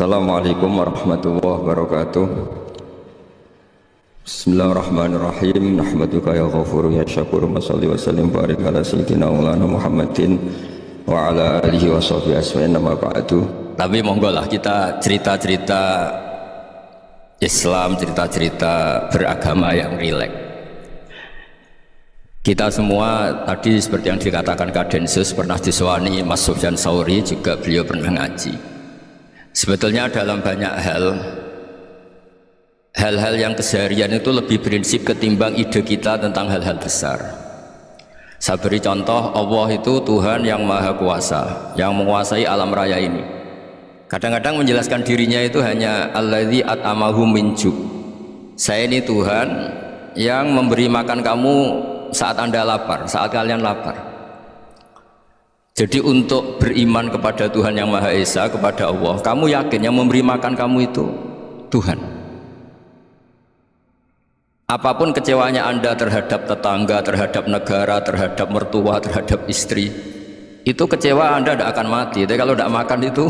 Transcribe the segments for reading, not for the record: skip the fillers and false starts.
Assalamualaikum warahmatullahi wabarakatuh. Bismillahirrahmanirrahim. Nahmaduka ya ghafur ya syakur. Mashalli wa sallim barik ala sayyidina maulana Muhammadin wa ala alihi wa sahbihi asma'in nama ba'du. Tapi monggo lah kita cerita-cerita Islam, cerita-cerita beragama yang rileks. Kita semua tadi seperti yang dikatakan Kadensus pernah disewani Mas Sufyan Sauri, juga beliau pernah ngaji. Sebetulnya dalam banyak hal-hal yang keseharian itu lebih prinsip ketimbang ide kita tentang hal-hal besar. Saya beri contoh, Allah itu Tuhan yang maha kuasa, yang menguasai alam raya ini. Kadang-kadang menjelaskan dirinya itu hanya alladzi at'amahu min ju'. Saya ini Tuhan yang memberi makan kamu saat Anda lapar, saat kalian lapar. Jadi untuk beriman kepada Tuhan yang Maha Esa, kepada Allah, kamu yakin yang memberi makan kamu itu Tuhan. Apapun kecewanya Anda terhadap tetangga, terhadap negara, terhadap mertua, terhadap istri, itu kecewa Anda tidak akan mati. Tapi kalau tidak makan itu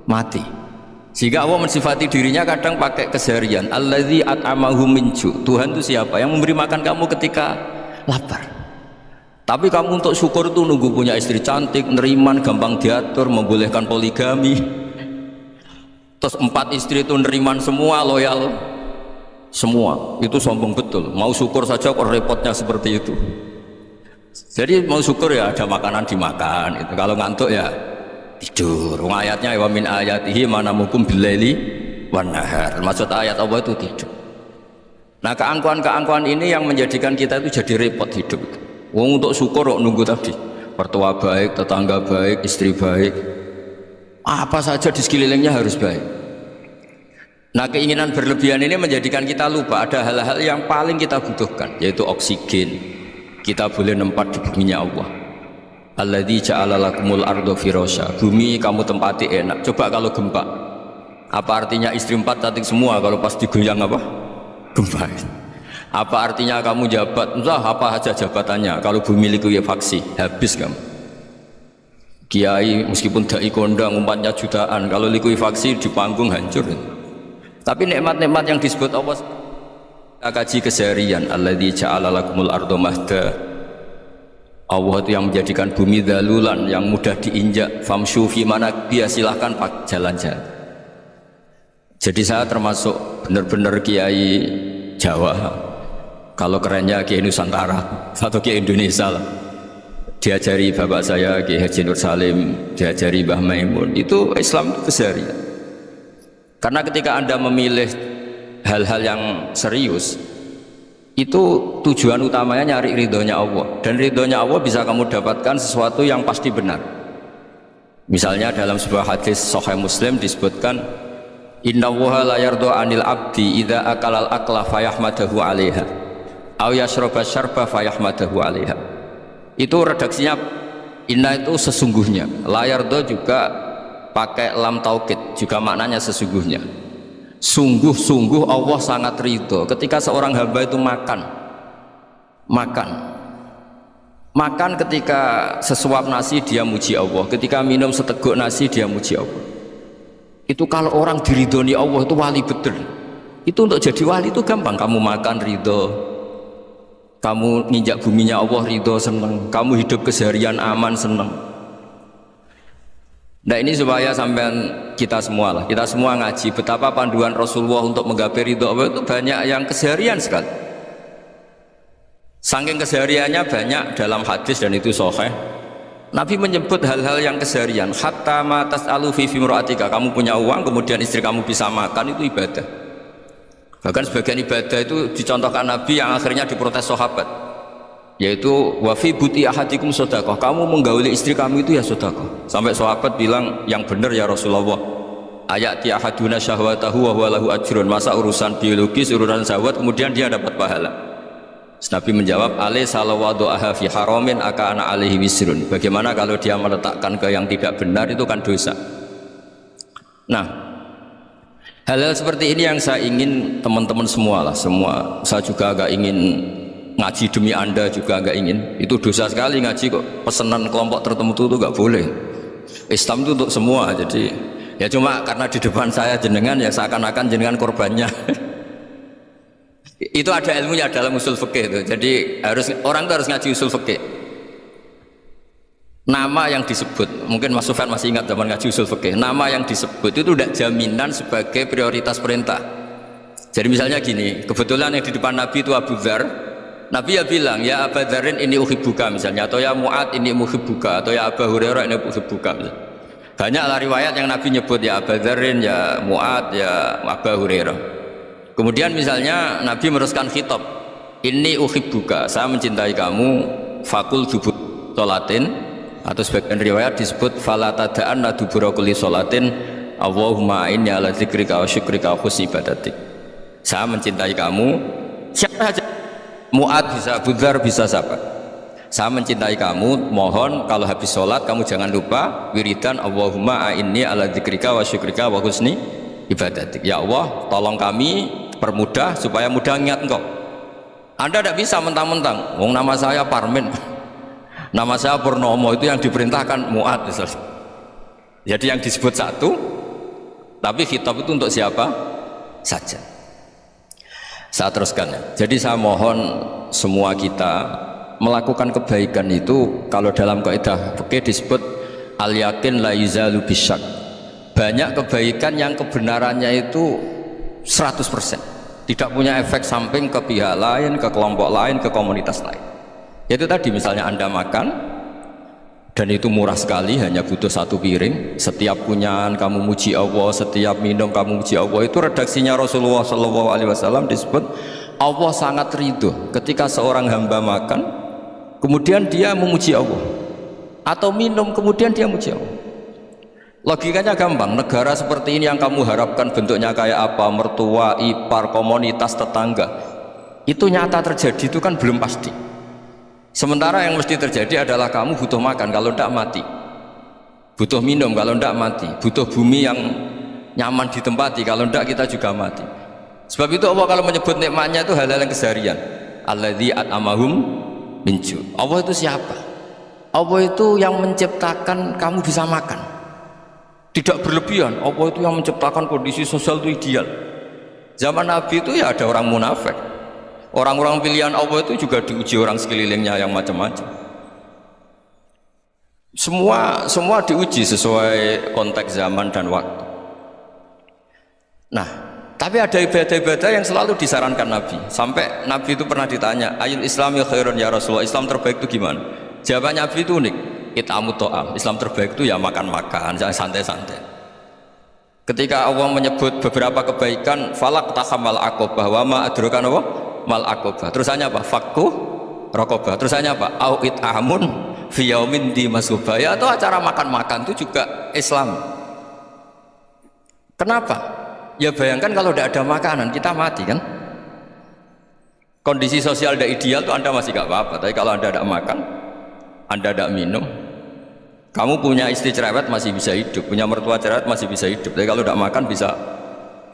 mati. Sehingga Allah mensifati dirinya kadang pakai keseharian. Alladzi at'amahu min ju'. Tuhan itu siapa? Yang memberi makan kamu ketika lapar. Tapi kamu untuk syukur itu nunggu punya istri cantik, neriman, gampang diatur, membolehkan poligami. Terus 4 istri itu neriman semua, loyal semua. Itu sombong betul. Mau syukur saja kok repotnya seperti itu. Jadi mau syukur ya ada makanan dimakan. Itu kalau ngantuk ya tidur. Ayatnya wa min ayatihi manamukum billaili wan nahar. Maksud ayat Allah itu tidur. Nah, keangkuhan-keangkuhan ini yang menjadikan kita itu jadi repot hidup itu. Wong untuk syukur kok nunggu tadi, mertua baik, tetangga baik, istri baik, apa saja di sekelilingnya harus baik. Nah, keinginan berlebihan ini menjadikan kita lupa ada hal-hal yang paling kita butuhkan, yaitu oksigen. Kita boleh nempat di buminya Allah. Alladzi ja'ala lakumul arda firasya. Bumi kamu tempati enak. Coba kalau gempa, apa artinya istri 4 cantik semua kalau pas digoyang apa? Gempa. Apa artinya kamu jabat? Entah apa saja jabatannya. Kalau bumi likuifaksi, habis kamu. Kiai meskipun dai kondang umpatnya jutaan, kalau likuifaksi di panggung hancur. Tapi nikmat-nikmat yang disebut Allah, kaji keseharian. Alladzi ja'ala lakumul arda mahda. Allah itu yang menjadikan bumi dalulan, yang mudah diinjak. Famshu fi manakbiha, silahkan pak jalan-jalan. Jadi saya termasuk benar-benar kiai Jawa. Kalau kerennya Kiai Nusantara atau Kiai Indonesia lah. Diajari bapak saya Kiai Haji Nur Salim, diajari Mbah Maimun. Itu Islam itu keseharian. Karena ketika Anda memilih hal-hal yang serius, itu tujuan utamanya nyari ridhonya Allah. Dan ridhonya Allah bisa kamu dapatkan sesuatu yang pasti benar. Misalnya dalam sebuah hadis Sahih Muslim disebutkan, innallaha la yarda 'anil 'abdi idza akalal akla fayahmadahu 'alaiha aw yashraba syarba fayahmadahu 'alaiha. Itu redaksinya inna itu sesungguhnya, la yarda juga pakai lam taukid, juga maknanya sesungguhnya. Sungguh-sungguh Allah sangat ridho ketika seorang hamba itu makan ketika sesuap nasi dia muji Allah, ketika minum seteguk nasi dia muji Allah. Itu kalau orang diridhoni Allah itu wali betul. Itu untuk jadi wali itu gampang. Kamu makan ridho, kamu nginjak buminya Allah ridho, senang, kamu hidup keseharian aman, senang. Nah, ini supaya sampean kita semua lah, kita semua ngaji betapa panduan Rasulullah untuk menggapai ridho Allah itu banyak yang keseharian sekali. Saking kesehariannya banyak dalam hadis dan itu sahih. Nabi menyebut hal-hal yang keseharian. Hatta ma tas'alu fi imra'atika, kamu punya uang kemudian istri kamu bisa makan, itu ibadah. Bahkan sebagian ibadah itu dicontohkan Nabi yang akhirnya diprotes sahabat, yaitu wa fi buti ahadikum sedekah, kamu menggauli istri kamu itu ya sedekah. Sampai sahabat bilang, yang benar ya Rasulullah, ayati ahaduna syahwatahu wa huwa lahu ajrun. Masa urusan biologis, urusan syahwat kemudian dia dapat pahala? Nabi menjawab, alaysa lawadu'aha fi haramin akana alaihi wisrun. Bagaimana kalau dia meletakkan ke yang tidak benar, itu kan dosa. Nah, hal-hal seperti ini yang saya ingin teman-teman semua lah, semua. Saya juga agak ingin ngaji demi Anda, juga agak ingin. Itu dosa sekali ngaji kok pesanan kelompok tertentu itu gak boleh. Islam itu untuk semua. Jadi Ya cuma karena di depan saya jenengan ya seakan-akan jenengan korbannya. Itu ada ilmunya dalam usul fikih itu. Jadi orang itu harus ngaji usul fikih. Nama yang disebut, mungkin Mas Sufyan masih ingat zaman ngaji usul fikih. Nama yang disebut itu tidak jaminan sebagai prioritas perintah. Jadi misalnya gini, kebetulan yang di depan Nabi itu Abu Dzar. Nabi ya bilang, ya Abu Dzarin ini uhibbuka misalnya, atau ya Mu'ad ini uhibbuka, atau ya Abu Hurairah ini uhibbuka misalnya. Banyaklah riwayat yang Nabi nyebut ya Abu Dzarin, ya Mu'ad, ya Abu Hurairah. Kemudian misalnya Nabi meneruskan khitab, ini uhibbuka, saya mencintai kamu, fakul dubur sholatin, atau sebagian riwayat disebut fala tada'anna dubura kulli sholatin Allahumma inni ala dzikrika wa syukrika wa husni ibadatik. Saya mencintai kamu, siapa saja, Mu'ad bisa, Abu Dzar bisa, siapa. Saya mencintai kamu, mohon kalau habis sholat kamu jangan lupa wiridan Allahumma inni ala dzikrika wa syukrika wa husni ibadatik. Ya Allah, tolong kami permudah supaya mudah ingat engkau. Anda tidak bisa mentang-mentang, wong nama saya Parmin, nama saya Purnomo, itu yang diperintahkan Mu'ad. Jadi yang disebut satu, tapi khitab itu untuk siapa saja. Saya teruskan ya. Jadi saya mohon semua kita melakukan kebaikan itu, kalau dalam kaidah fikih disebut al yakin la yuzalu bisyak. Banyak kebaikan yang kebenarannya itu 100%, tidak punya efek samping ke pihak lain, ke kelompok lain, ke komunitas lain. Yaitu tadi misalnya Anda makan dan itu murah sekali, hanya butuh satu piring, setiap kunyahan kamu muji Allah, setiap minum kamu muji Allah. Itu redaksinya Rasulullah SAW disebut Allah sangat ridho ketika seorang hamba makan kemudian dia memuji Allah, atau minum kemudian dia memuji Allah. Logikanya gampang, negara seperti ini yang kamu harapkan bentuknya kayak apa, mertua, ipar, komunitas, tetangga, itu nyata terjadi itu kan belum pasti. Sementara yang mesti terjadi adalah kamu butuh makan, kalau tidak mati, butuh minum, kalau tidak mati, butuh bumi yang nyaman ditempati, kalau tidak kita juga mati. Sebab itu Allah kalau menyebut nikmatnya itu hal-hal yang keseharian. Alladzi at'amahum minju. Allah itu siapa? Allah itu yang menciptakan kamu bisa makan, tidak berlebihan. Allah itu yang menciptakan kondisi sosial itu ideal. Zaman Nabi itu ya ada orang munafik, orang-orang pilihan Allah itu juga diuji orang sekelilingnya yang macam-macam. Semua diuji sesuai konteks zaman dan waktu. Nah, tapi ada ibadah-ibadah yang selalu disarankan Nabi. Sampai Nabi itu pernah ditanya, ayul islami khairun ya Rasulullah, Islam terbaik itu gimana? Jawaban Nabi itu unik, it'amut ta'am. Islam terbaik itu ya makan-makan, jangan santai-santai. Ketika Allah menyebut beberapa kebaikan, falak tahamal aqobah, wa ma adrokan apa? Mal aqobah. Terusannya apa? Fakku rokobah. Terusannya apa? Au it'amun fi yaumin di masubaya. Atau acara makan-makan itu juga Islam. Kenapa? Ya bayangkan kalau tidak ada makanan kita mati kan. Kondisi sosial tidak ideal tuh Anda masih gak apa-apa, tapi kalau Anda tidak makan, Anda tidak minum, kamu punya istri cerewet masih bisa hidup, punya mertua cerewet masih bisa hidup, tapi kalau tidak makan bisa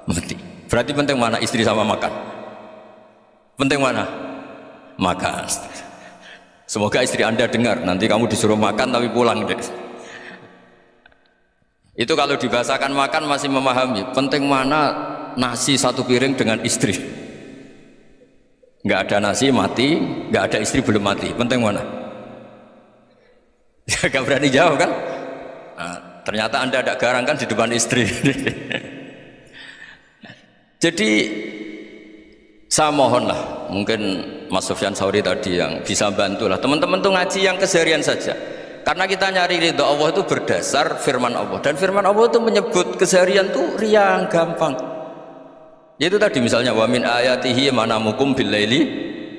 mati. Berarti penting mana istri sama makan? Penting mana? Makan. Semoga istri Anda dengar, nanti kamu disuruh makan tapi pulang deh. Itu kalau dibahasakan makan masih memahami. Penting mana nasi satu piring dengan istri. Nggak ada nasi mati, nggak ada istri belum mati. Penting mana? Ya nggak berani jawab kan? Nah, ternyata Anda ada garang kan di depan istri. Jadi saya mohonlah, mungkin Mas Sufyan Sauri tadi yang bisa bantulah teman-teman tuh ngaji yang keseharian saja. Karena kita nyari ridho Allah itu berdasar firman Allah, dan firman Allah itu menyebut keseharian itu riang gampang. Yaitu tadi misalnya wa min ayatihi manamukum billaili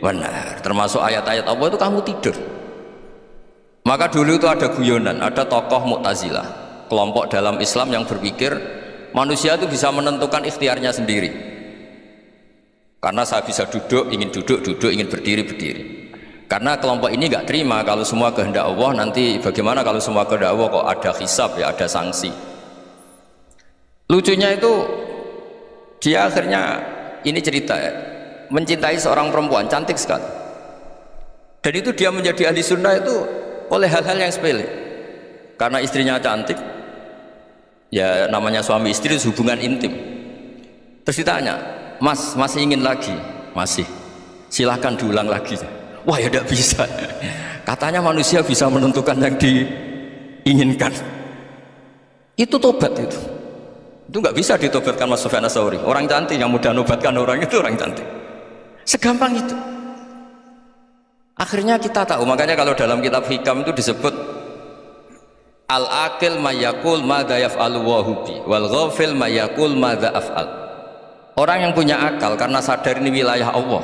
wan nahar. Termasuk ayat-ayat Allah itu kamu tidur. Maka dulu itu ada guyonan, ada tokoh Mu'tazilah, kelompok dalam Islam yang berpikir manusia itu bisa menentukan ikhtiarnya sendiri. Karena saya bisa duduk, ingin duduk, duduk, ingin berdiri, berdiri. Karena kelompok ini nggak terima kalau semua kehendak Allah, nanti bagaimana kalau semua kehendak Allah kok ada hisab ya, ada sanksi. Lucunya itu dia akhirnya ini cerita ya, mencintai seorang perempuan cantik sekali, dan itu dia menjadi ahli sunnah itu oleh hal-hal yang sepele. Karena istrinya cantik, Ya namanya suami istri itu hubungan intim. Terus ditanya, Mas masih ingin lagi? Masih. Silahkan diulang lagi. Wah ya tidak bisa. Katanya manusia bisa menentukan yang diinginkan. Itu tobat itu. Itu nggak bisa ditobatkan Mas Sufyan Ats-Tsauri. Orang cantik yang mudah nobatkan orang itu orang cantik. Segampang itu. Akhirnya kita tahu. Makanya kalau dalam kitab Hikam itu disebut al-aqil mayakul madza yaf'alu wa hubi wal ghafil mayakul madza af'al. Orang yang punya akal karena sadar ini wilayah Allah,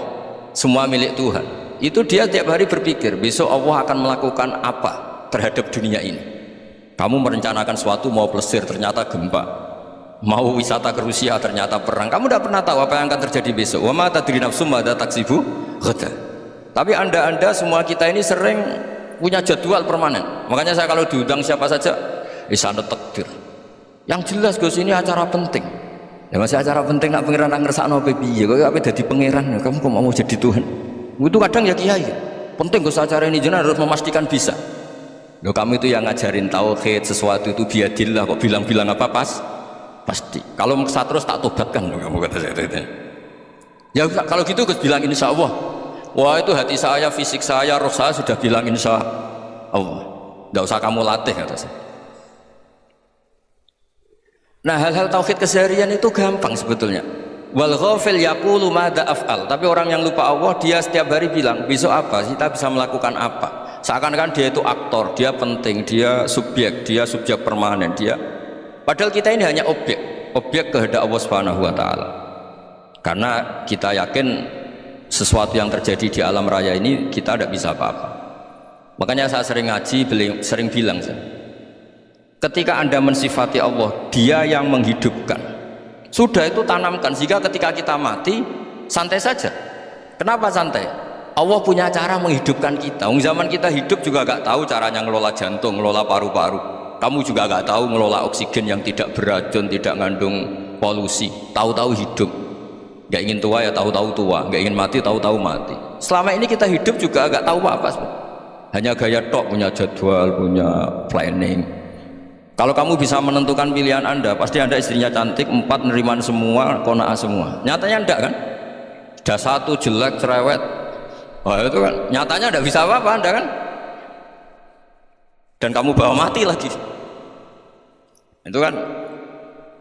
semua milik Tuhan, itu dia tiap hari berpikir besok Allah akan melakukan apa terhadap dunia ini. Kamu merencanakan sesuatu, mau plesir ternyata gempa, mau wisata ke Rusia ternyata perang. Kamu tidak pernah tahu apa yang akan terjadi besok. Wa ma tadri nafsum madza taksibu ghadan. Tapi anda semua kita ini sering punya jadwal permanen. Makanya saya kalau diundang siapa saja isane takdir. Yang jelas Gus ini acara penting. Ya masih acara penting nak pangeran ngersakno piye kok ape dadi pangeran kamu kok mau jadi Tuhan. Itu kadang ya kiai. Penting Gus acara ini jenengan harus memastikan bisa. Loh kamu itu yang ngajarin tauhid sesuatu itu biadillah kok bilang-bilang apa pasti. Kalau maksa terus tak tobatkan loh kamu kata saya itu. Ya kalau gitu Gus bilang insya Allah. Wah itu hati saya, fisik saya, roh saya sudah bilang insya Allah. Tidak usah kamu latih kata saya. Nah hal-hal tauhid keseharian itu gampang sebetulnya. Wal ghafil yaqulu madza af'al. Tapi orang yang lupa Allah dia setiap hari bilang besok apa, kita bisa melakukan apa. Seakan-akan dia itu aktor, dia penting, dia subjek permanen, dia. Padahal kita ini hanya objek kehendak Allah Subhanahu wa taala. Karena kita yakin sesuatu yang terjadi di alam raya ini kita tidak bisa apa-apa. Makanya saya sering ngaji, sering bilang ketika anda mensifati Allah dia yang menghidupkan, sudah itu tanamkan sehingga ketika kita mati santai saja. Kenapa santai? Allah punya cara menghidupkan kita. Zaman kita hidup juga gak tahu caranya ngelola jantung, ngelola paru-paru. Kamu juga gak tahu ngelola oksigen yang tidak beracun, tidak ngandung polusi. Tahu-tahu hidup. Gak ingin tua ya tahu-tahu tua, gak ingin mati tahu-tahu mati. Selama ini kita hidup juga gak tahu apa-apa. Hanya gaya tok, punya jadwal, punya planning. Kalau kamu bisa menentukan pilihan anda, pasti anda istrinya cantik, 4 neriman semua, kona'ah semua. Nyatanya enggak kan? Sudah 1 jelek, cerewet. Wah itu kan, nyatanya enggak bisa apa-apa anda kan? Dan kamu bawa mati lagi. Itu kan.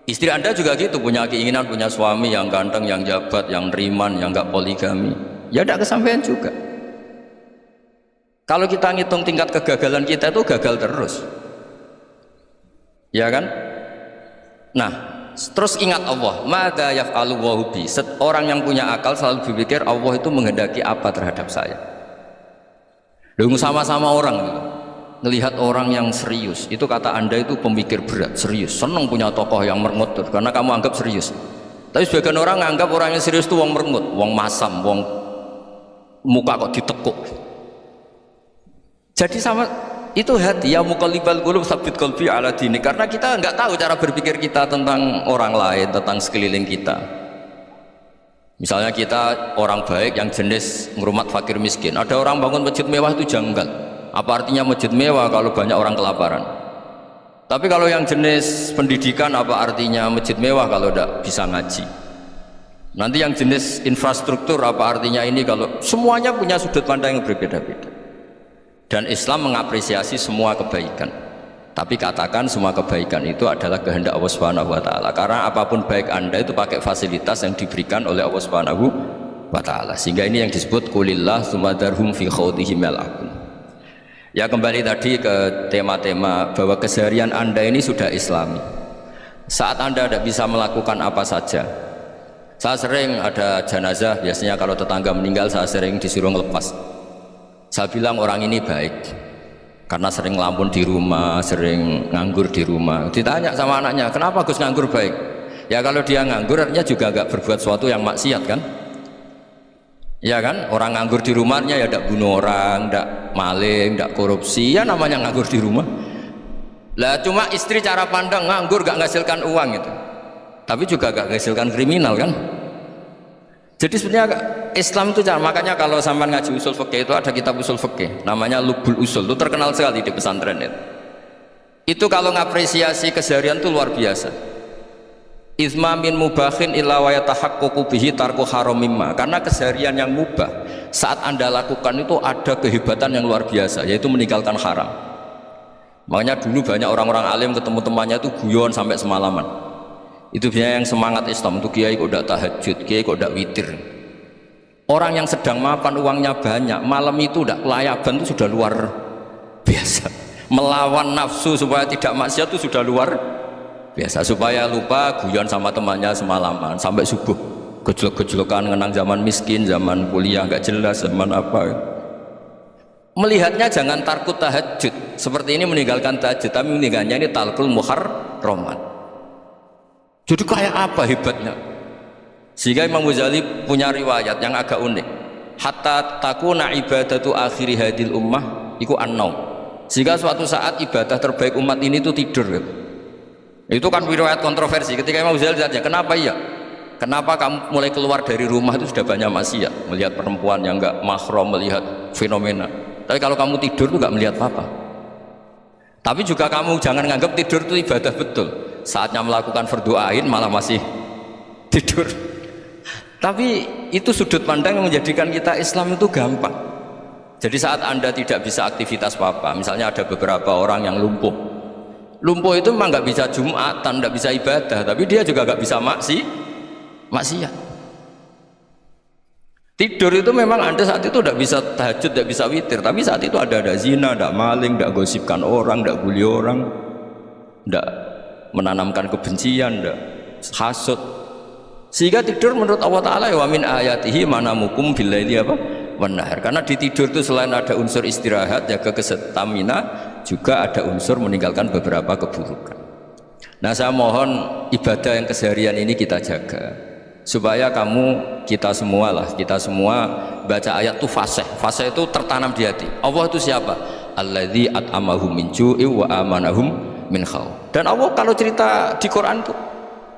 Istri anda juga gitu, punya keinginan punya suami yang ganteng, yang jabat, yang neriman, yang enggak poligami. Ya enggak kesampaian juga. Kalau kita ngitung tingkat kegagalan kita itu gagal terus. Ya kan? Nah, terus ingat Allah, madza yaf'alu wa hubi. Orang yang punya akal selalu berpikir Allah itu menghendaki apa terhadap saya. Lalu sama-sama orang gitu. Melihat orang yang serius, itu kata anda itu pemikir berat, serius, senang punya tokoh yang merengut karena kamu anggap serius. Tapi sebagian orang anggap orang yang serius itu wong merengut, wong masam, wong muka kok ditekuk. Jadi sama itu hati ya muqallibal qulub tsabbit qalbi ala dini, karena kita nggak tahu cara berpikir kita tentang orang lain, tentang sekeliling kita. Misalnya kita orang baik yang jenis ngurmat fakir miskin, ada orang bangun masjid mewah itu janggal. Apa artinya masjid mewah kalau banyak orang kelaparan? Tapi kalau yang jenis pendidikan, apa artinya masjid mewah kalau tidak bisa ngaji? Nanti yang jenis infrastruktur, apa artinya ini kalau semuanya punya sudut pandang yang berbeda-beda. Dan Islam mengapresiasi semua kebaikan. Tapi katakan semua kebaikan itu adalah kehendak Allah Subhanahu wa taala. Karena apapun baik anda itu pakai fasilitas yang diberikan oleh Allah Subhanahu wa taala. Sehingga ini yang disebut qulillah tsumma darhum fi khawdihim yal'abun. Ya kembali tadi ke tema-tema bahwa keseharian anda ini sudah islami. Saat anda tidak bisa melakukan apa saja, saya sering ada jenazah, biasanya kalau tetangga meninggal saya sering disuruh ngelepas. Saya bilang orang ini baik karena sering ngelamun di rumah, sering nganggur di rumah. Ditanya sama anaknya, kenapa Gus nganggur baik? Ya kalau dia nganggur artinya juga gak berbuat sesuatu yang maksiat kan? Ya kan, orang nganggur di rumahnya ya tidak bunuh orang, tidak maling, tidak korupsi, ya namanya nganggur di rumah. Lah cuma istri cara pandang nganggur gak menghasilkan uang itu, tapi juga gak menghasilkan kriminal kan. Jadi sebenarnya Islam itu makanya kalau sampai ngaji usul fikih itu ada kitab usul fikih namanya Lubul Usul, itu terkenal sekali di pesantren itu. Itu kalau ngapresiasi keseharian itu luar biasa. Izma min mubakhin illa wa yatahaqqaqu bihi tarku haramimma. Karena keseharian yang mubah saat Anda lakukan itu ada kehebatan yang luar biasa, yaitu meninggalkan haram. Makanya dulu banyak orang-orang alim ketemu temannya itu guyon sampai semalaman. Itu biasanya yang semangat Islam itu, kiai kok tidak tahajud, kiai kok tidak witir. Orang yang sedang mapan uangnya banyak, malam itu tidak kelayaban itu sudah luar biasa. Melawan nafsu supaya tidak maksiat itu sudah luar biasa. Supaya lupa guyon sama temannya semalaman sampai subuh, gejlok-gejlokan ngenang zaman miskin, zaman kuliah nggak jelas, zaman apa. Melihatnya jangan tarkut tahajud seperti ini, meninggalkan tahajud, tapi meninggalkannya ini talkul muharramat. Jadi kayak apa hebatnya? Sehingga Imam Ghazali punya riwayat yang agak unik. Hatta takuna ibadatu akhiri hadil ummah iku an-naum. Sehingga suatu saat ibadah terbaik umat ini itu tidur. Itu kan riwayat kontroversi. Ketika Imam Ghazali ditanya, kenapa iya? Kenapa kamu mulai keluar dari rumah itu sudah banyak maksiat, melihat perempuan yang enggak mahram, melihat fenomena. Tapi kalau kamu tidur itu enggak melihat apa-apa. Tapi juga kamu jangan nganggap tidur itu ibadah betul. Saatnya melakukan fardu ain malah masih tidur. Tapi itu sudut pandang yang menjadikan kita Islam itu gampang. Jadi saat Anda tidak bisa aktivitas apa-apa, misalnya ada beberapa orang yang lumpuh. Lumpuh itu memang nggak bisa Jumatan, nggak bisa ibadah, tapi dia juga nggak bisa maksiat. Tidur itu memang Anda saat itu tidak bisa tahajud, tidak bisa witir, tapi saat itu ada zina, ada maling, tidak gosipkan orang, tidak bully orang, tidak menanamkan kebencian, tidak hasud. Sehingga tidur menurut Allah Ta'ala wa min ayatihi manamukum billaili apa? Wanahar. Karena di tidur itu selain ada unsur istirahat, jaga kestamina, juga ada unsur meninggalkan beberapa keburukan. Nah, saya mohon ibadah yang keseharian ini kita jaga supaya kita semua baca ayat itu fasih itu tertanam di hati. Allah itu siapa? Alladzi at'amahum min ju'i wa amanahum min khauf. Dan Allah kalau cerita di Quran itu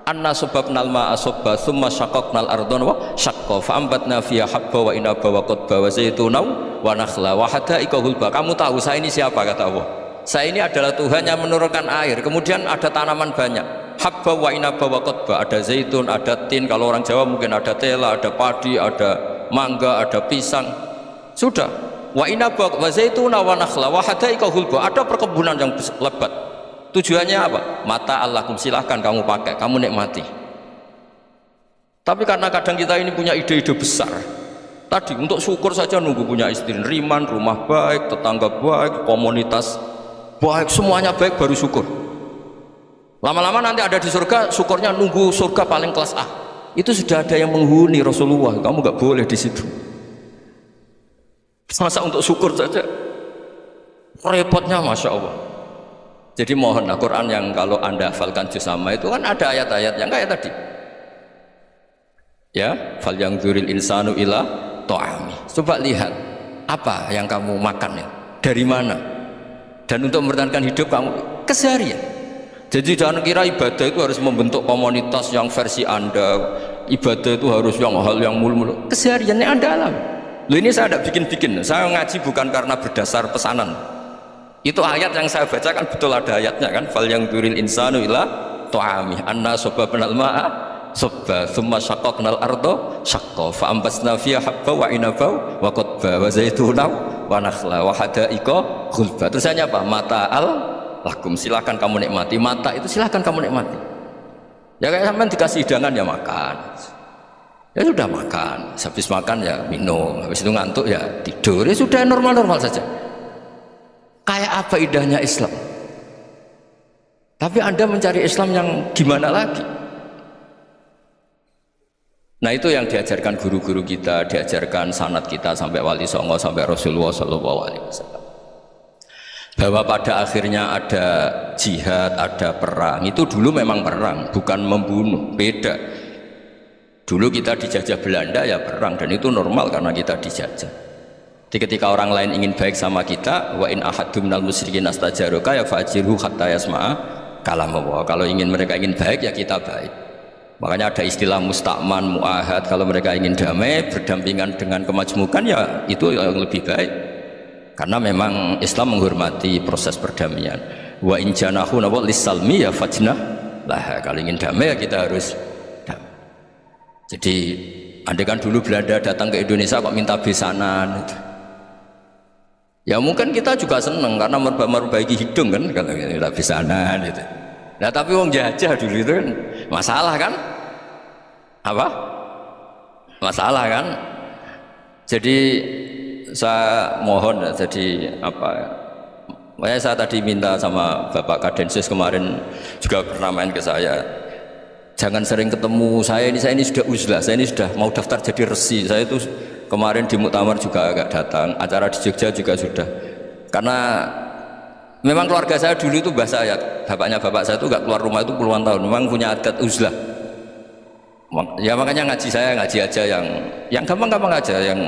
anna sababnal ma'a sabba thumma syaqqaqnal ardha wa syaqqa fa ambatna fiha habba wa inaba wa qadba wa zaituna wa nakhla wa hada'iqa hulba. Kamu tahu saya ini siapa? Kata Allah, saya ini adalah Tuhan yang menurunkan air, kemudian ada tanaman banyak, habba wa inaba wa qadba, ada zaitun, ada tin, kalau orang Jawa mungkin ada tela, ada padi, ada mangga, ada pisang. Sudah, wa inaba wa zaituna wa nakhla wa hada'iqa hulba, ada perkebunan yang lebat. Tujuannya apa? Mata Allahkum, silahkan kamu pakai, kamu nikmati. Tapi karena kadang kita ini punya ide-ide besar. Tadi untuk syukur saja nunggu punya istri riman, rumah baik, tetangga baik, komunitas baik, semuanya baik baru syukur. Lama-lama nanti ada di surga, syukurnya nunggu surga paling kelas A. Itu sudah ada yang menghuni Rasulullah, kamu nggak boleh di situ. Masa untuk syukur saja repotnya, masya Allah. Jadi mohonlah Quran yang kalau Anda hafalkan juz amma itu kan ada ayat-ayat yang kayak tadi. Ya, fal yang dzuril insanu ila ta'ami. Coba lihat apa yang kamu makan ya, dari mana, dan untuk mempertahankan hidup kamu keseharian. Jadi jangan kira ibadah itu harus membentuk komunitas yang versi Anda, ibadah itu harus yang hal yang mulu-mulu. Kesehariannya Anda alami. Loh, ini saya tidak bikin-bikin, saya ngaji bukan karena berdasar pesanan. Itu ayat yang saya bacakan betul, ada ayatnya kan, fal yang dzuril insanu ila ta'ami anna sababnal ma'a sabba thumma syaqqaqnal ardha syaqqa fa ambasna fiha habba wa inaba wa qadba wa zaituna wa nakhla wa hada'iqa ghulba. Terusannya apa? Mata'al lakum, silakan kamu nikmati. Mata itu silakan kamu nikmati. Ya kayak sampean dikasih hidangan ya makan. Ya sudah makan, habis makan ya minum, habis itu ngantuk ya tidur. Ya sudah, normal-normal saja. Kayak apa indahnya Islam. Tapi Anda mencari Islam yang gimana lagi? Nah, itu yang diajarkan guru-guru kita, diajarkan sanad kita sampai Wali Songo, sampai Rasulullah SAW. Bahwa pada akhirnya ada jihad, ada perang. Itu dulu memang perang, bukan membunuh, beda. Dulu kita dijajah Belanda ya perang, dan itu normal karena kita dijajah. Jadi ketika orang lain ingin baik sama kita, wa in ahadum minal musyrikin astajaruka ya fa'jirhu hatta yasma'a kalam Allah. Kalau mereka ingin baik ya kita baik. Makanya ada istilah musta'man, mu'ahad. Kalau mereka ingin damai, berdampingan dengan kemajmukan, ya itu yang lebih baik. Karena memang Islam menghormati proses perdamaian. Wa in janahu nawal lisalmi ya fajnah lah. Kalau ingin damai ya kita harus damai. Jadi andai kan dulu Belanda datang ke Indonesia kok minta besanan gitu. Ya mungkin kita juga seneng karena memperbaiki hidung kan kalau minta besanan gitu. Nah tapi wong jajah dulu itu kan masalah kan? Apa? Masalah kan? Jadi saya mohon jadi apa? Makanya saya tadi minta sama Bapak Kadensus kemarin juga pernah main ke saya. Jangan sering ketemu saya ini sudah uzlah, saya ini sudah mau daftar jadi resi. Saya itu kemarin di muktamar juga agak datang, acara di Jogja juga sudah. Karena memang keluarga saya dulu itu bahasa saya, bapaknya bapak saya itu gak keluar rumah itu puluhan tahun, memang punya adat uzlah. Ya makanya ngaji saya ngaji aja yang gampang-gampang aja, yang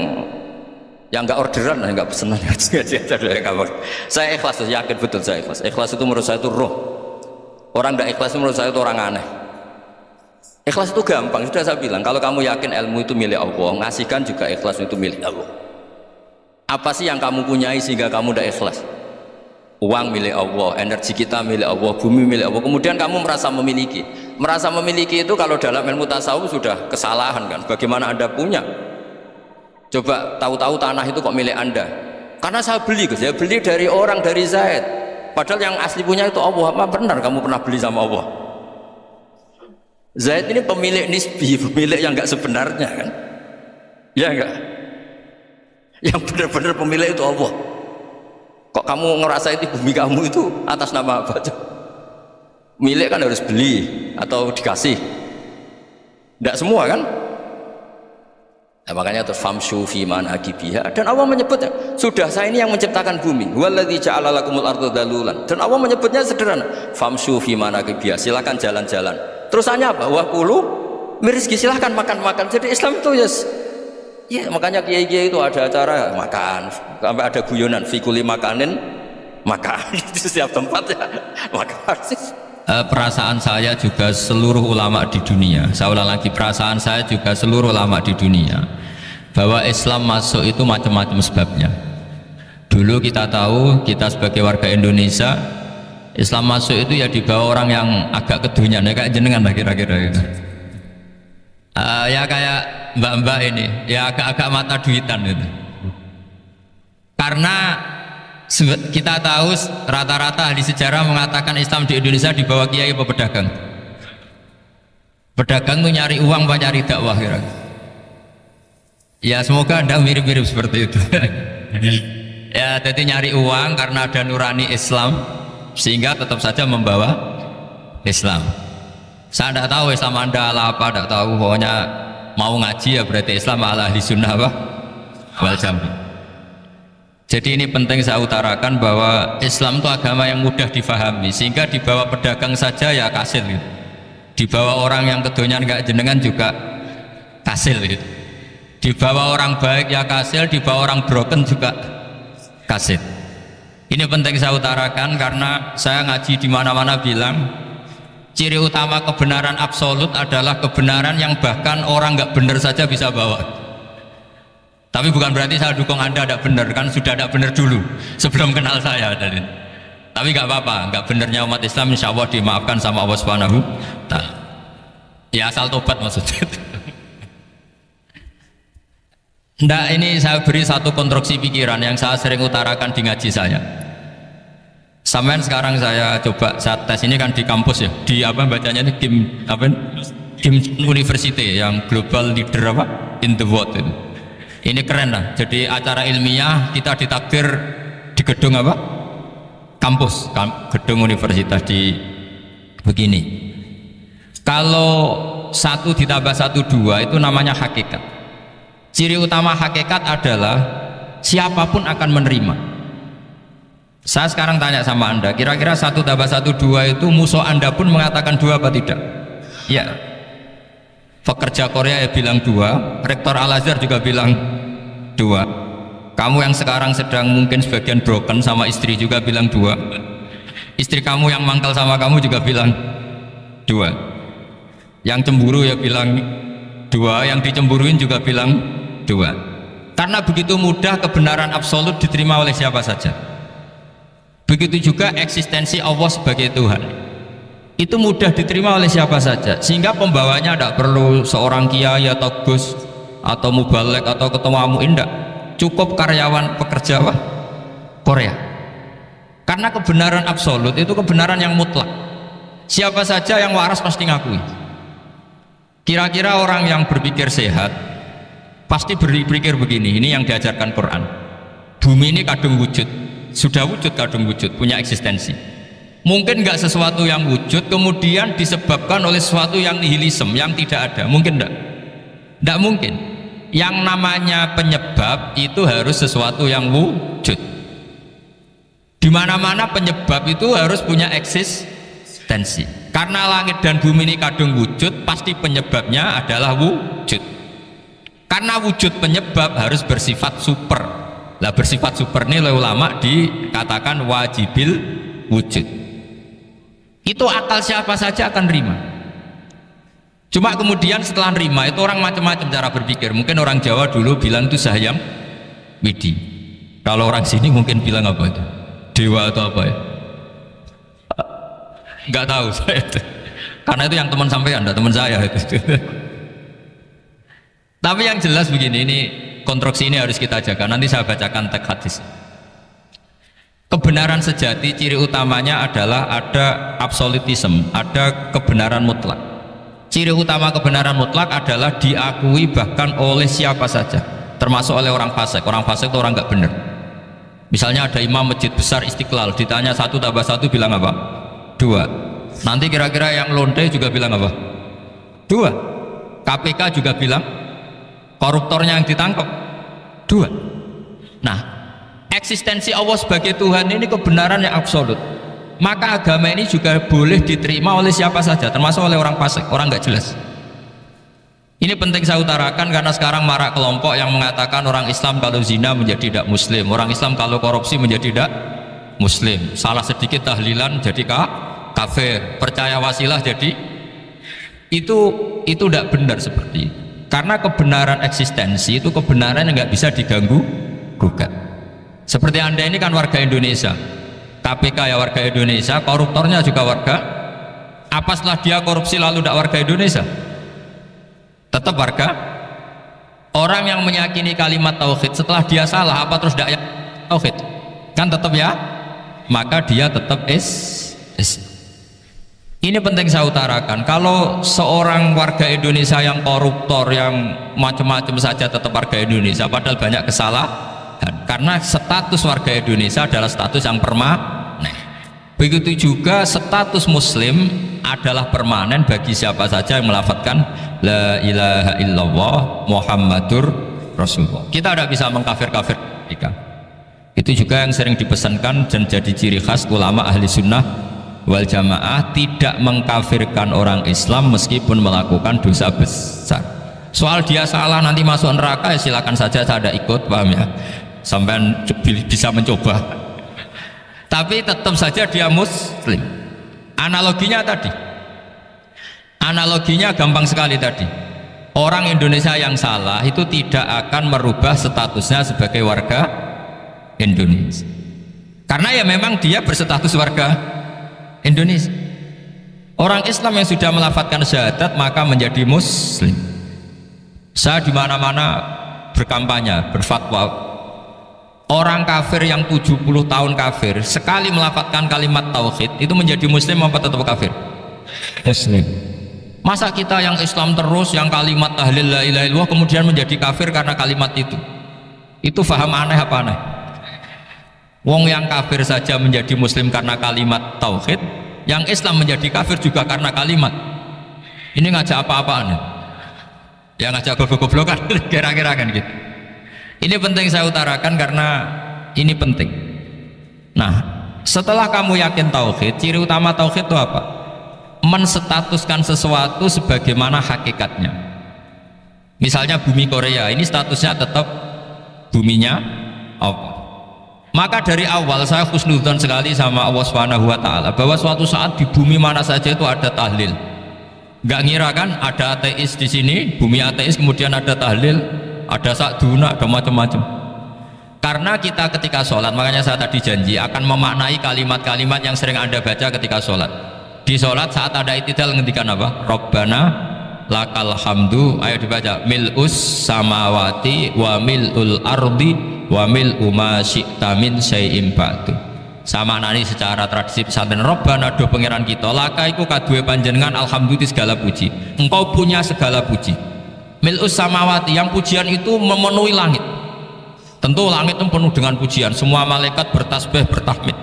nggak orderan, nggak pesenan, ngaji aja dulu yang gampang. Saya ikhlas, yakin betul saya ikhlas. Ikhlas itu menurut saya itu roh. Orang nggak ikhlas itu menurut saya itu orang aneh. Ikhlas itu gampang, sudah saya bilang. Kalau kamu yakin ilmu itu milik Allah, ngasihkan juga ikhlas itu milik Allah. Apa sih yang kamu punyai sehingga kamu tidak ikhlas? Uang milik Allah, energi kita milik Allah, bumi milik Allah. Kemudian kamu merasa memiliki. Merasa memiliki itu kalau dalam ilmu tasawuf sudah kesalahan kan? Bagaimana Anda punya? Coba tahu-tahu tanah itu kok milik Anda? Karena saya beli, saya beli dari orang, dari Zaid. Padahal yang asli punya itu Allah. Apa benar kamu pernah beli sama Allah? Zaid ini pemilik nisbi, pemilik yang enggak sebenarnya kan? Ya enggak? Yang benar-benar pemilik itu Allah. Kok kamu ngerasa itu bumi kamu itu atas nama apa? Milik kan harus beli atau dikasih. Tidak semua kan? Nah, makanya terus famshu fi manakibiha, dan Allah menyebutnya sudah saya ini yang menciptakan bumi. Waladzi ja'ala lakumul arda dalulan. Dan Allah menyebutnya sederhana. Famshu fi manakibiha, silakan jalan-jalan. Terusannya apa? Wa kulu mirizki, silakan makan-makan. Jadi Islam itu ya makanya kiai-kiai itu ada acara makan, sampai ada guyonan fikuli makanin makan di setiap tempat ya makan. Perasaan saya juga seluruh ulama di dunia, saya ulang lagi, perasaan saya juga seluruh ulama di dunia, bahwa Islam masuk itu macam-macam sebabnya. Dulu kita tahu, kita sebagai warga Indonesia, Islam masuk itu ya dibawa orang yang agak kedunian, ya kayak jenengan lah kira-kira gitu. Ya kayak mbak-mbak ini, ya agak-agak mata duitan gitu. Karena kita tahu rata-rata ahli sejarah mengatakan Islam di Indonesia dibawa kiai apa pedagang. Pedagang itu nyari uang apa nyari dakwah kira. Ya semoga Anda mirip-mirip seperti itu. Ya jadi nyari uang karena ada nurani Islam sehingga tetap saja membawa Islam. Saya tidak tahu Islam Anda ala apa, tidak tahu, pokoknya mau ngaji ya berarti Islam ala ahli sunnah apa? Wal jamaah. Jadi ini penting saya utarakan bahwa Islam itu agama yang mudah difahami, sehingga dibawa pedagang saja ya kasil gitu. Dibawa orang yang kedonyan gak jenengan juga kasil gitu. Dibawa orang baik ya kasil, dibawa orang broken juga kasil. Ini penting saya utarakan karena saya ngaji di mana-mana bilang ciri utama kebenaran absolut adalah kebenaran yang bahkan orang nggak benar saja bisa bawa. Tapi bukan berarti saya dukung Anda tidak benar, kan sudah tidak benar dulu sebelum kenal saya. Tapi nggak apa-apa, nggak benernya umat Islam insya Allah dimaafkan sama Allah Subhanahu wa Ta'ala. Ya asal tobat maksudnya. Nah ini saya beri satu konstruksi pikiran yang saya sering utarakan di ngaji saya. Sampai sekarang saya coba saya tes ini kan di kampus ya, di apa bacanya ini Kim University yang global leader apa in the world itu. Ini keren lah. Jadi acara ilmiah kita ditakdir di gedung apa? Kampus, gedung universitas di begini. Kalau 1 ditambah 1 2 itu namanya hakikat. Ciri utama hakikat adalah siapapun akan menerima. Saya sekarang tanya sama Anda, kira-kira 1 tambah 1 2 itu musuh Anda pun mengatakan 2 apa tidak? Ya. Pekerja Korea ya bilang 2, rektor Al-Azhar juga bilang 2. Kamu yang sekarang sedang mungkin sebagian broken sama istri juga bilang 2. Istri kamu yang mangkal sama kamu juga bilang 2. Yang cemburu ya bilang 2, yang dicemburuin juga bilang 2. Karena begitu mudah kebenaran absolut diterima oleh siapa saja. Begitu juga eksistensi Allah sebagai Tuhan. Itu mudah diterima oleh siapa saja, sehingga pembawanya tidak perlu seorang kiai atau gus atau mubalek atau ketua MUI, tidak. Cukup karyawan pekerja Korea. Karena kebenaran absolut itu kebenaran yang mutlak. Siapa saja yang waras pasti ngakui. Kira-kira orang yang berpikir sehat pasti berpikir begini, ini yang diajarkan Quran. Bumi ini kadung wujud, sudah wujud kadung wujud, punya eksistensi. Mungkin nggak sesuatu yang wujud kemudian disebabkan oleh sesuatu yang nihilisme, yang tidak ada. Mungkin enggak? Enggak mungkin. Yang namanya penyebab itu harus sesuatu yang wujud. Di mana-mana penyebab itu harus punya eksistensi. Karena langit dan bumi ini kadung wujud, pasti penyebabnya adalah wujud. Karena wujud penyebab harus bersifat super. Lah bersifat super ini oleh ulama dikatakan wajibil wujud. Itu akal siapa saja akan terima. Cuma kemudian setelah nerima itu orang macam-macam cara berpikir. Mungkin orang Jawa dulu bilang itu Sahyang Widi. Kalau orang sini mungkin bilang apa itu? Dewa atau apa ya? Nggak tahu saya itu. Karena itu yang teman sampean, enggak teman saya itu. Tapi yang jelas begini, ini konstruksi ini harus kita jaga. Nanti saya bacakan teks hadis. Kebenaran sejati ciri utamanya adalah ada absolutisme, ada kebenaran mutlak. Ciri utama kebenaran mutlak adalah diakui bahkan oleh siapa saja, termasuk oleh orang fasik. Orang fasik itu orang nggak benar. Misalnya ada imam masjid besar Istiqlal, ditanya 1 tambah 1 bilang apa? 2. Nanti kira-kira yang lonte juga bilang apa? 2. KPK juga bilang koruptornya yang ditangkap 2. Nah, eksistensi Allah sebagai Tuhan ini kebenaran yang absolut. Maka agama ini juga boleh diterima oleh siapa saja, termasuk oleh orang fasik, orang nggak jelas. Ini penting saya utarakan karena sekarang marak kelompok yang mengatakan orang Islam kalau zina menjadi tidak muslim, orang Islam kalau korupsi menjadi tidak muslim, salah sedikit tahlilan jadi kafir, percaya wasilah jadi itu tidak benar seperti itu. Karena kebenaran eksistensi itu kebenaran yang nggak bisa diganggu gugat. Seperti Anda ini kan warga Indonesia, KPK ya warga Indonesia, koruptornya juga warga. Apa setelah dia korupsi lalu tidak warga Indonesia? Tetap warga. Orang yang meyakini kalimat tauhid setelah dia salah apa terus tidak tauhid? Kan tetap ya. Maka dia tetap Ini penting saya utarakan. Kalau seorang warga Indonesia yang koruptor, yang macam-macam saja tetap warga Indonesia, padahal banyak kesalahan. Karena status warga Indonesia adalah status yang permanen. Begitu juga status Muslim adalah permanen bagi siapa saja yang melafadzkan La ilaha illallah Muhammadur Rasulullah. Kita tidak bisa mengkafir-kafir mereka. Itu juga yang sering dipesankan dan jadi ciri khas ulama ahli sunnah wal jamaah, tidak mengkafirkan orang Islam meskipun melakukan dosa besar. Soal dia salah nanti masuk neraka ya silakan saja, saya ada ikut, paham ya, sampai bisa mencoba. Tapi tetap saja dia muslim. Analoginya gampang sekali tadi. Orang Indonesia yang salah itu tidak akan merubah statusnya sebagai warga Indonesia, karena ya memang dia berstatus warga Indonesia. Orang Islam yang sudah melafadzkan syahadat maka menjadi muslim. Saya di mana-mana berkampanye, berfatwa, orang kafir yang 70 tahun kafir sekali melafadzkan kalimat tauhid itu menjadi muslim apa tetap kafir? Muslim. Masa kita yang Islam terus yang kalimat tahlil la ilaha illallah kemudian menjadi kafir karena kalimat itu? Itu faham aneh apa aneh? Wong yang kafir saja menjadi muslim karena kalimat tauhid, yang Islam menjadi kafir juga karena kalimat. Ini ngajak apa-apaan ya? Ya ngajak goblok-goblokan kira-kira kan gitu. Ini penting saya utarakan karena ini penting. Nah, setelah kamu yakin tauhid, ciri utama tauhid itu apa? Menstatuskan sesuatu sebagaimana hakikatnya. Misalnya bumi Korea, ini statusnya tetap buminya Allah. Maka dari awal saya husnudzon sekali sama Allah Subhanahu wa taala bahwa suatu saat di bumi mana saja itu ada tahlil. Enggak ngira kan ada ateis di sini, bumi ateis kemudian ada tahlil, ada sakduna, ada macam-macam. Karena kita ketika sholat, makanya saya tadi janji akan memaknai kalimat-kalimat yang sering Anda baca ketika sholat. Di sholat saat ada i'tidal ngendikan apa? Rabbana lakal hamdu, ayo dibaca, mil'us samawati wa mil'ul ardi wa mil'u ma syi'ta min syai'im ba'du. Sama nani secara tradisi pesantren, Rabbana do pangeran kita, laka iku kaduwe panjenengan alhamdulillah segala puji, engkau punya segala puji. Mil'us samawati, yang pujian itu memenuhi langit. Tentu langit itu penuh dengan pujian, semua malaikat bertasbih bertahmid,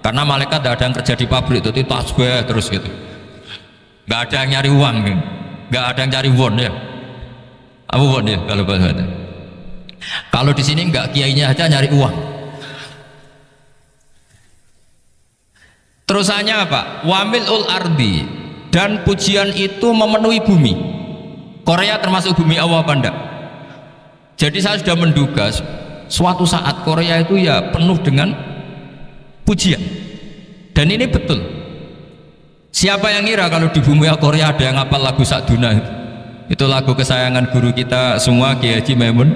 karena malaikat tidak ada yang kerja di pabrik itu tasbih terus gitu, nggak ada yang nyari uang gitu. Nggak ada yang cari won ya, apa won ya kalau bahasa. Kalau di sini nggak, kiainya aja nyari uang. Terusannya apa? Wamilul ardi, dan pujian itu memenuhi bumi. Korea termasuk bumi Allah apa enggak? Jadi saya sudah menduga suatu saat Korea itu ya penuh dengan pujian, dan ini betul. Siapa yang ngira kalau di bumi Korea ada yang hafal lagu Sakduna itu lagu kesayangan guru kita semua, Kiai Haji Maimun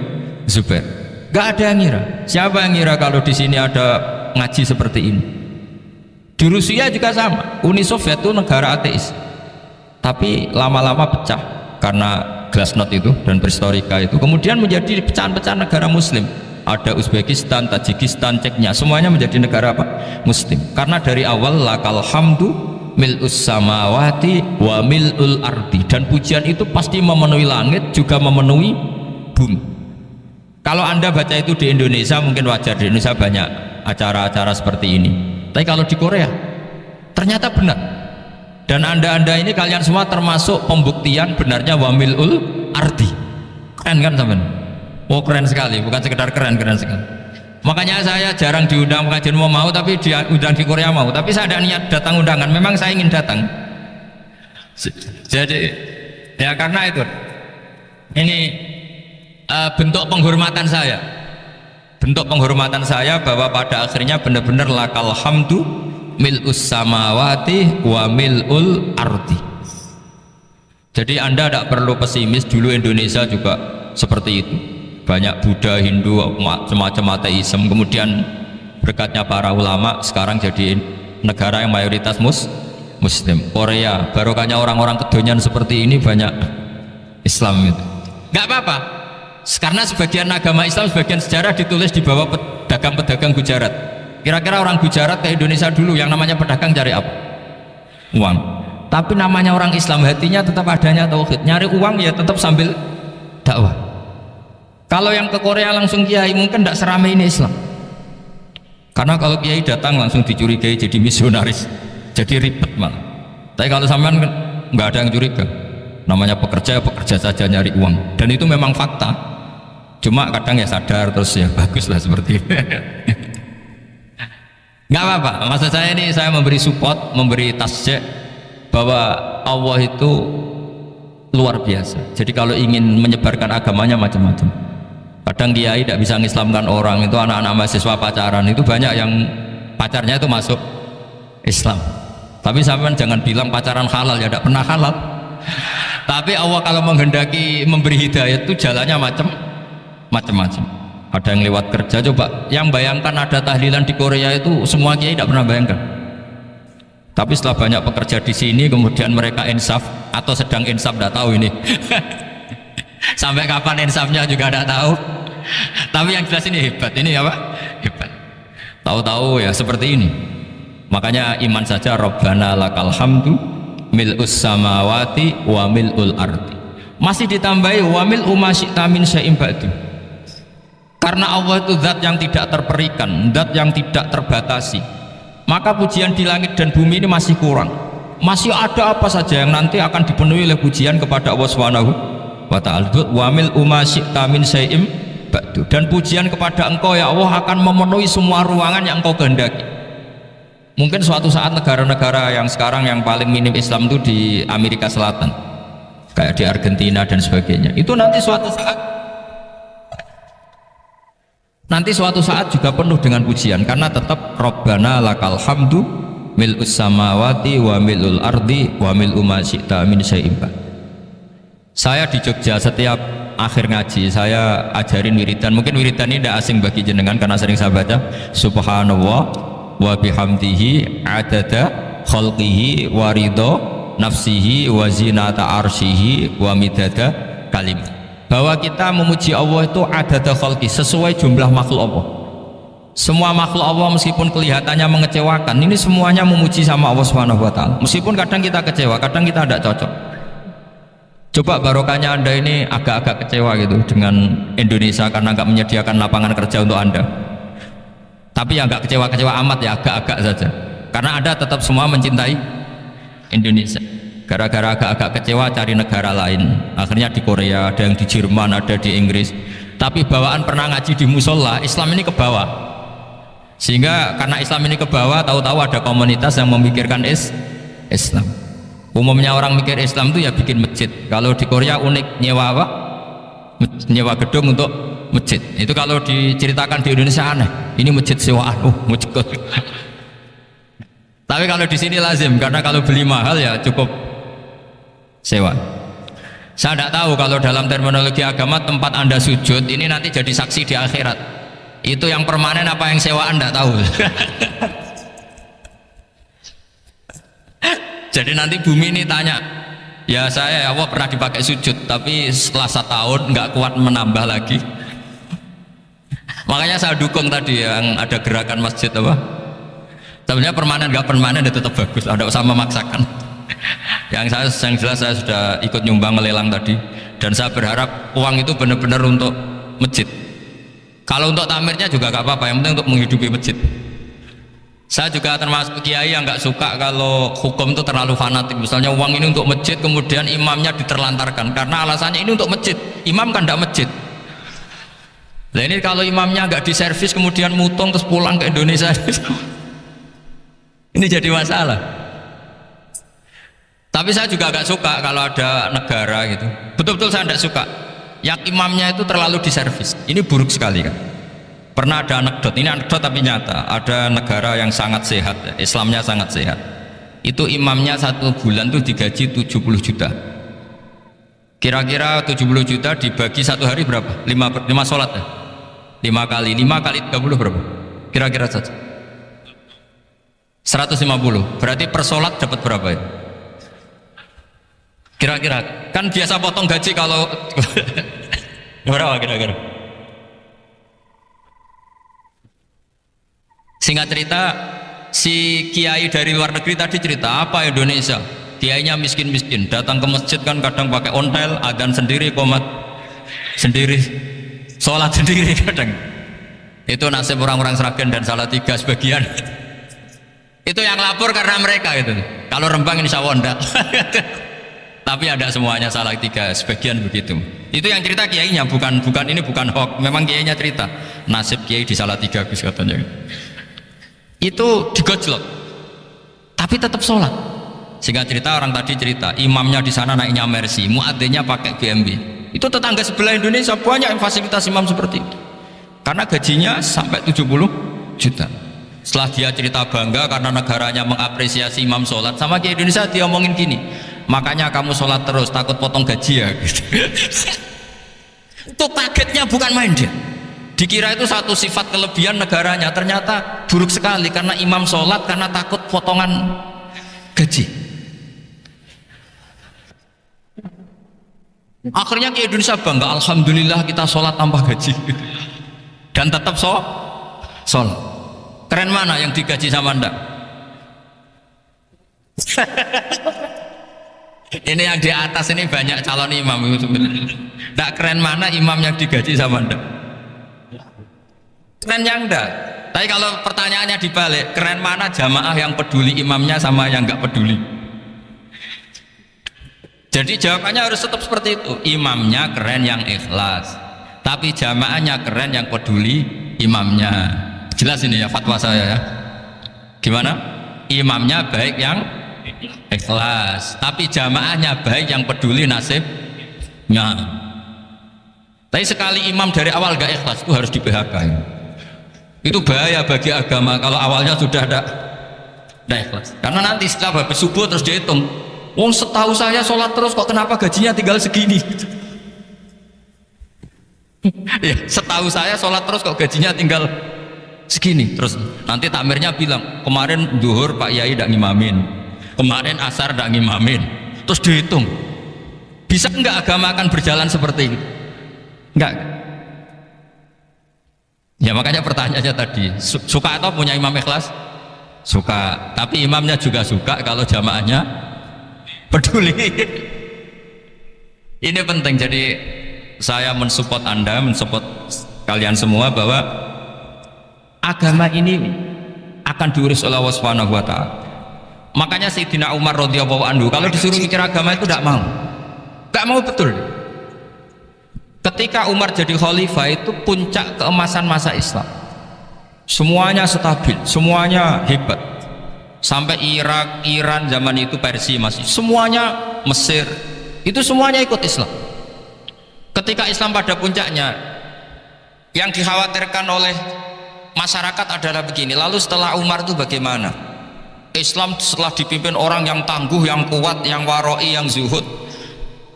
Zubair. Gak ada yang ngira. Siapa yang ngira kalau di sini ada ngaji seperti ini? Di Rusia juga sama. Uni Soviet itu negara ateis, tapi lama-lama pecah karena glasnost itu dan perestroika itu, kemudian menjadi pecahan-pecahan negara Muslim. Ada Uzbekistan, Tajikistan, Ceknya, semuanya menjadi negara apa? Muslim. Karena dari awal lakal hamdu mil'us samawati wa mil'ul ardi, dan pujian itu pasti memenuhi langit juga memenuhi bumi. Kalau Anda baca itu di Indonesia mungkin wajar, di Indonesia banyak acara-acara seperti ini, tapi kalau di Korea ternyata benar. Dan anda ini kalian semua termasuk pembuktian benarnya wa mil'ul ardi. Keren kan teman? Oh keren sekali, bukan sekedar keren, keren sekali. Makanya saya jarang diundang pengajian, mau tapi diundang di Korea mau, tapi saya ada niat datang undangan, memang saya ingin datang. Jadi ya karena itu ini bentuk penghormatan saya, bahwa pada akhirnya benar-benar lakal hamdu mil'us samawati wa mil'ul ardi. Jadi Anda tidak perlu pesimis, dulu Indonesia juga seperti itu, banyak Buddha, Hindu, semacam ateisme, kemudian berkatnya para ulama sekarang jadi negara yang mayoritas Muslim. Korea barokahnya orang-orang kedonyan seperti ini banyak Islam itu. Nggak apa-apa, karena sebagian agama Islam, sebagian sejarah ditulis di bawah pedagang-pedagang Gujarat. Kira-kira orang Gujarat ke Indonesia dulu yang namanya pedagang cari apa? Uang. Tapi namanya orang Islam, hatinya tetap adanya tauhid, nyari uang ya tetap sambil dakwah. Kalau yang ke Korea langsung kiai mungkin tidak seramai ini Islam, karena kalau kiai datang langsung dicurigai jadi misionaris, jadi ribet malah. Tapi kalau sampean nggak ada yang curiga, namanya pekerja saja nyari uang, dan itu memang fakta. Cuma kadang ya sadar terus ya bagus lah seperti itu. Nggak apa-apa, maksud saya ini saya memberi support, memberi tasjih bahwa Allah itu luar biasa. Jadi kalau ingin menyebarkan agamanya macam-macam. Kadang kiai tidak bisa mengislamkan orang, itu anak-anak mahasiswa pacaran itu banyak yang pacarnya itu masuk Islam. Tapi sampean jangan bilang pacaran halal, ya tidak pernah halal. Tapi Allah kalau menghendaki memberi hidayah itu jalannya macam-macam. Ada yang lewat kerja, coba yang bayangkan ada tahlilan di Korea itu semua kiai tidak pernah bayangkan. Tapi setelah banyak pekerja di sini, kemudian mereka insaf atau sedang insaf, tidak tahu ini. Sampai kapan insafnya juga tidak tahu. Tapi yang jelas ini hebat, ini apa? Hebat. Tahu-tahu ya seperti ini. Makanya iman saja, Rabbana lakal hamdu mil'us samawati wa mil'ul ardi. Masih ditambahi wa mil'u ma syi'ta min syai'im ba'du. Karena Allah itu zat yang tidak terperikan, zat yang tidak terbatasi, maka pujian di langit dan bumi ini masih kurang. Masih ada apa saja yang nanti akan dipenuhi oleh pujian kepada Allah Subhanahu wa ta'ala. Wa mil'u ma syi'ta min syai'im ba'du. Dan pujian kepada Engkau ya Allah akan memenuhi semua ruangan yang Engkau kehendaki. Mungkin suatu saat negara-negara yang sekarang yang paling minim Islam itu di Amerika Selatan, kayak di Argentina dan sebagainya, itu nanti suatu saat juga penuh dengan pujian, karena tetap Rabbana lakal hamdu mil'us samawati wa mil'ul ardi wa mil'u ma syi'ta min syai'in ba'd. Saya di Jogja setiap akhir ngaji saya ajarin wiridan. Mungkin wiridan ini tidak asing bagi jenengan karena sering saya baca. Subhanallah wa bihamdihi adada khalqihi wa ridho nafsihi wa zinata arsyihi wa midada kalim. Bahwa kita memuji Allah itu adada khalqi, sesuai jumlah makhluk Allah. Semua makhluk Allah meskipun kelihatannya mengecewakan, ini semuanya memuji sama Allah Subhanahu wa taala. Meskipun kadang kita kecewa, kadang kita tidak cocok. Coba barokahnya Anda ini agak-agak kecewa gitu dengan Indonesia karena nggak menyediakan lapangan kerja untuk Anda. Tapi ya nggak kecewa-kecewa amat ya, agak-agak saja. Karena Anda tetap semua mencintai Indonesia. Gara-gara agak-agak kecewa cari negara lain. Akhirnya di Korea, ada yang di Jerman, ada di Inggris. Tapi bawaan pernah ngaji di musola, Islam ini ke bawah. Sehingga karena Islam ini ke bawah, tahu-tahu ada komunitas yang memikirkan Islam. Umumnya orang mikir Islam itu ya bikin masjid. Kalau di Korea unik, nyewa apa? Nyewa gedung untuk masjid. Itu kalau diceritakan di Indonesia aneh. Ini masjid sewaan, masjid. Tapi kalau di sini lazim, karena kalau beli mahal ya cukup sewa. Saya tidak tahu kalau dalam terminologi agama tempat Anda sujud ini nanti jadi saksi di akhirat. Itu yang permanen apa yang sewaan tidak tahu. Jadi nanti bumi ini tanya, ya saya ya Allah pernah dipakai sujud, tapi setelah 1 tahun nggak kuat menambah lagi. Makanya saya dukung tadi yang ada gerakan masjid apa. Sebenarnya permanen nggak permanen itu tetap bagus, ada usah memaksakan. yang jelas saya sudah ikut nyumbang melelang tadi, dan saya berharap uang itu benar-benar untuk masjid. Kalau untuk tamirnya juga nggak apa-apa, yang penting untuk menghidupi masjid. Saya juga termasuk kiai yang nggak suka kalau hukum itu terlalu fanatik. Misalnya uang ini untuk masjid, kemudian imamnya diterlantarkan karena alasannya ini untuk masjid. Imam kan tidak masjid. Nah ini kalau imamnya nggak diservis kemudian mutung terus pulang ke Indonesia, ini jadi masalah. Tapi saya juga nggak suka kalau ada negara gitu. Betul-betul saya tidak suka yang imamnya itu terlalu diservis. Ini buruk sekali kan. Pernah ada anekdot, ini anekdot tapi nyata. Ada negara yang sangat sehat, Islamnya sangat sehat. Itu imamnya 1 bulan tuh digaji 70 juta. Kira-kira 70 juta dibagi 1 hari berapa? 5 sholat ya? 5 kali 30 berapa? Kira-kira saja 150. Berarti per sholat dapat berapa ya? Kira-kira, kan biasa potong gaji kalau berapa kira-kira? Singkat cerita, si kiai dari luar negeri tadi cerita apa Indonesia, kiainya miskin-miskin, datang ke masjid kan kadang pakai ontel, adzan sendiri, qomat sendiri, sholat sendiri kadang. Itu nasib orang-orang Sragen dan Salatiga sebagian. Itu yang lapor karena mereka itu. Kalau Rembang insya Allah enggak. Tapi ada semuanya Salatiga, sebagian begitu. Itu yang cerita kiainya, bukan ini bukan hoax, memang kiainya cerita. Nasib kiai di Salatiga habis katanya. Itu digojlok tapi tetap sholat. Sehingga cerita orang tadi cerita imamnya di sana naiknya Mercy, muadzinnya pakai BMW. Itu tetangga sebelah Indonesia banyak yang fasilitas imam seperti itu karena gajinya sampai 70 juta. Setelah dia cerita bangga karena negaranya mengapresiasi imam sholat, sama di Indonesia dia omongin gini, makanya kamu sholat terus takut potong gaji ya gitu. Itu kagetnya bukan main dia. Dikira itu satu sifat kelebihan negaranya, ternyata buruk sekali karena imam sholat karena takut potongan gaji. Akhirnya ke Indonesia bangga, alhamdulillah kita sholat tambah gaji dan tetap sholat. Keren mana yang digaji sama Anda? Ini yang di atas ini banyak calon imam itu sebenarnya. Tidak keren mana imam yang digaji sama Anda? Keren yang enggak. Tapi kalau pertanyaannya dibalik, keren mana jamaah yang peduli imamnya sama yang enggak peduli? Jadi jawabannya harus tetap seperti itu. Imamnya keren yang ikhlas, tapi jamaahnya keren yang peduli imamnya. Jelas ini ya fatwa saya ya. Gimana? Imamnya baik yang ikhlas, tapi jamaahnya baik yang peduli nasibnya. Tapi sekali imam dari awal gak ikhlas itu harus di PHK ya. Itu bahaya bagi agama kalau awalnya sudah ada ikhlas. Karena nanti setelah habis subuh terus dihitung Wong setahu saya sholat terus kok kenapa gajinya tinggal segini? Ya, setahu saya sholat terus kok gajinya tinggal segini. Terus nanti takmirnya bilang kemarin duhur Pak Yai tidak ngimamin, kemarin asar tidak ngimamin. Terus dihitung, bisa enggak agama akan berjalan seperti itu? Enggak. Ya makanya pertanyaannya tadi, suka atau punya imam ikhlas? Suka, tapi imamnya juga suka kalau jamaahnya peduli. Ini penting. Jadi saya mensupport Anda, mensupport kalian semua bahwa agama ini akan diurus oleh Allah Subhanahu wa taala. Makanya Sayyidina Umar radhiyallahu anhu kalau disuruh mikir agama itu tidak mau. Tidak mau betul. Ketika Umar jadi khalifah itu puncak keemasan masa Islam. Semuanya stabil, semuanya hebat. Sampai Irak, Iran zaman itu, Persia masih, semuanya, Mesir, itu semuanya ikut Islam. Ketika Islam pada puncaknya, yang dikhawatirkan oleh masyarakat adalah begini, lalu setelah Umar itu bagaimana? Islam setelah dipimpin orang yang tangguh, yang kuat, yang waroi, yang zuhud,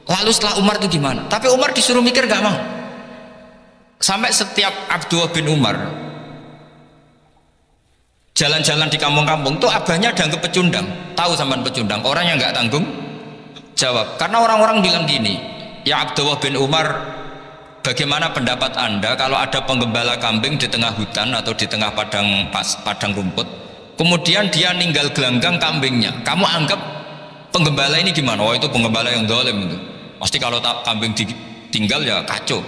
lalu setelah Umar itu gimana? Tapi Umar disuruh mikir gak mau. Sampai setiap Abdullah bin Umar jalan-jalan di kampung-kampung tuh abahnya dianggap pecundang. Tahu sampean pecundang? Orang yang nggak tanggung jawab. Karena orang-orang bilang gini, ya Abdullah bin Umar, bagaimana pendapat Anda kalau ada penggembala kambing di tengah hutan atau di tengah padang rumput, kemudian dia ninggal gelanggang kambingnya, kamu anggap penggembala ini gimana? Oh itu penggembala yang zalim itu. Pasti kalau kambing ditinggal ya kacau.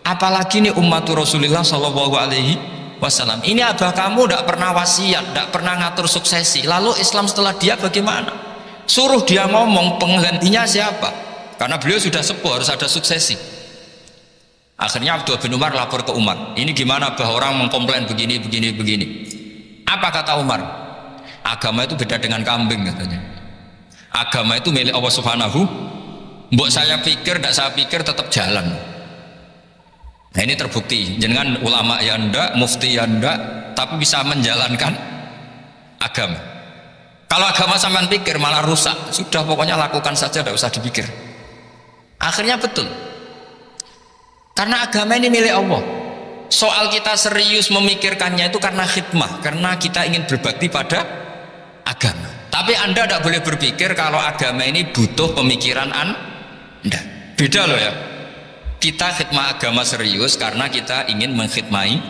Apalagi nih umat Rasulullah Shallallahu Alaihi Wasallam. Ini abah kamu tidak pernah wasiat, tidak pernah ngatur suksesi. Lalu Islam setelah dia bagaimana? Suruh dia ngomong, penggantinya siapa? Karena beliau sudah sepuh, harus ada suksesi. Akhirnya Abdullah bin Umar lapor ke Umar. Ini gimana abah, orang mengkomplain begini. Apa kata Umar? Agama itu beda dengan kambing katanya. Agama itu milik Allah Subhanahu. Mbok saya pikir, tidak saya pikir tetap jalan. Nah ini terbukti, jangan ulama ya ndak, mufti ya ndak, tapi bisa menjalankan agama. Kalau agama sampean pikir malah rusak, sudah pokoknya lakukan saja, tidak usah dipikir. Akhirnya betul, karena agama ini milik Allah. Soal kita serius memikirkannya itu karena khidmah, karena kita ingin berbakti pada agama. Tapi Anda tidak boleh berpikir kalau agama ini butuh pemikiran Anda. Beda loh ya. Kita khidmah agama serius karena kita ingin mengkhidmai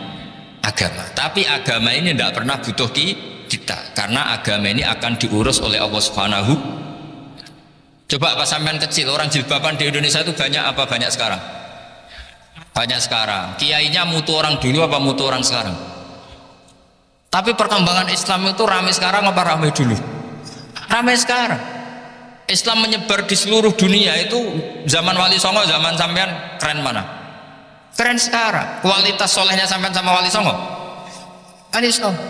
agama. Tapi agama ini tidak pernah butuh kita, karena agama ini akan diurus oleh Allah Subhanahu. Coba pas sampean kecil, orang jilbaban di Indonesia itu banyak apa banyak sekarang? Banyak sekarang. Kiainya mutu orang dulu apa mutu orang sekarang? Tapi perkembangan Islam itu ramai sekarang apa ramai dulu? Ramai sekarang. Islam menyebar di seluruh dunia itu zaman Wali Songo, zaman sampean keren mana? Keren sekarang. Kualitas solehnya sampean sama Wali Songo? Wali Songo.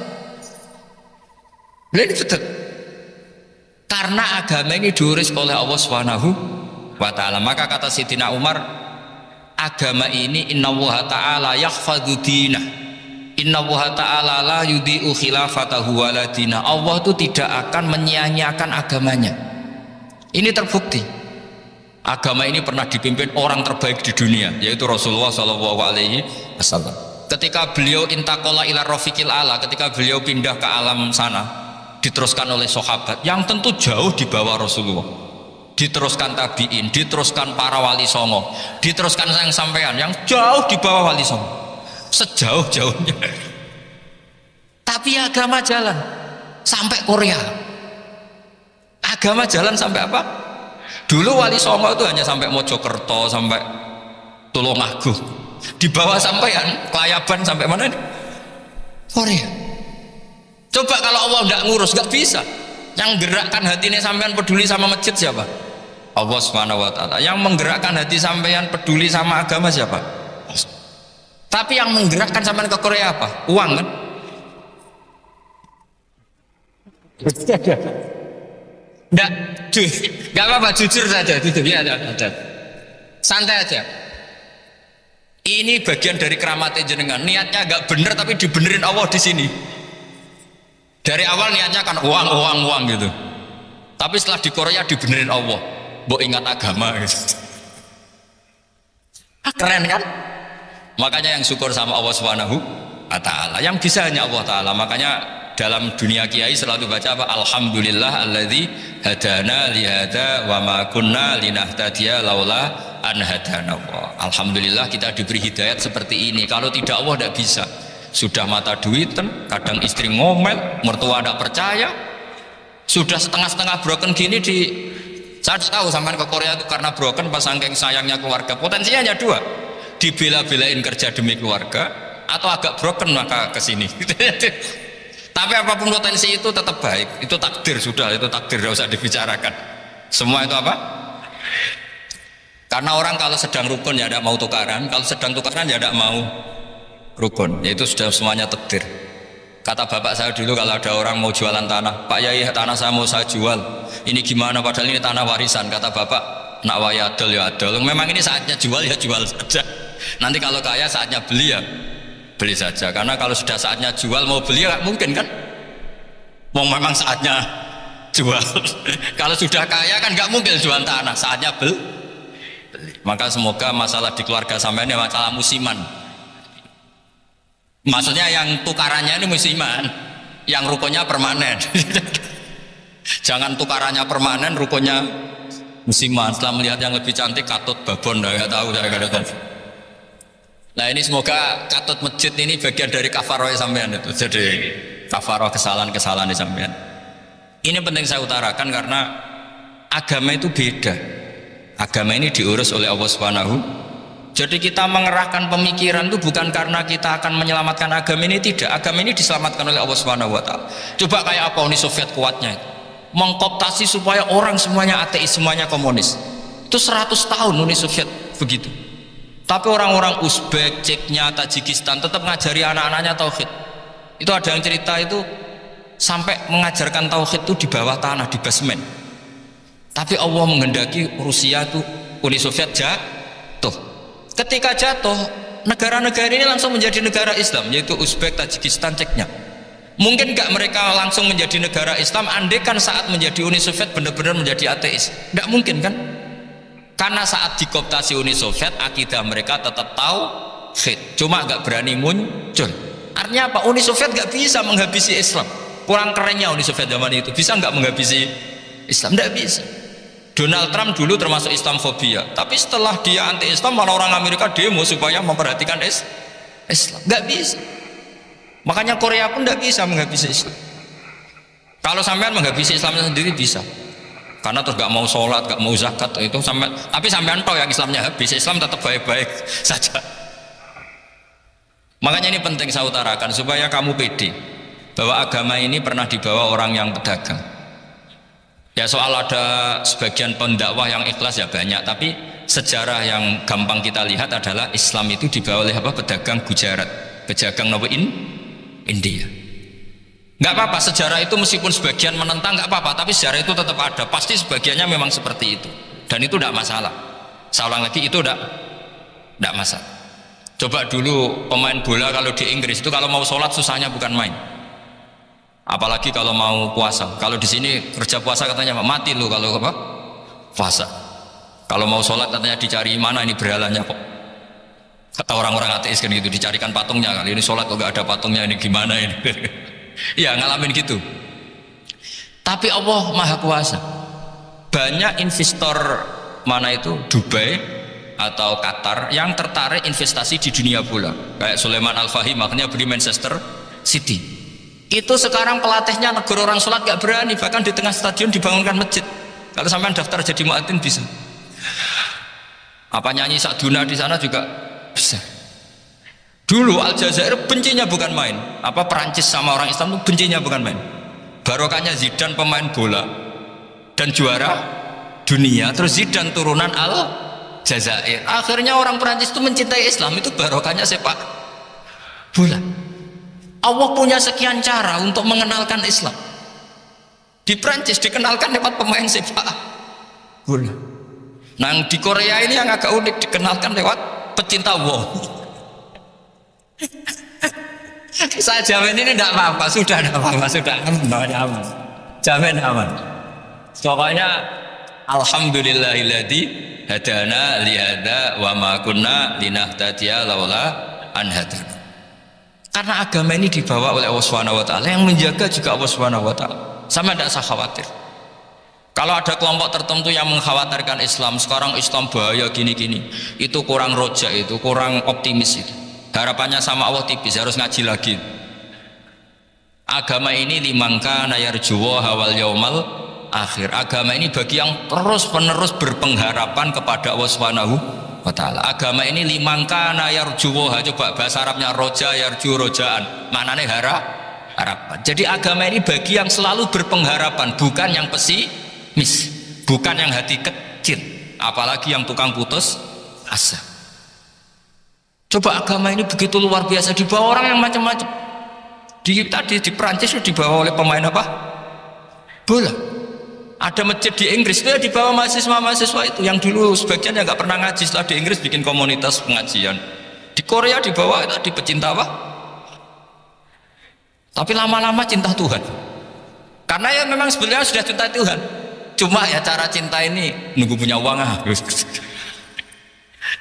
Ini betul. Karena agama ini diurus oleh Allah Subhanahu wa taala. Maka kata Sayyidina Umar, agama ini innallaha ta'ala yahfadzu dinah. Innallaha ta'ala la yudhi'u khilafatahu wala dinah. Allah itu tidak akan menyia-nyiakan agamanya. Ini terbukti. Agama ini pernah dipimpin orang terbaik di dunia, yaitu Rasulullah Shallallahu Alaihi Wasallam. Ketika beliau intaqala ila rafiqil ala, ketika beliau pindah ke alam sana, diteruskan oleh sahabat yang tentu jauh di bawah Rasulullah, diteruskan tabiin, diteruskan para wali songo, diteruskan yang sampean yang jauh di bawah wali songo, sejauh-jauhnya. Tapi agama jalan sampai Korea. Agama jalan sampai apa? Dulu Wali Songo itu hanya sampai Mojokerto, sampai Tulungagung. Di bawah sampean, Klayaban sampai mana ini? Korea. Coba kalau Allah nggak ngurus, nggak bisa. Yang gerakkan hatinya sampean peduli sama masjid siapa? Allah Subhanahu wa taala. Yang menggerakkan hati sampean peduli sama agama siapa? Tapi yang menggerakkan sampean ke Korea apa? Uang kan? Enggak, enggak apa-apa, jujur saja, jujur ya, ada. Santai aja. Ini bagian dari keramatnya jenengan. Niatnya agak bener tapi dibenerin Allah di sini. Dari awal niatnya kan uang gitu. Tapi setelah di Korea dibenerin Allah, mbok ingat agama gitu. Keren kan? Makanya yang syukur sama Allah Subhanahu wa ta'ala, yang bisa hanya Allah ta'ala. Makanya dalam dunia kiai selalu baca apa? Alhamdulillah alladzi hadana lihada wa ma kunna linahtadiya laula an hadana Allah. Alhamdulillah kita diberi hidayat seperti ini. Kalau tidak Allah tidak bisa. Sudah mata duitan, kadang istri ngomel, mertua tidak percaya, sudah setengah-setengah broken gini di. Saya tahu sampai ke Korea itu karena broken pas saking sayangnya keluarga. Potensinya hanya dua, dibela-belain kerja demi keluarga, atau agak broken maka kesini. Tapi apapun potensi itu tetap baik, itu takdir sudah, itu takdir, tidak usah dibicarakan. Semua itu apa? Karena orang kalau sedang rukun ya tidak mau tukaran, kalau sedang tukaran ya tidak mau rukun, itu sudah semuanya takdir. Kata bapak saya dulu kalau ada orang mau jualan tanah, Pak Yai tanah saya mau saya jual, ini gimana padahal ini tanah warisan. Kata bapak, nak waya adol ya adol, memang ini saatnya jual ya jual saja, nanti kalau kaya saatnya beli ya beli saja. Karena kalau sudah saatnya jual mau beli ya mungkin kan, mau memang saatnya jual. Kalau sudah kaya kan nggak mungkin jual tanah, saatnya beli. Maka semoga masalah di keluarga sampean ini masalah musiman. Maksudnya yang tukarannya ini musiman, yang rukunnya permanen. Jangan tukarannya permanen, rukunnya musiman. Setelah melihat yang lebih cantik, katut babon, nggak tahu saya nggak tahu. Nah ini semoga katut masjid ini bagian dari kafaroh sampean itu. Jadi kafaroh kesalahan-kesalahan di sampean. Ini penting saya utarakan karena agama itu beda. Agama ini diurus oleh Allah Subhanahu. Jadi kita mengerahkan pemikiran itu bukan karena kita akan menyelamatkan agama ini, tidak. Agama ini diselamatkan oleh Allah Subhanahu wa ta'ala. Coba kayak apa Uni Soviet kuatnya itu, mengkooptasi supaya orang semuanya ateis, semuanya komunis. Itu 100 tahun Uni Soviet begitu. Tapi orang-orang Uzbek, Ceknya, Tajikistan tetap ngajari anak-anaknya tauhid. Itu ada yang cerita itu sampai mengajarkan tauhid itu di bawah tanah, di basement. Tapi Allah menghendaki Rusia itu, Uni Soviet jatuh. Ketika jatuh, negara-negara ini langsung menjadi negara Islam, yaitu Uzbek, Tajikistan, Ceknya. Mungkin nggak mereka langsung menjadi negara Islam andai kan saat menjadi Uni Soviet benar-benar menjadi ateis? Nggak mungkin kan? Karena saat dikooptasi Uni Soviet, akidah mereka tetap tauhid, cuma nggak berani muncul. Artinya apa? Uni Soviet nggak bisa menghabisi Islam. Kurang kerennya Uni Soviet zaman itu, bisa nggak menghabisi Islam? Nggak bisa. Donald Trump dulu termasuk Islamfobia, tapi setelah dia anti-Islam malah orang Amerika demo supaya memperhatikan Islam. Nggak bisa. Makanya Korea pun nggak bisa menghabisi Islam. Kalau sampean menghabisi Islamnya sendiri bisa, karena terus nggak mau sholat, nggak mau zakat itu sampai. Tapi sampean tahu yang Islamnya habis, Islam tetap baik-baik saja. Makanya ini penting saya utarakan supaya kamu pede bahwa agama ini pernah dibawa orang yang pedagang. Ya soal ada sebagian pendakwah yang ikhlas ya banyak, tapi sejarah yang gampang kita lihat adalah Islam itu dibawa oleh apa? Pedagang Gujarat, pedagang India. Nggak apa-apa sejarah itu meskipun sebagian menentang nggak apa-apa, tapi sejarah itu tetap ada. Pasti sebagiannya memang seperti itu, dan itu tidak masalah. Saya ulang lagi, itu tidak masalah. Coba dulu pemain bola kalau di Inggris itu kalau mau sholat susahnya bukan main. Apalagi kalau mau puasa. Kalau di sini kerja puasa katanya mati lu kalau apa? Puasa. Kalau mau sholat katanya dicari mana ini berhalanya kok. Kata orang-orang ateis kan gitu, dicarikan patungnya. Kali ini sholat kok gak ada patungnya, ini gimana ini? Ya ngalamin gitu. Tapi Allah Maha Kuasa. Banyak investor mana itu Dubai atau Qatar yang tertarik investasi di dunia bola. Kayak Sulaiman Al-Fahim makanya beli Manchester City. Itu sekarang pelatihnya negara orang sholat gak berani, bahkan di tengah stadion dibangunkan masjid. Kalau sampai daftar jadi muadzin bisa. Apa nyanyi Sakduna di sana juga bisa. Dulu Aljazair bencinya bukan main. Apa Perancis sama orang Islam itu bencinya bukan main. Barokahnya Zidane pemain bola dan juara dunia, terus Zidane turunan Aljazair. Akhirnya orang Perancis itu mencintai Islam, itu barokahnya sepak bola. Allah punya sekian cara untuk mengenalkan Islam. Di Prancis dikenalkan lewat pemain sepak bola. Nah di Korea ini yang agak unik, dikenalkan lewat pecinta wow. Saya jamin ini tidak apa-apa, sudah tidak apa-apa, sudah aman, jamin aman. Pokoknya alhamdulillahilladzi hadana li hadza wa ma kunna linahtadiya laula an hadana. Karena agama ini dibawa oleh Allah Subhanahu wa taala, yang menjaga juga Allah Subhanahu wa taala. Sama tidak usah khawatir. Kalau ada kelompok tertentu yang mengkhawatirkan Islam, sekarang Islam bahaya gini-gini, itu kurang roja, itu kurang optimis itu. Harapannya sama Allah tipis, harus ngaji lagi. Agama ini limangka nayarjuwa hawal yaumal akhir. Agama ini bagi yang terus-menerus berpengharapan kepada Allah Subhanahu wa taala. Agama ini limangka nayarjuwa, coba bahasa Arabnya roja yarju rojaan. Maknanya harapan. Jadi agama ini bagi yang selalu berpengharapan, bukan yang pesimis, bukan yang hati kecil, apalagi yang tukang putus asa. Coba agama ini begitu luar biasa, dibawa orang yang macam-macam. Tadi di Perancis dibawa oleh pemain apa? Bola. Ada masjid di Inggris itu ya dibawa mahasiswa-mahasiswa itu yang dulu sebagian yang nggak pernah ngaji, setelah di Inggris bikin komunitas pengajian. Di Korea dibawa itu di pecinta apa? Tapi lama-lama cinta Tuhan. Karena ya memang sebenarnya sudah cinta Tuhan. Cuma ya cara cinta ini nunggu punya uang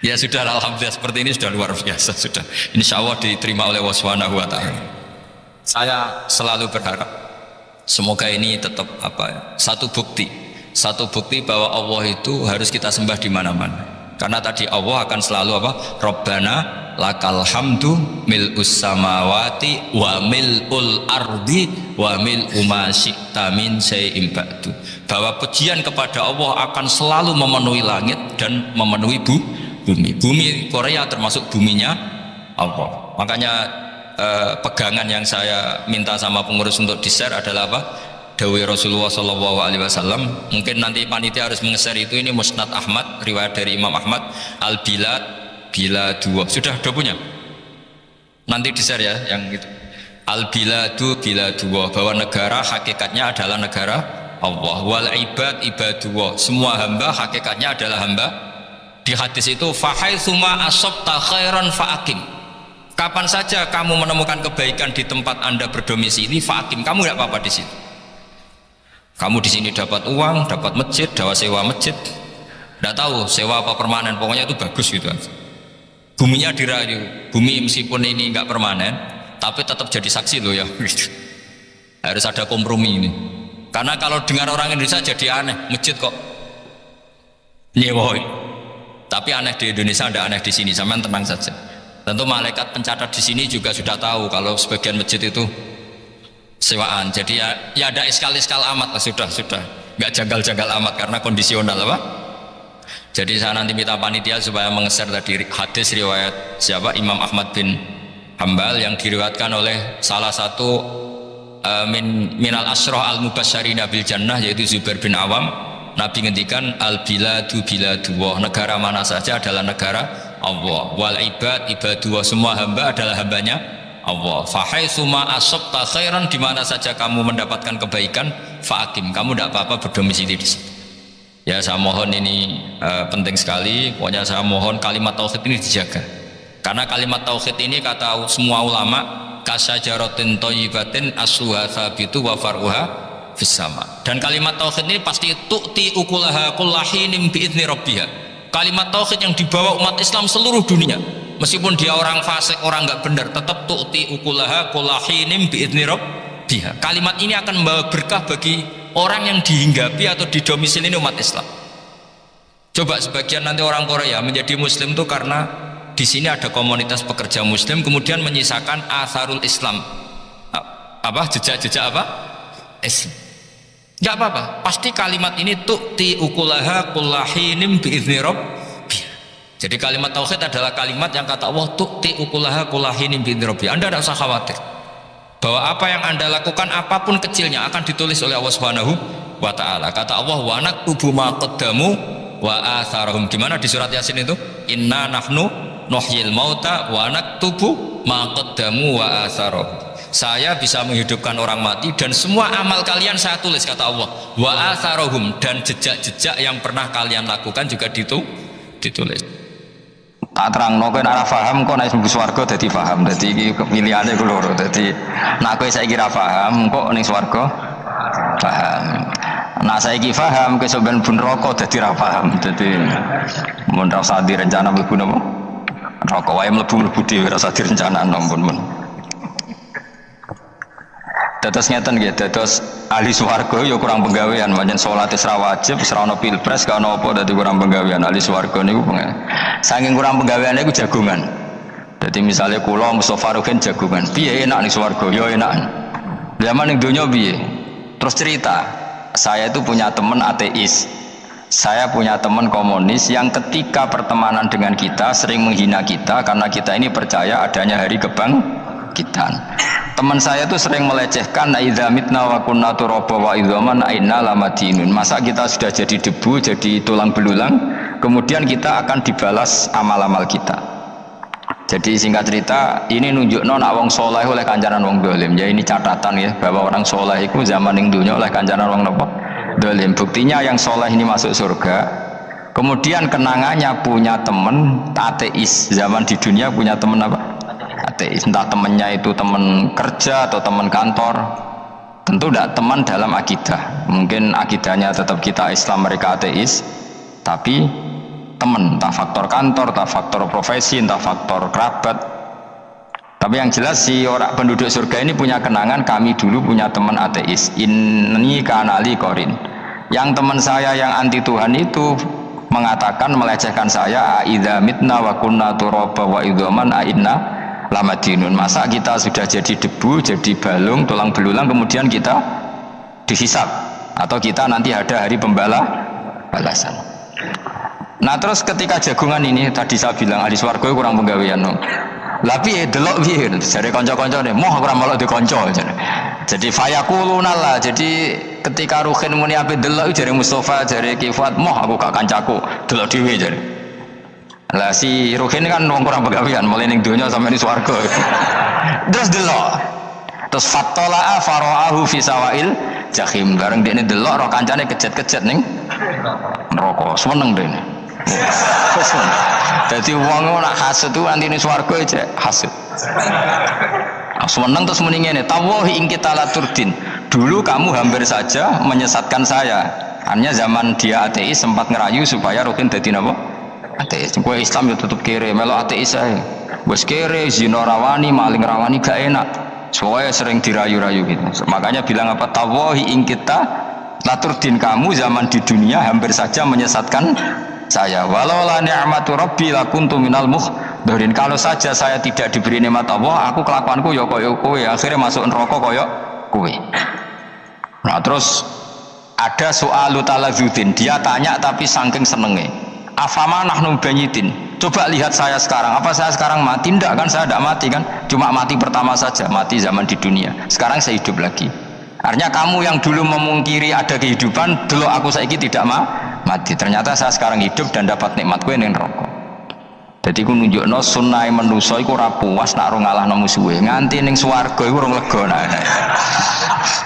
Ya sudah, alhamdulillah seperti ini sudah luar biasa sudah. Insya Allah diterima oleh Allah Subhanahu wa taala. Saya selalu berharap semoga ini tetap satu bukti bahwa Allah itu harus kita sembah di mana-mana. Karena tadi Allah akan selalu Rabbana lakal hamdu mil'us samawati wa mil'ul ardi wa mil'u ma syi'ta min syai'in ba'du. Bahwa pujian kepada Allah akan selalu memenuhi langit dan memenuhi bumi. Bumi Korea termasuk buminya Allah. Makanya pegangan yang saya minta sama pengurus untuk di-share adalah dawai Rasulullah SAW. Mungkin nanti panitia harus menge-share itu. Ini Musnad Ahmad, riwayat dari Imam Ahmad, al-bilad bila dua. Sudah punya? Nanti di-share ya yang itu. Al-biladu bila dua, bahwa negara hakikatnya adalah negara Allah. Wal ibad ibadullah, semua hamba hakikatnya adalah hamba. Di hadis itu fahaitsuma asabta khairan fa'akim. Kapan saja kamu menemukan kebaikan di tempat Anda berdomisili, fa'akim, kamu tidak apa-apa di situ. Kamu di sini dapat uang, dapat masjid, dapat sewa masjid. Tidak tahu sewa apa permanen, pokoknya itu bagus gitu aja. Buminya dirayu, bumi meskipun ini nggak permanen, tapi tetap jadi saksi loh ya. Harus ada kompromi ini. Karena kalau dengar orang Indonesia jadi aneh, masjid kok nyewoi. Tapi aneh di Indonesia, tidak aneh di sini, sampean tenang saja. Tentu malaikat pencatat di sini juga sudah tahu kalau sebagian masjid itu sewaan. Jadi ya ada iskal-iskal amat lah, sudah nggak janggal-janggal amat karena kondisional Jadi saya nanti minta panitia supaya mengeser tadi hadis riwayat siapa, Imam Ahmad bin Hambal, yang diriwayatkan oleh salah satu minal asyrah al mubasysyirina bil jannah, yaitu Zubair bin Awam. Nabi ngendikan al biladu biladullah, negara mana saja adalah negara Allah. Wal ibad ibadullah, semua hamba adalah hambanya Allah. Fahaitsuma asabta khairan, di mana saja kamu mendapatkan kebaikan, fa'akim, kamu tidak apa-apa berdomisili di situ. Ya saya mohon ini penting sekali. Pokoknya saya mohon kalimat tauhid ini dijaga. Karena kalimat tauhid ini kata semua ulama kasyajaratin thayyibatin asluha tsabitu wa far'uha fis sama. Dan kalimat tauhid ini pasti tu'ti ukulaha kullahinin bi'izni rabbiha. Kalimat tauhid yang dibawa umat Islam seluruh dunia, meskipun dia orang fasik, orang nggak benar, tetap tu'ti ukulaha kullahinin bi'izni rabbiha. Kalimat ini akan membawa berkah bagi orang yang dihinggapi atau didomisili umat Islam. Coba sebagian nanti orang Korea menjadi muslim itu karena di sini ada komunitas pekerja muslim, kemudian menyisakan atharul Islam, jejak-jejak Islam. Enggak apa-apa, pasti kalimat ini tu'ti ukulaha kullahinin bi'izni rabbiha. Jadi kalimat tauhid adalah kalimat yang kata Allah tu'ti ukulaha kullahinin bi'izni rabbiha. Anda tidak usah khawatir bahwa apa yang Anda lakukan apapun kecilnya akan ditulis oleh Allah Subhanahu wa taala. Kata Allah wa naktubu ma qaddamu wa atharahum. Di mana di surat Yasin itu? Inna nahnu nuhyil mauta wa naktubu ma qaddamu wa atharahum. Saya bisa menghidupkan orang mati dan semua amal kalian saya tulis, kata Allah. Wa atharahum, dan jejak-jejak yang pernah kalian lakukan juga ditulis. Tak terangno kowe ora paham kok nek mlebu swarga dadi paham. Dadi iki pilihane ku loro. Dadi nek kowe saiki ra paham kok ning swarga paham. Nah saya paham kesoben pun rokok dadi ra paham. Dadi mun ra usah direncana mlebu napa? Rokok wae mlebu dhewe ora usah direncana ampun. Dados ngeten nggih, dados ahli swarga ya kurang penggawean, pancen salat wis ra wajib, wis ra ono pilpres, gak ono apa dadi kurang penggawean. Ahli swarga niku saking kurang penggaweane iku jagongan. Dadi misale kula Mustofa Ruhin jagongan, piye enak ning swarga? Ya enak. Zaman ning donya piye? Terus cerita, saya itu punya teman ateis, saya punya teman komunis yang ketika pertemanan dengan kita sering menghina kita karena kita ini percaya adanya hari kebangkitan. Teman saya itu sering melecehkan idza mitna wa kunna turaba wa idzaman inna lamadinun. Masa kita sudah jadi debu, jadi tulang belulang, kemudian kita akan dibalas amal-amal kita. Jadi singkat cerita, ini nunjukno nak wong soleh oleh kancanan wong dolim. Ya ini catatan ya, bahwa orang soleh itu zaman yang dunia oleh kancanan wong nopo dolim. Buktinya yang soleh ini masuk surga, kemudian kenangannya punya teman ateis. Zaman di dunia punya teman apa? Ateis. Entah temannya itu teman kerja atau teman kantor. Tentu tidak teman dalam akidah. Mungkin akidahnya tetap kita Islam, mereka ateis, tapi teman, entah faktor kantor, entah faktor profesi, entah faktor kerabat. Tapi yang jelas si orang penduduk surga ini punya kenangan, kami dulu punya teman ateis. Ini kanali korin. Yang teman saya yang anti Tuhan itu mengatakan, melecehkan saya, idza mitna wa kunna turaba wa idzaman inna lamadinun. Masa kita sudah jadi debu, jadi balung, tulang belulang, kemudian kita dihisab, atau kita nanti ada hari balasan. Nah terus ketika jagungan ini tadi saya bilang ahli swarga kurang penggawean no. Lah piye delok piye jare kanca-kancane moh ora melok di kanca jadi fayakuluna lah. Jadi ketika Ruhin muni ape delok jare Mustofa jare Kifat moh aku gak kancaku delok dhewe jare. Lah si Ruhin kan wong kurang penggawean mulai ning donya sampe ning swarga. Terus delok. Terus fattala'a fara'ahu fi sawail jahim. Bareng dekne delok ro kancane kejet-kejet ning neraka. Seneng dene. Jadi wong nak hasud itu antine swarga aja hasud. Seneng terus muni ngene, tawahi ing kita laturdin. Dulu kamu hampir saja menyesatkan saya. Hanya zaman dia ateis sempat ngerayu supaya Ruhin dadi napa? Ateis. Kowe Islam ya tutup kere, melok ateis ae. Wis kere, zina rawani, maling rawani gak enak. Soalnya sering dirayu-rayu gitu. Makanya bilang apa? Tawahi ing kita laturdin, kamu zaman di dunia hampir saja menyesatkan saya. Walau la ni'matu rabbi lakuntu minal muhdharin. Kalau saja saya tidak diberi nikmat Allah, aku kelakuanku ya koyo kowe, akhirnya masuk neraka koyo kowe. Nah terus ada soal talazudin, dia tanya tapi saking senenge. Afama nahnu banyitin. Coba lihat saya sekarang, apa saya sekarang mati? Tidak kan, saya tidak mati kan, cuma mati pertama saja, mati zaman di dunia. Sekarang saya hidup lagi. Artinya kamu yang dulu memungkiri ada kehidupan, dulu aku saiki tidak mati. Ternyata saya sekarang hidup dan dapat nikmat kowe ning neraka. Dadi ku nunjukno sunnahe manusa iku ora puas nak ora ngalahno musuhe. Nganti ning swarga iku ora lega nah.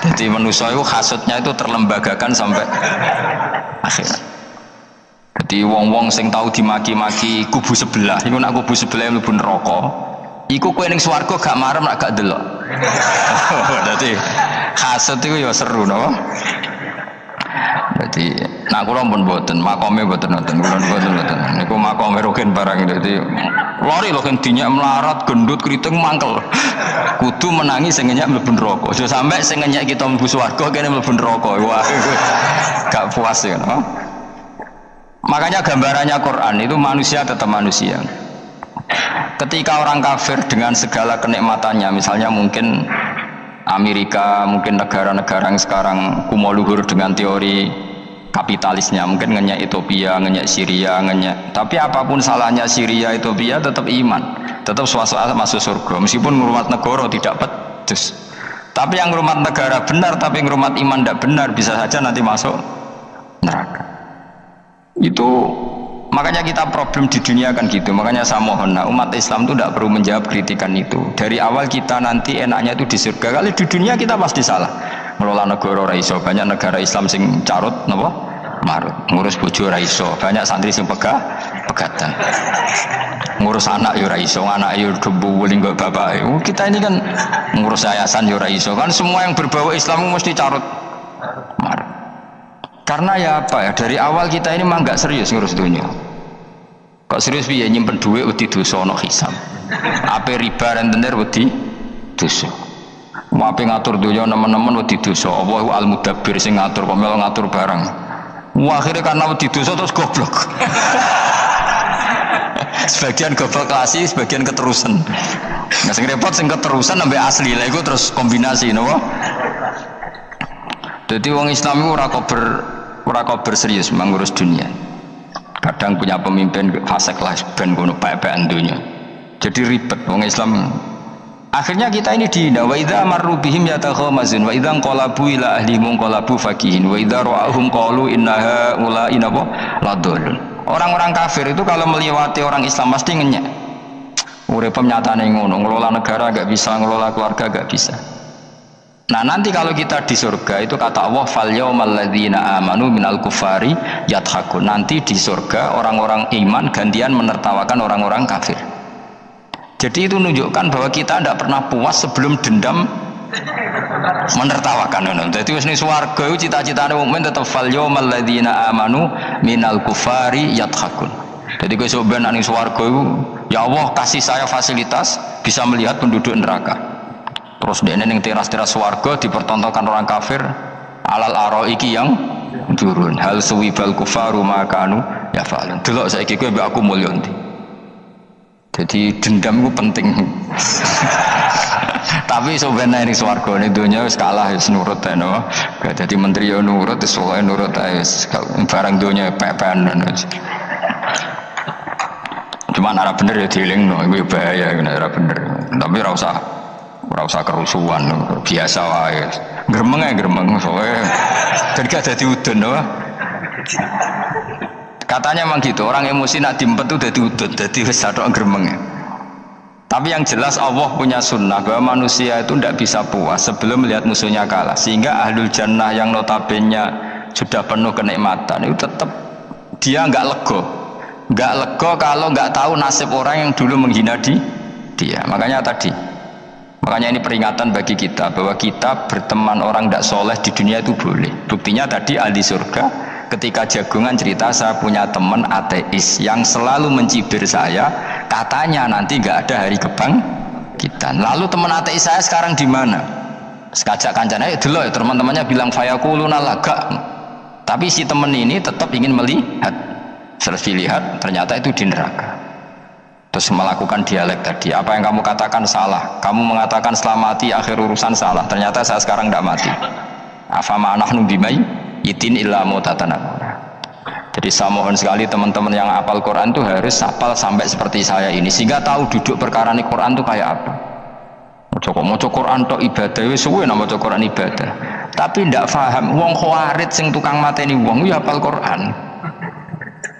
Dadi manusa iku hasudnya itu terlembagakan sampai akhir. Dadi wong-wong sing tau dimaki-maki kubu sebelah, iku nak kubu sebelah mlebu neraka. Iku kowe ning swarga gak marem nak gak delok. Dadi hasud iku ya seru napa? Jadi, nah kula pun boten, makome boten nonton, kula boten. Niku makome Ruhin barang dadi lari lho kan dinyak melarat, gendut, kriting mangkel. Kudu menangi sing ngenyek mlebu neraka. Aja sampe sing ngenyek kita mlebu swarga kene mlebu neraka. Wah, gak puas ya, no? Makanya gambarannya Quran itu manusia tetap manusia. Ketika orang kafir dengan segala kenikmatannya, misalnya mungkin Amerika, mungkin negara-negara yang sekarang kumo luhur dengan teori kapitalisnya, mungkin ngenyek Ethiopia, ngenyek Syria, ngenyek. Tapi apapun salahnya Syria, Ethiopia tetap iman, tetap suasana masuk surga. Meskipun ngurmat negara tidak pedes. Tapi yang ngurmat negara benar, tapi ngurmat iman tidak benar, bisa saja nanti masuk neraka. Itu makanya kita problem di dunia kan gitu. Makanya saya mohon, nah, umat Islam itu tidak perlu menjawab kritikan itu. Dari awal kita nanti enaknya itu di surga. Kali di dunia kita pasti salah. Ngelola negara raiso, banyak negara Islam sing carut, napa? Marut. Ngurus bojo raiso, banyak santri sing pegatan. Ngurus anak yo raiso, anak yo debu wuling kok bapak. Kita ini kan ngurus yayasan yo raiso. Kan semua yang berbau Islam mesti carut. Marut. Karena ya apa ya, dari awal kita ini mah nggak serius ngurus dunia. Kok serius piye nyimpen duit wedi dosa ana hisab. Ape riba rentenir wedi dosa. Ape ngatur dunia nemen-nemen wedi dosa. Allah al-mudabbir sing ngatur kok melu ngatur barang. Akhirnya karena wedi dosa terus goblok. Sebagian goblok klasik, sebagian keterusan. Nah, sing repot sing keterusan sampai asli lah iku terus kombinasi napa? Jadi wong Islam itu ora kober serius mengurus dunia. Kadang punya pemimpin fasik lah ben kono pek-pekan dunia. Jadi ribet wong Islam. Akhirnya kita ini dihina. Wa idza marru bihim yatakhamazun wa idza qalabu ila ahlihim qalabu fakihin wa idza ra'ahum qalu innaha ulaina ladallun. Orang-orang kafir itu kalau melewati orang Islam pasti ngenyek. Urip nyatane ngono, ngelola negara enggak bisa, ngelola keluarga enggak bisa. Nah nanti kalau kita di surga itu kata Allah fal yaumal ladzina amanu minal kufari yadhakun. Nanti di surga orang-orang iman gantian menertawakan orang-orang kafir. Jadi itu menunjukkan bahwa kita tidak pernah puas sebelum dendam menertawakan. Jadi wis ning swarga iku cita-citane mukmin tetep fal yaumal ladzina amanu minal kufari yadhakun. Jadi kowe sok ben ning swarga iku ya Allah kasih saya fasilitas bisa melihat penduduk neraka. Terus dia neng teras-teras warga dipertontonkan orang kafir alal aroiki yang turun hal suwibal kufaru makanu ya fa'alun delok saiki kowe mbek aku mulya ndi. Jadi dendam itu penting. Tapi sebenarnya ini swarga ini dunia wis kalah wis nurut ae no. Gak dadi menteri yo nurut wis pokoke nurut ae barang dunia pepen. Cuma arah bener ya dielingno iku bahaya ora bener. Tapi ora usah kerusuhan biasa wae gremeng soalnya jadi gak jadi udun no? Katanya emang gitu orang emosi nak diempet tuh jadi udun jadi wis sadok gremeng. Tapi yang jelas Allah punya sunnah bahwa manusia itu tidak bisa puas sebelum melihat musuhnya kalah, sehingga ahlul jannah yang notabene sudah penuh kenikmatan itu tetap dia nggak lego kalau nggak tahu nasib orang yang dulu menghina dia. Makanya ini peringatan bagi kita bahwa kita berteman orang tidak soleh di dunia itu boleh. Buktinya tadi ahli surga ketika jagungan cerita saya punya teman ateis yang selalu mencibir saya, katanya nanti nggak ada hari kebangkitan. Lalu teman ateis saya sekarang di mana? Sekajak kancana dulu ya teman-temannya bilang fayakuluna laga. Tapi si teman ini tetap ingin melihat. Selesai lihat ternyata itu di neraka. Terus melakukan dialek tadi, apa yang kamu katakan salah, kamu mengatakan setelah mati akhir urusan salah, ternyata saya sekarang tidak mati. Afama nahnu bimai itin illa mutatan. Jadi saya mohon sekali teman-teman yang hafal Quran itu harus hafal sampai seperti saya ini, sehingga tahu duduk perkara ini Quran itu kayak apa. Mau Quran tok ibadah, suwe nama Quran ibadah, tapi tidak paham. Wong khawarit sing tukang mateni wong ya hafal Quran.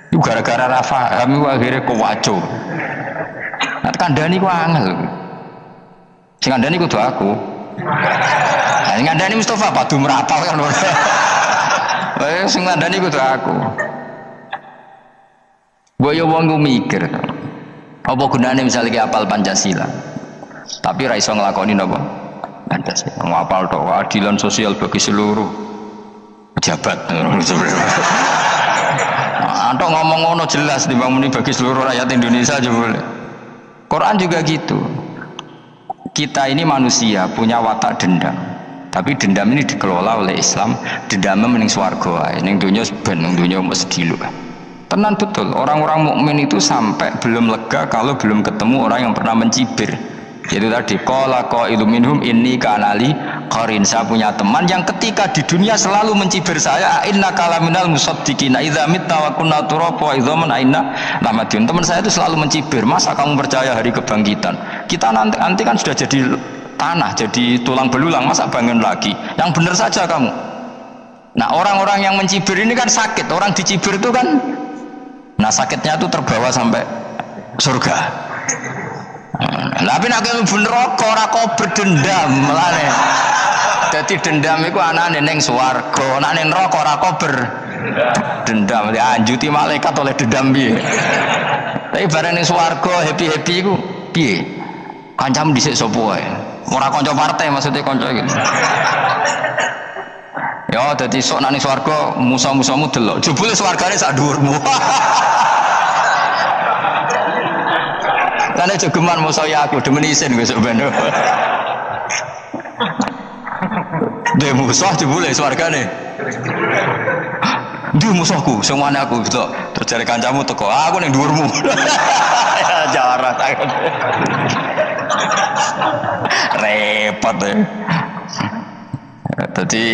Itu gara-gara ra paham itu akhirnya kewaco. Nah, kandhani ku angel. Sing kandhani kudu aku. Nah, sing kandhani Mustafa padu merapal kan. Sing kandhani kudu aku. Boyo wong ku mikir. Apa gunane misalnya ki apal Pancasila. Tapi ra iso nglakoni napa? Pancasila. Ngapal tok keadilan sosial bagi seluruh pejabat. Antok ngomong ngono jelas dibangun bagi seluruh rakyat Indonesia aja boleh. Quran juga gitu. Kita ini manusia punya watak dendam. Tapi dendam ini dikelola oleh Islam. Dendamnya mending swarga, ning dunya ben ning dunya mesti lho. Tenan betul, orang-orang mukmin itu sampai belum lega kalau belum ketemu orang yang pernah mencibir. Yaitu tadi qala qailu minhum inni kanali qarin, saya punya teman yang ketika di dunia selalu mencibir saya, inna kalaminal musaddiqina idza mitta wa kunna turaba wa idzaman aina lamadun. Teman saya itu selalu mencibir, masa kamu percaya hari kebangkitan? Kita nanti kan sudah jadi tanah, jadi tulang belulang, masa bangun lagi? Yang benar saja kamu. Nah, orang-orang yang mencibir ini kan sakit, orang dicibir itu kan, nah sakitnya itu terbawa sampai surga. Tapi nak mlebu neraka ora kok berdendam melane. Dadi dendam iku anane ning swarga, nek ning neraka ora kok berdendam. Dianjuti malaikat oleh dendam piye. Tapi bareng ning swarga happy-happy iku piye? Kancamu dhisik sapa wae. Ora kanca partai maksudnya kanca iki. Ya Ya dadi sok nang swarga musa-musamu delok. Jebule swargane sak dhuwurmu. Kan jogeman musa ya aku demen isin besok ben. Dhe musuh jebule swargane. Ndi musuhku, sing mana aku delok. Terus jare kancamu teko, aku ning dhuwurmu. Jarak takon. Repot ya. Jadi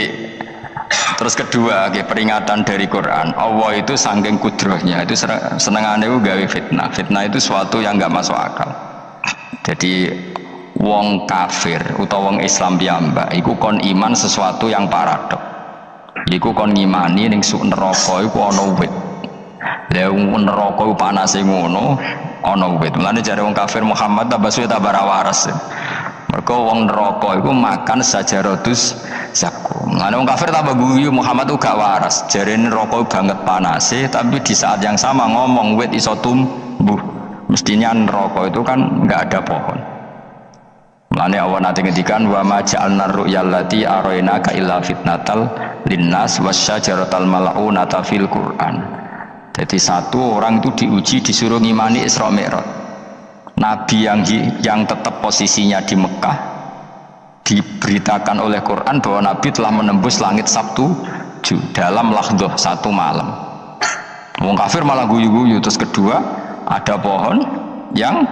terus kedua, peringatan dari Quran. Allah itu saking kudrohnya itu senengannya itu gawe fitnah. Fitnah itu suatu yang nggak masuk akal. Jadi wong kafir utawa wong Islam piyambak iku kon iman sesuatu yang paradok. Iku kon ngimani ning suk neraka iku ana wit. Lah neraka iku panase ngono, ana wit. Mulane jare wong kafir Muhammad tabasuh tabara waras. Mergo wong neraka iku makan sajarodus zakum. Mulane wong kafir tambah guyu Muhammad tuh gak waras. Jarene neraka banget panase, tapi di saat yang sama ngomong wit iso tumbuh. Mestinya neraka itu kan enggak ada pohon. Mulane Allah nanti ngendikan wa ma ja'alna ru'yallati arainaka illa fitnatal linnas wasyajaratal mal'unata fil Qur'an. Jadi satu orang itu diuji disuruh ngimani Isra Mi'raj. Nabi yang tetap posisinya di Mekah diberitakan oleh Quran bahwa Nabi telah menembus langit Sabtu dalam lahdoh satu malam. Wong kafir malah guyu-guyu. Terus kedua ada pohon yang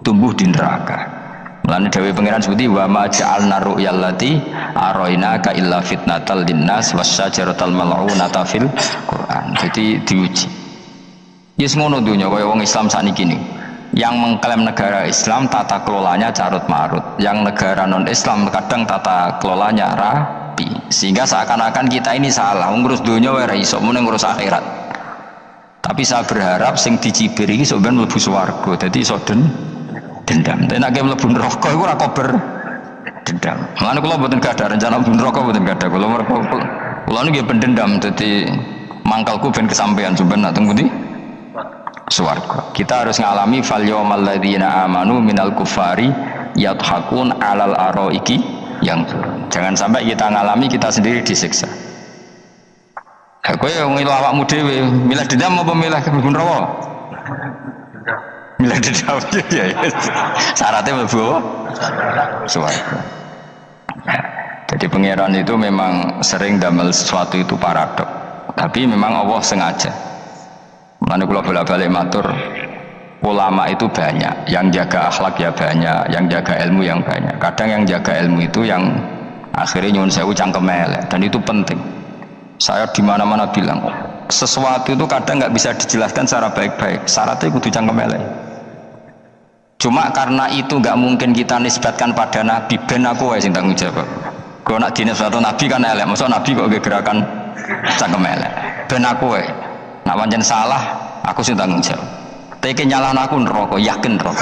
tumbuh di neraka. Mulane dawuh pangeran seperti wa ma ja'alna ru'yallati arainaka illa fitnatal linnas wasyajaratal mal'unata fil Quran. Jadi diuji. Yes ngono dunya kaya wong Islam sakniki niku. Yang mengklaim negara Islam tata kelolanya carut marut, yang negara non Islam kadang tata kelolanya rapi, sehingga seakan-akan kita ini salah ngurus dunia ora iso mung ngurus akhirat. Tapi saya berharap sing dicibir iki sampeyan mlebu swarga, dadi iso dendam. Nek nek mlebu neraka iku ora kober dendam. Mulane kula mboten gadah rencana mlebu neraka mboten gadah. Kula niki pendendam dadi mangkalku ben kesampean sampeyan nak teng pundi? Swarga. Kita harus ngalami fal yawmal ladzina amanu minal kufari yadhakun alal araiki yang jangan sampai kita ngalami kita sendiri disiksa. Kowe ngilu awakmu dhewe, milih dendam apa milih mlebu neraka? Milih dendam ya. Syaratnya mlebu swarga. Jadi pangeran itu memang sering damel sesuatu itu paradok. Tapi memang Allah sengaja. Mulane kula bolak-balik matur, ulama itu banyak, yang jaga akhlak ya banyak, yang jaga ilmu yang banyak. Kadang yang jaga ilmu itu yang akhirnya nyuwun sewu cangkem elek, dan itu penting. Saya di mana-mana bilang, sesuatu itu kadang nggak bisa dijelaskan secara baik-baik. Syaratnya kudu cangkem elek. Cuma karena itu nggak mungkin kita nisbatkan pada Nabi, ben aku wae sing tanggung jawab. Kalau nak dinisbatkan Nabi kan elek, maksud Nabi kok gerakan cangkem elek. Ben aku wae. Nak pancen salah, aku sing tanggung jawab. Teke nyalahno aku neraka, yakin neraka.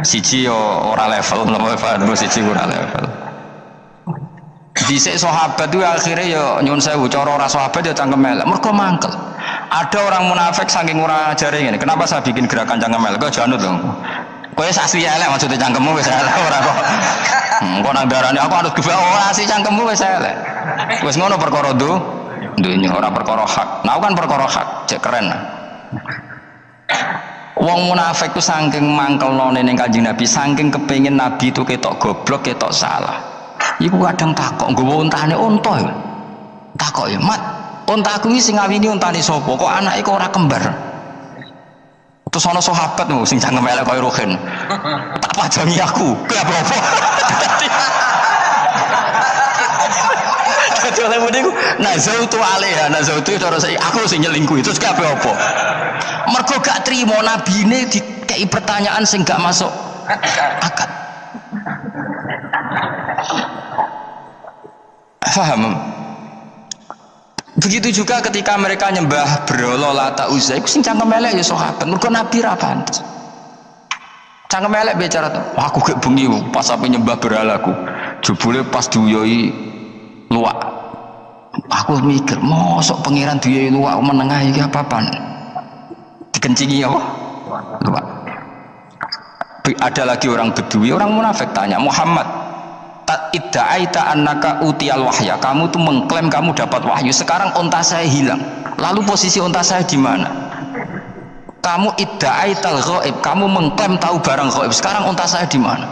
Siji yo ora level, terus siji ora level. Dhisik sahabat itu akhirnya yo nyun sewu cara ora sahabat yo cangkem elek. Mergo mangkel. Ada orang munafik saking ora ajare ngene. Kenapa saya bikin gerakan cangkem elek? Kok janut dong. Kowe asli elek maksudnya cangkemmu wis elek ora kok. Engko nang darane aku harus gebak asli cangkemmu wis elek. Wis ngono perkara dunia orang perkara hak. Nah kan perkara hak, cek keren. Wong munafik itu saking mangkelno ning Kanjeng Nabi, saking kepengin Nabi itu ketok goblok, ketok salah. Iku kadang takok nggawa untane unta ya. Takok ya, "Mat, untaku iki sing ngawini untane sapa? Kok anake kok ora kembar?" Terus ana sahabat lho sing cangkem elek kaya Rohin. Tak pajangi aku. Kowe apa? Oleh mudi ku nazautu alaiha, nazautu cara saya aku sing nyelingkuhi terus kabeh apa mergo gak trimo nabine dikei pertanyaan sing gak masuk akal. Paham? Begitu juga ketika mereka nyembah berhala Lata Uzza iku sing cangkem elek ya sahabat mergo nabi ra pantes cangkem elek bicara tuh aku gak bengi pas sampe nyembah berhalaku jebule pas diuyoi luwak. Aku mikir, mosok pangeran duwe luwak menengah iki apa-apaan? Dikencingi apa? Luwak. Ada lagi orang Bedui, orang munafik tanya, "Muhammad, idda'aita annaka utiyal wahya, kamu tuh mengklaim kamu dapat wahyu, sekarang unta saya hilang, lalu posisi unta saya di mana? Kamu idda'aital ghaib, kamu mengklaim tahu barang ghaib, sekarang unta saya di mana?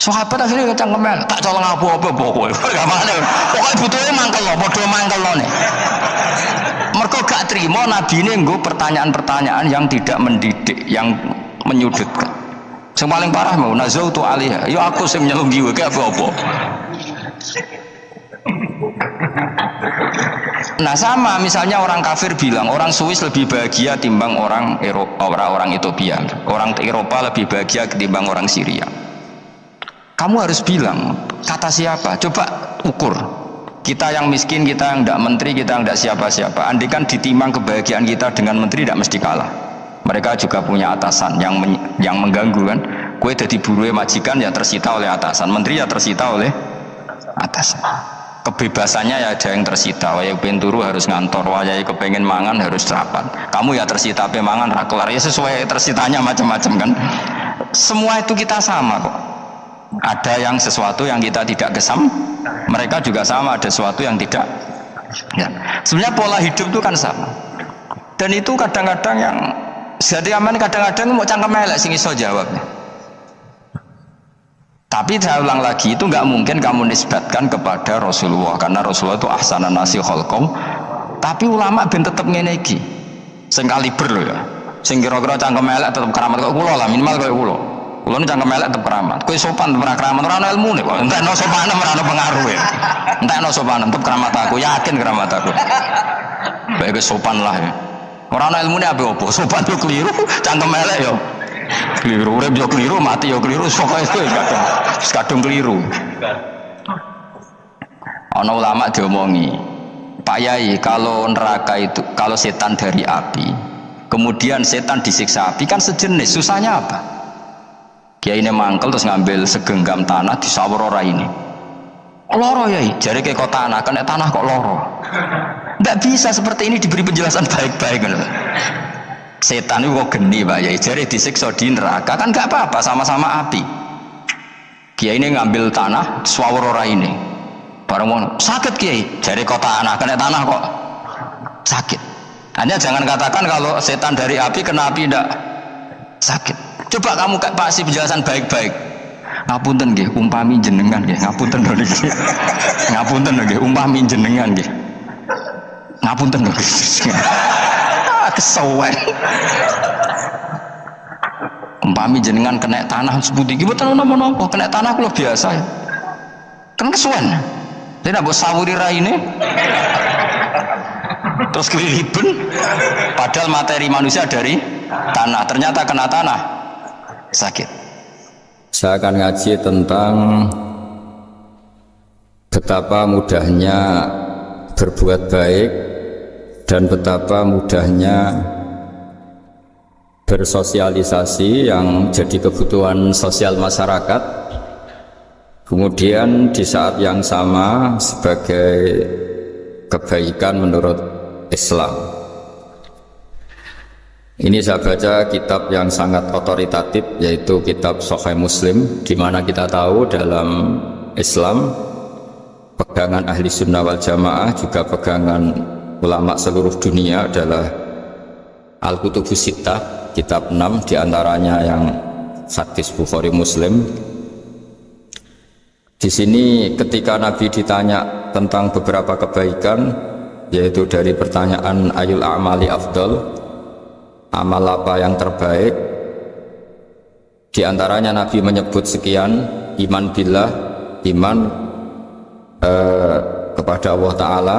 Sahabat akhirnya kecangkeman, tak colong apa-apa pokoknya gak mana, pokoknya butuhnya mangkel lo, bodoh mangkel lo nih. Mereka gak terima Nabi ini nggo pertanyaan-pertanyaan yang tidak mendidik, yang menyudutkan. Yang paling parah mau nazautu alaiha, ya aku sing nyelunggi wae apa-apa. Nah sama misalnya orang kafir bilang orang Swiss lebih bahagia timbang orang Eropa, orang Ethiopia, orang Eropa lebih bahagia ketimbang orang Syria. Kamu harus bilang kata siapa? Coba ukur. Kita yang miskin, kita yang tidak menteri, kita yang tidak siapa-siapa. Andaikan ditimang kebahagiaan kita dengan menteri, tidak mesti kalah. Mereka juga punya atasan yang mengganggu kan. Kue jadi buruh majikan ya tersita oleh atasan, menteri ya tersita oleh atasan. Kebebasannya ya ada yang tersita. Waya pengen turu harus ngantor, waya kepengen mangan harus rapat. Kamu ya tersita pe mangan rakelar ya sesuai tersitanya macam-macam kan. Semua itu kita sama kok. Ada yang sesuatu yang kita tidak gesam, mereka juga sama ada sesuatu yang tidak. Ya. Sebenarnya pola hidup itu kan sama. Dan itu kadang-kadang yang jadi aman, kadang-kadang mau cangkem elek sing iso jawabnya. Tapi saya ulang lagi, itu nggak mungkin kamu nisbatkan kepada Rasulullah, karena Rasulullah itu ahsanan nasi khalqum. Tapi ulama ben tetep ngene iki. Sing kaliber lho ya. Sing kira-kira cangkem elek tetep keramat kok kula lah, minimal kaya kula. Kulo ini cangkem elek tetep keramat. Kowe sopan tetep keramat, ora ono ilmune kok. Entekno sopan ora ono pengaruhe. Entekno sopan tetep keramat aku, yakin keramat aku. Baik sopan lah ya. Ora ono ilmune ape opo? Sopan yo keliru, cangkem elek yo keliru, urip yo keliru, mati yo keliru, pokoke itu kadung keliru. Ono ulama diomongi, Pak Yai, kalau neraka itu, kalau setan dari api, kemudian setan disiksa api kan sejenis, susahnya apa? Kiai ini mangkel terus ngambil segenggam tanah di sawur ora ini. Loro ya, jari ke kota tanah, kena tanah kok loro. Tidak bisa seperti ini diberi penjelasan baik-baik. Setan itu kok geni Pak Yai, jari disiksa di neraka kan nggak apa-apa, sama-sama api. Kiai ini ngambil tanah sawur ora ini. Barang mau sakit Kiai, jari kota tanah, kena tanah kok sakit. Hanya jangan katakan kalau setan dari api kena api tidak sakit. Coba kamu kasih penjelasan baik-baik. Ngapunten nggih, umpami jenengan nggih, ngapunten lho nggih. Ngapunten lho nggih, umpami jenengan nggih. Ngapunten lho. Kesuwen. Umpami jenengan kena tanah seputi iki mboten napa-napa, kena tanah kula biasa ya. Kan kesuwen. Tidak mbok sawuri raine. Terus keliliben padahal materi manusia dari tanah, ternyata kena tanah sakit. Saya akan ngaji tentang betapa mudahnya berbuat baik dan betapa mudahnya bersosialisasi yang jadi kebutuhan sosial masyarakat. Kemudian di saat yang sama sebagai kebaikan menurut Islam. Ini saya baca kitab yang sangat otoritatif, yaitu kitab Sahih Muslim, di mana kita tahu dalam Islam pegangan ahli sunnah wal jamaah juga pegangan ulama seluruh dunia adalah Al-Kutubus Sittah, kitab 6 diantaranya yang hadis Bukhari Muslim. Di sini ketika Nabi ditanya tentang beberapa kebaikan, yaitu dari pertanyaan ayul a'mali afdal, amal apa yang terbaik, di antaranya Nabi menyebut sekian: iman billah, iman kepada Allah Ta'ala.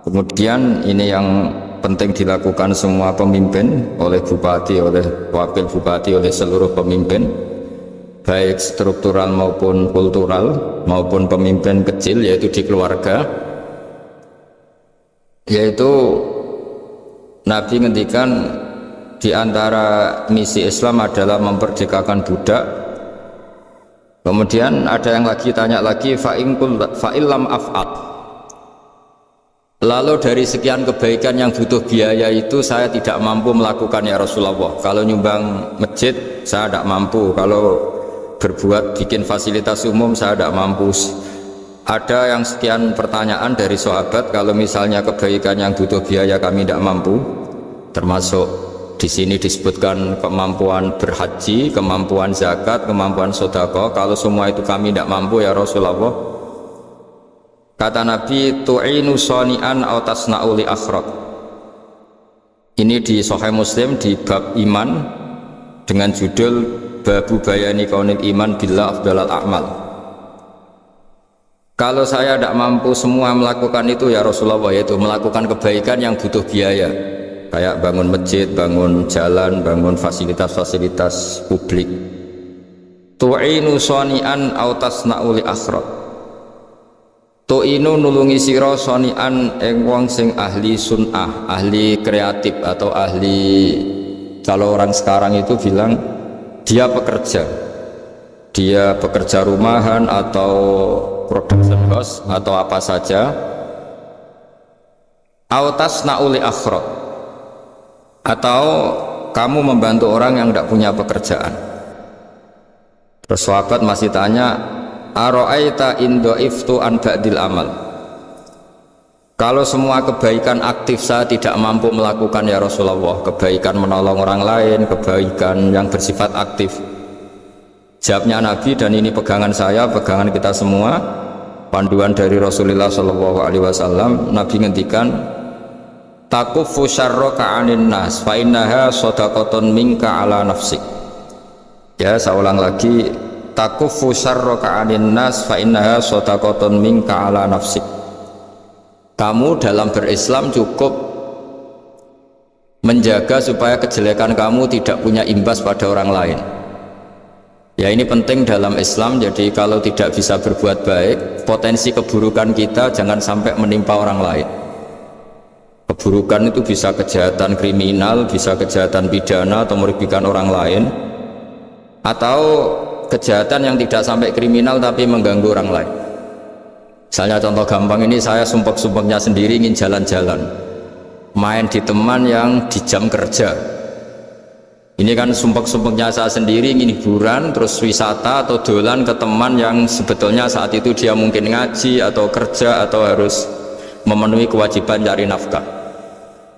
Kemudian ini yang penting dilakukan semua pemimpin, oleh bupati, oleh wakil bupati, oleh seluruh pemimpin, baik struktural maupun kultural, maupun pemimpin kecil, yaitu di keluarga. Yaitu Nabi ngendikan di antara misi Islam adalah memperdekakan budak. Kemudian ada yang lagi tanya lagi, fa'illam af'ad, lalu dari sekian kebaikan yang butuh biaya itu saya tidak mampu melakukan ya Rasulullah. Kalau nyumbang masjid saya tidak mampu, kalau berbuat bikin fasilitas umum saya tidak mampu. Ada yang sekian pertanyaan dari sahabat, kalau misalnya kebaikan yang butuh biaya kami tidak mampu, termasuk di sini disebutkan kemampuan berhaji, kemampuan zakat, kemampuan sedekah, kalau semua itu kami tidak mampu ya Rasulullah. Kata Nabi, tu'inu shani'an aw tasna'u li akhraq. Ini di Sahih Muslim di bab iman dengan judul Babu bayani kaunil iman billah afdalal a'mal. Kalau saya tidak mampu semua melakukan itu ya Rasulullah, yaitu melakukan kebaikan yang butuh biaya, kayak bangun masjid, bangun jalan, bangun fasilitas-fasilitas publik. Tu'inu shani'an aw tasna'u li akhraq. Tu'inu nulungi sira shani'an ing wong sing ahli sun'ah, ahli kreatif atau ahli, kalau orang sekarang itu bilang dia pekerja rumahan atau production house atau apa saja. Autas nauli akhraq, atau kamu membantu orang yang tidak punya pekerjaan. Terus sahabat masih tanya, aro'aita in dhaiftu an ba'dil amal. Kalau semua kebaikan aktif saya tidak mampu melakukan ya Rasulullah, kebaikan menolong orang lain, kebaikan yang bersifat aktif. Jawabnya Nabi, dan ini pegangan saya, pegangan kita semua, panduan dari Rasulullah SAW. Nabi ngendikan, takufu syarraka 'anin nas fa innaha shadaqatun minka 'ala nafsik. Ya, saya ulang lagi, takufu syarraka 'anin nas fa innaha shadaqatun minka 'ala nafsik. Kamu dalam berislam cukup menjaga supaya kejelekan kamu tidak punya imbas pada orang lain. Ya, ini penting dalam Islam. Jadi kalau tidak bisa berbuat baik, potensi keburukan kita jangan sampai menimpa orang lain. Keburukan itu bisa kejahatan kriminal, bisa kejahatan pidana atau merugikan orang lain, atau kejahatan yang tidak sampai kriminal tapi mengganggu orang lain. Misalnya contoh gampang ini, saya sumpek-sumpeknya sendiri ingin jalan-jalan, main di teman yang di jam kerja. Ini kan sumpek-sumpeknya saya sendiri ingin hiburan, terus wisata atau dolan ke teman yang sebetulnya saat itu dia mungkin ngaji atau kerja atau harus memenuhi kewajiban cari nafkah.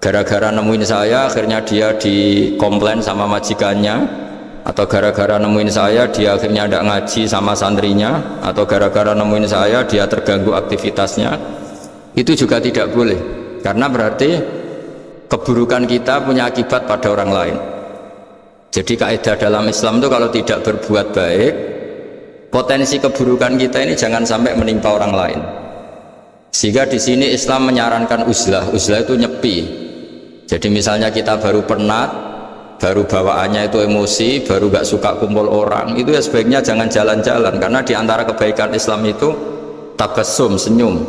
Gara-gara nemuin saya akhirnya dia dikomplain sama majikannya, atau gara-gara nemuin saya dia akhirnya tidak ngaji sama santrinya, atau gara-gara nemuin saya dia terganggu aktivitasnya. Itu juga tidak boleh, karena berarti keburukan kita punya akibat pada orang lain. Jadi kaidah dalam Islam itu kalau tidak berbuat baik, potensi keburukan kita ini jangan sampai menimpa orang lain. Sehingga di sini Islam menyarankan uzlah. Uzlah itu nyepi. Jadi misalnya kita baru penat, baru bawaannya itu emosi, baru gak suka kumpul orang, itu ya sebaiknya jangan jalan-jalan. Karena di antara kebaikan Islam itu tabassum, senyum,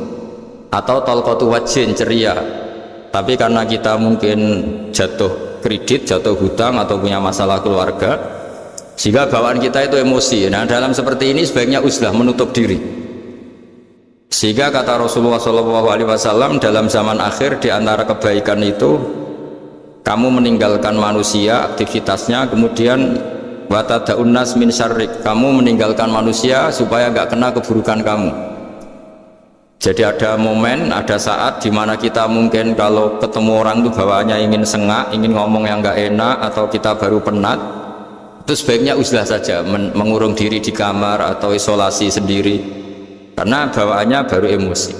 atau talqatu wajhin, ceria. Tapi karena kita mungkin jatuh kredit, jatuh hutang, atau punya masalah keluarga, sehingga bawaan kita itu emosi. Nah, dalam seperti ini sebaiknya uzlah, menutup diri. Sehingga kata Rasulullah SAW, dalam zaman akhir di antara kebaikan itu kamu meninggalkan manusia aktivitasnya, kemudian watada'un nas min syarrik, kamu meninggalkan manusia supaya nggak kena keburukan kamu. Jadi ada momen, ada saat dimana kita mungkin kalau ketemu orang itu bawaannya ingin sengak, ingin ngomong yang nggak enak, atau kita baru penat, itu sebaiknya uzlah saja, mengurung diri di kamar atau isolasi sendiri, karena bawaannya baru emosi.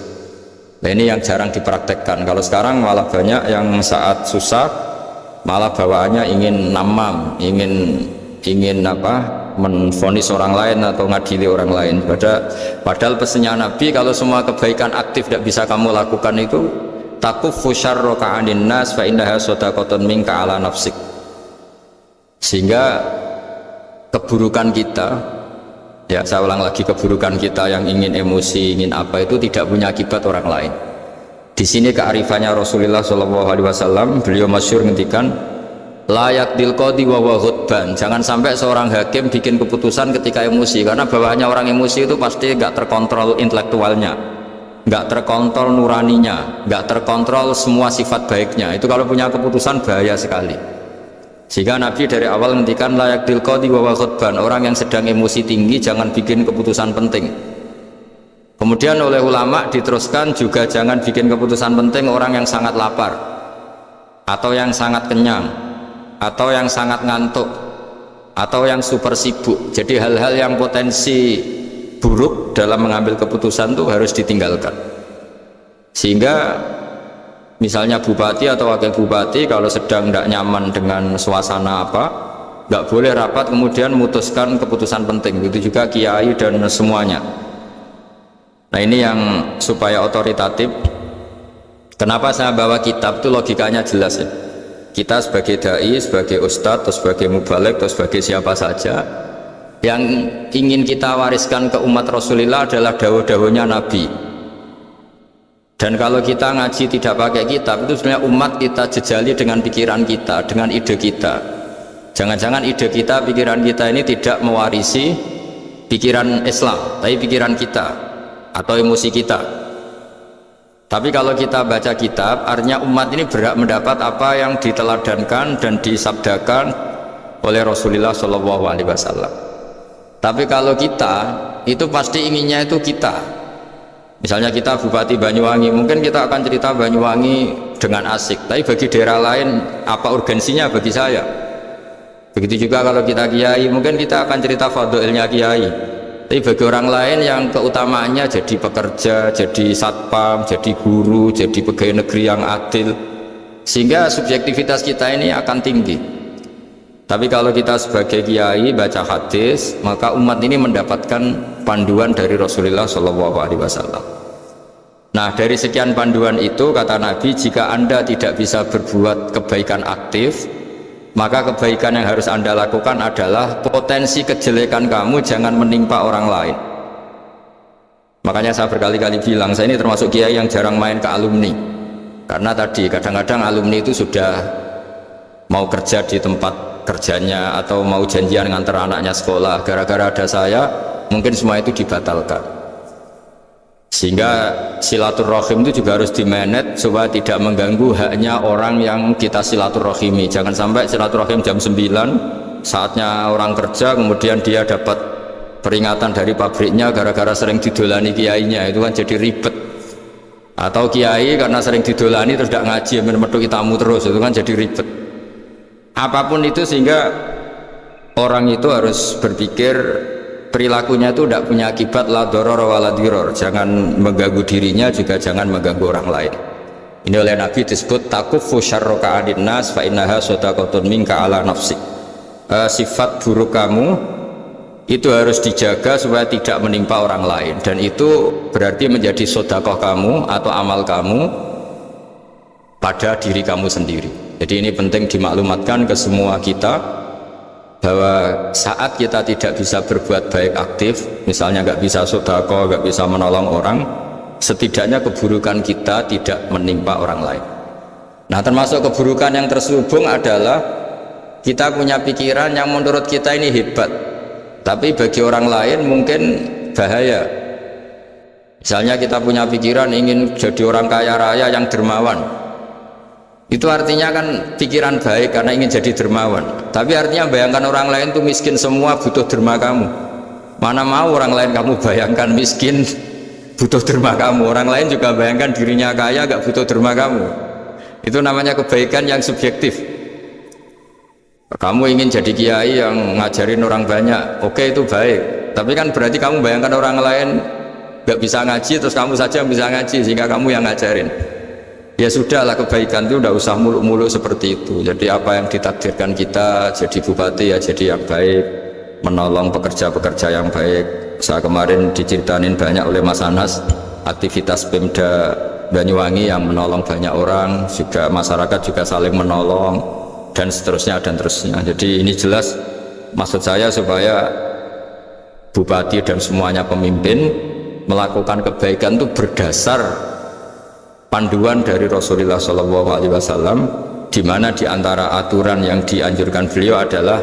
Nah, ini yang jarang dipraktekkan. Kalau sekarang malah banyak yang saat susah malah bawaannya ingin namam, ingin menvonis orang lain atau ngadili orang lain. Padahal pesannya Nabi, kalau semua kebaikan aktif tidak bisa kamu lakukan itu, takuffu syarraka 'anin nas fa innaha shadaqatun minka 'ala nafsik. Sehingga keburukan kita, ya saya ulang lagi, keburukan kita yang ingin emosi, ingin apa, itu tidak punya akibat orang lain. Di sini kearifannya Rasulullah SAW, beliau masyhur ngendikan, layak dilqodi wa ghadban. Jangan sampai seorang hakim bikin keputusan ketika emosi, karena bawaannya orang emosi itu pasti nggak terkontrol intelektualnya, nggak terkontrol nuraninya, nggak terkontrol semua sifat baiknya. Itu kalau punya keputusan bahaya sekali. Sehingga Nabi dari awal ngendikan layak dilqadi wa khutban, orang yang sedang emosi tinggi jangan bikin keputusan penting. Kemudian oleh ulama diteruskan juga jangan bikin keputusan penting orang yang sangat lapar atau yang sangat kenyang atau yang sangat ngantuk atau yang super sibuk. Jadi hal-hal yang potensi buruk dalam mengambil keputusan itu harus ditinggalkan. Sehingga misalnya bupati atau wakil bupati kalau sedang tidak nyaman dengan suasana apa, nggak boleh rapat kemudian memutuskan keputusan penting. Itu juga kiai dan semuanya. Nah ini yang supaya otoritatif. Kenapa saya bawa kitab itu logikanya jelas ya. Kita sebagai dai, sebagai ustadz, atau sebagai mubaligh, atau sebagai siapa saja yang ingin kita wariskan ke umat Rasulullah adalah dawuh-dawuhnya Nabi. Dan kalau kita ngaji tidak pakai kitab, itu sebenarnya umat kita jejali dengan pikiran kita, dengan ide kita. Jangan-jangan ide kita, pikiran kita ini tidak mewarisi pikiran Islam, tapi pikiran kita atau emosi kita. Tapi kalau kita baca kitab, artinya umat ini berhak mendapat apa yang diteladankan dan disabdakan oleh Rasulullah SAW. Tapi kalau kita, itu pasti inginnya itu kita. Misalnya kita Bupati Banyuwangi, mungkin kita akan cerita Banyuwangi dengan asik, tapi bagi daerah lain apa urgensinya bagi saya. Begitu juga kalau kita kiai, mungkin kita akan cerita fadhilnya kiai, tapi bagi orang lain yang keutamaannya jadi pekerja, jadi satpam, jadi guru, jadi pegawai negeri yang adil, sehingga subjektivitas kita ini akan tinggi. Tapi kalau kita sebagai kiai baca hadis, maka umat ini mendapatkan panduan dari Rasulullah SAW. Nah, dari sekian panduan itu kata Nabi, jika Anda tidak bisa berbuat kebaikan aktif, maka kebaikan yang harus Anda lakukan adalah potensi kejelekan kamu jangan menimpa orang lain. Makanya saya berkali-kali bilang, saya ini termasuk kiai yang jarang main ke alumni, karena tadi kadang-kadang alumni itu sudah mau kerja di tempat kerjanya atau mau janjian ngantar anaknya sekolah, gara-gara ada saya mungkin semua itu dibatalkan. Sehingga silaturahim itu juga harus dimanage supaya tidak mengganggu haknya orang yang kita silaturahimi. Jangan sampai silaturahim jam 9 saatnya orang kerja kemudian dia dapat peringatan dari pabriknya gara-gara sering didolani kiainya, itu kan jadi ribet. Atau kiai karena sering didolani terus tidak ngaji menutupi tamu terus, itu kan jadi ribet. Apapun itu, sehingga orang itu harus berpikir perilakunya itu tidak punya akibat la doror wala diror, jangan mengganggu dirinya juga jangan mengganggu orang lain. Ini oleh Nabi disebut takuffu syarroka adin nas fa innaha sodaqotun minka ala nafsi. Sifat buruk kamu itu harus dijaga supaya tidak menimpa orang lain, dan itu berarti menjadi sodakoh kamu atau amal kamu pada diri kamu sendiri. Jadi ini penting dimaklumatkan ke semua kita, bahwa saat kita tidak bisa berbuat baik aktif, misalnya nggak bisa sedekah, nggak bisa menolong orang, setidaknya keburukan kita tidak menimpa orang lain. Nah, termasuk keburukan yang terselubung adalah kita punya pikiran yang menurut kita ini hebat, tapi bagi orang lain mungkin bahaya. Misalnya kita punya pikiran ingin jadi orang kaya raya yang dermawan, itu artinya kan pikiran baik karena ingin jadi dermawan, tapi artinya bayangkan orang lain tuh miskin semua butuh derma kamu. Mana mau orang lain kamu bayangkan miskin butuh derma kamu, orang lain juga bayangkan dirinya kaya gak butuh derma kamu. Itu namanya kebaikan yang subjektif. Kamu ingin jadi kiai yang ngajarin orang banyak, oke, itu baik, tapi kan berarti kamu bayangkan orang lain gak bisa ngaji terus kamu saja yang bisa ngaji sehingga kamu yang ngajarin. Ya sudahlah, kebaikan itu udah usah muluk-muluk seperti itu. Jadi apa yang ditakdirkan kita jadi bupati ya jadi yang baik, menolong pekerja-pekerja yang baik. Saya kemarin diceritain banyak oleh Mas Anas aktivitas Pemda Banyuwangi yang menolong banyak orang, juga masyarakat juga saling menolong dan seterusnya dan terusnya. Jadi ini jelas maksud saya supaya bupati dan semuanya pemimpin melakukan kebaikan itu berdasar panduan dari Rasulullah SAW, di mana diantara aturan yang dianjurkan beliau adalah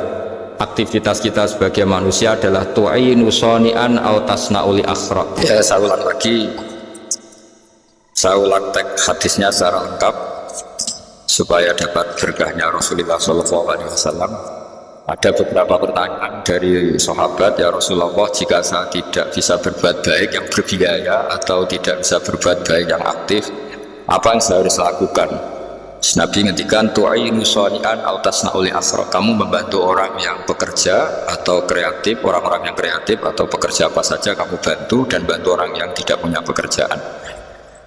aktivitas kita sebagai manusia adalah tu'inu soni'an au tasna'uli akhra. Ya, saya ulang lagi, saya ulang teks hadisnya secara lengkap. supaya dapat berkahnya Rasulullah SAW. Ada beberapa pertanyaan dari sahabat, ya Rasulullah, jika saya tidak bisa berbuat baik yang berbiaya atau tidak bisa berbuat baik yang aktif, apa yang saya harus lakukan? Nabi ngendikan tu'inu sholi'an au tasna'u li asra. Kamu membantu orang yang bekerja atau kreatif, orang-orang yang kreatif atau pekerja apa saja kamu bantu, dan bantu orang yang tidak punya pekerjaan.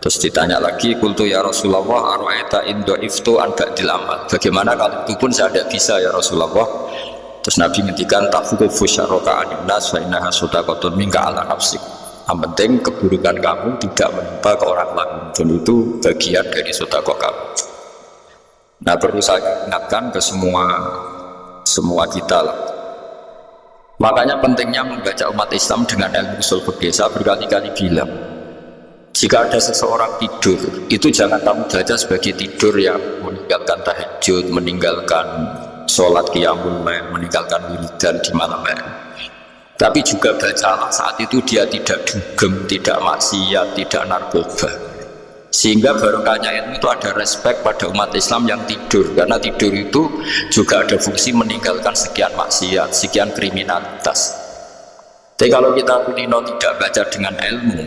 Terus ditanya lagi, qultu ya Rasulullah arwa'ita in dha'iftu an ba'dil amal. Bagaimana kalau itu pun saya tidak bisa ya Rasulullah? Terus Nabi ngendikan tafuqu syarraka anin nas fa innaha sadaqatun minka ala nafsik. Yang penting keburukan kamu tidak menimpa ke orang lain, dan itu bagian dari sedekah kamu. Nah, perlu saya ingatkan ke semua kita lah. Makanya pentingnya membaca umat Islam dengan ilmu usul fikih. Saya berkali-kali bilang, jika ada seseorang tidur, itu jangan kamu baca sebagai tidur yang meninggalkan tahajud, meninggalkan sholat qiyamul lail, meninggalkan wiridan di malam hari. Tapi juga bacalah saat itu dia tidak dugem, tidak maksiat, tidak narkoba. Sehingga barokahnya itu ada respect pada umat Islam yang tidur, karena tidur itu juga ada fungsi meninggalkan sekian maksiat, sekian kriminalitas. Tapi kalau kita kulino tidak baca dengan ilmu,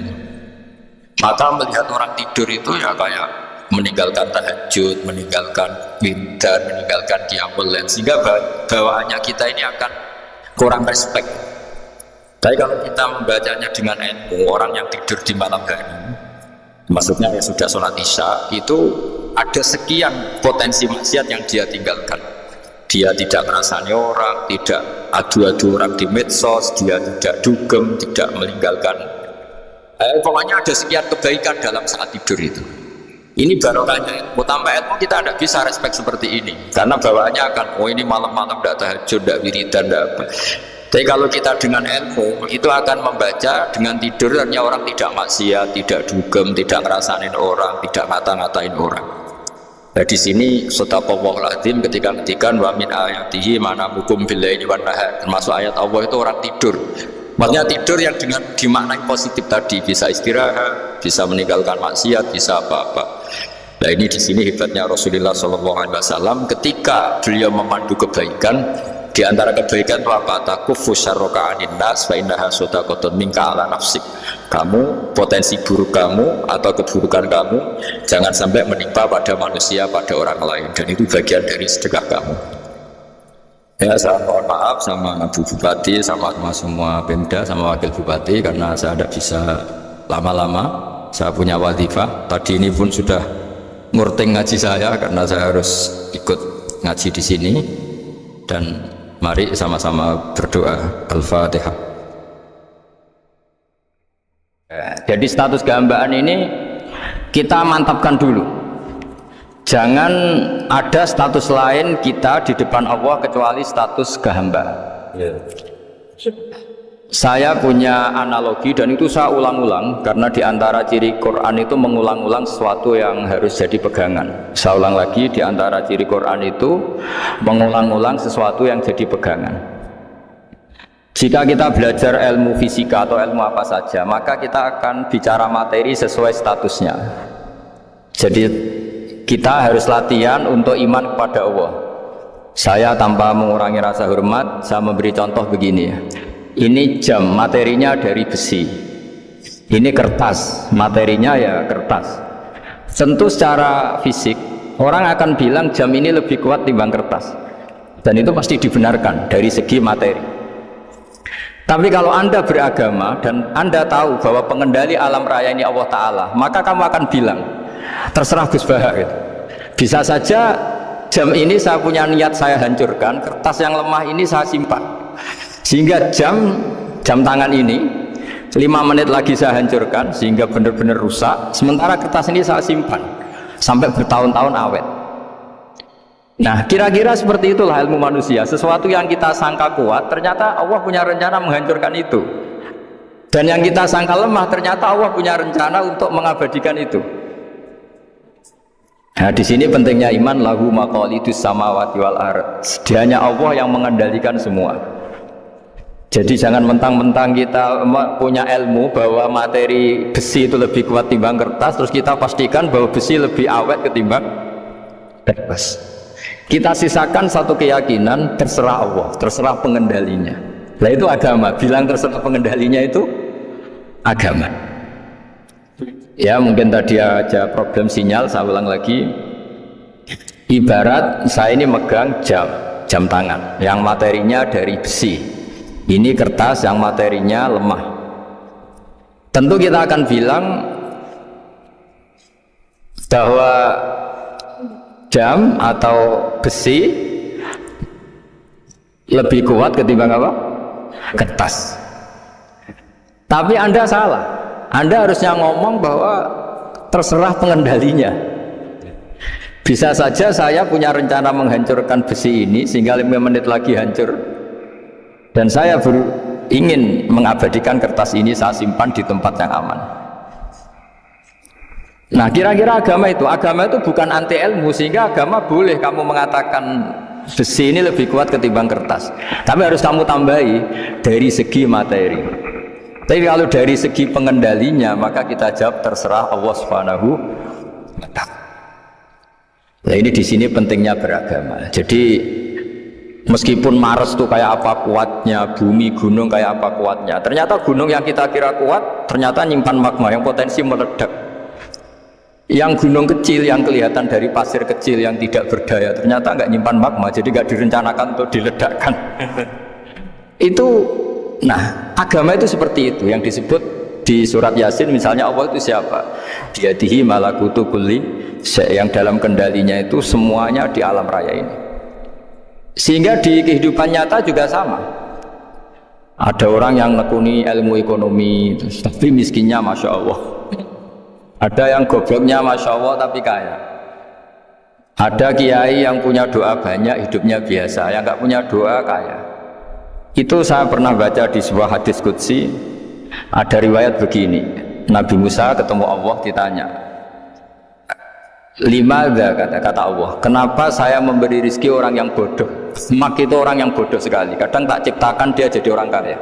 maka melihat orang tidur itu ya kayak meninggalkan tahajud, meninggalkan wiridan, meninggalkan qiyamul lail, sehingga bawaannya kita ini akan kurang respect. Tapi kalau kita membacanya dengan ilmu, orang yang tidur di malam hari, maksudnya ya sudah sholat isya, itu ada sekian potensi maksiat yang dia tinggalkan. Dia tidak merasani orang, tidak adu-adu orang di medsos, dia tidak dugem, tidak meninggalkan. Pokoknya ada sekian kebaikan dalam saat tidur itu. Ini barokahnya. Mau tambah ilmu kita tidak bisa respect seperti ini, karena bawaannya akan, oh ini malam-malam tidak tahajud, tidak wiridan, tidak apa. Tapi kalau kita dengan ilmu, itu akan membaca dengan tidur, artinya orang tidak maksiat, tidak dugem, tidak ngerasain orang, tidak ngata-ngatain orang. Nah di sini sadaqallahul azim ketika ngetikan wa min ayatihi manamukum billaili wan nahar, termasuk ayat Allah itu orang tidur. Maksudnya tidur yang dengan dimaknai positif tadi, bisa istirahat, bisa meninggalkan maksiat, bisa apa-apa. Nah ini di sini hebatnya Rasulullah SAW ketika beliau memandu kebaikan. Di antara kebaikan itu apa? Takufu syarroka anin nas fa innaha sadaqatun minka ala nafsik. Kamu, potensi buruk kamu atau keburukan kamu jangan sampai menimpa pada manusia, pada orang lain, dan itu bagian dari sedekah kamu. Ya, saya mohon maaf sama Bu Bupati, sama semua Pemda, sama Wakil Bupati, karena saya tidak bisa lama-lama. Saya punya wadifah. Tadi ini pun sudah ngurting ngaji saya karena saya harus ikut ngaji di sini. Dan mari sama-sama berdoa. Al-Fatihah. Jadi status kehambaan ini kita mantapkan dulu. Jangan ada status lain kita di depan Allah kecuali status kehambaan. Saya punya analogi dan itu saya ulang-ulang karena di antara ciri Quran itu mengulang-ulang sesuatu yang harus jadi pegangan. Saya ulang lagi, di antara ciri Quran itu mengulang-ulang sesuatu yang jadi pegangan. Jika kita belajar ilmu fisika atau ilmu apa saja, maka kita akan bicara materi sesuai statusnya. Jadi kita harus latihan untuk iman kepada Allah. Saya tanpa mengurangi rasa hormat, saya memberi contoh begini ya. Ini jam, materinya dari besi. Ini kertas, materinya ya kertas. Tentu secara fisik orang akan bilang jam ini lebih kuat timbang kertas, dan itu pasti dibenarkan dari segi materi. Tapi kalau Anda beragama dan Anda tahu bahwa pengendali alam raya ini Allah Ta'ala, maka kamu akan bilang, terserah Gus Bahar gitu. Bisa saja jam ini saya punya niat saya hancurkan, kertas yang lemah ini saya simpan, sehingga jam tangan ini 5 menit lagi saya hancurkan sehingga benar-benar rusak, sementara kertas ini saya simpan sampai bertahun-tahun awet. Nah kira-kira seperti itulah ilmu manusia. Sesuatu yang kita sangka kuat ternyata Allah punya rencana menghancurkan itu, dan yang kita sangka lemah ternyata Allah punya rencana untuk mengabadikan itu. Nah di sini pentingnya iman, lahu maqalidus samawati wal ard. Hanya Allah yang mengendalikan semua. Jadi jangan mentang-mentang kita punya ilmu bahwa materi besi itu lebih kuat timbang kertas, terus kita pastikan bahwa besi lebih awet ketimbang bebas. Kita sisakan satu keyakinan terserah Allah, terserah pengendalinya. Nah itu agama. Bilang terserah pengendalinya itu agama. Ya mungkin tadi aja problem sinyal, saya ulang lagi. Ibarat saya ini megang jam tangan yang materinya dari besi, ini kertas yang materinya lemah. Tentu kita akan bilang bahwa jam atau besi lebih kuat ketimbang apa? Kertas. Tapi Anda salah. Anda harusnya ngomong bahwa terserah pengendalinya. Bisa saja saya punya rencana menghancurkan besi ini sehingga 5 menit lagi hancur, dan saya ingin mengabadikan kertas ini, saya simpan di tempat yang aman. Nah kira-kira agama itu bukan anti ilmu, sehingga agama boleh kamu mengatakan besi ini lebih kuat ketimbang kertas, tapi harus kamu tambahi dari segi materi. Tapi kalau dari segi pengendalinya, maka kita jawab terserah Allah Subhanahu wa ta'ala. Nah ini di sini pentingnya beragama. Jadi meskipun Mars itu kayak apa kuatnya, bumi gunung kayak apa kuatnya, ternyata gunung yang kita kira kuat ternyata nyimpan magma yang potensi meledak. Yang gunung kecil yang kelihatan dari pasir kecil yang tidak berdaya ternyata nggak nyimpan magma, jadi nggak direncanakan untuk diledakkan. Itu, nah agama itu seperti itu yang disebut di surat Yasin misalnya. Allah itu siapa? Biyadihi malakutu kulli, yang dalam kendalinya itu semuanya di alam raya ini. Sehingga di kehidupan nyata juga sama. Ada orang yang nekuni ilmu ekonomi tapi miskinnya Masya Allah. Ada yang gobloknya Masya Allah tapi kaya. Ada kiai yang punya doa banyak, hidupnya biasa. Yang nggak punya doa kaya. Itu saya pernah baca di sebuah hadis qudsi. Ada riwayat begini, Nabi Musa ketemu Allah, ditanya, limadza, kata Allah, kenapa saya memberi rezeki orang yang bodoh? Mak itu orang yang bodoh sekali. Kadang tak ciptakan dia jadi orang kaya,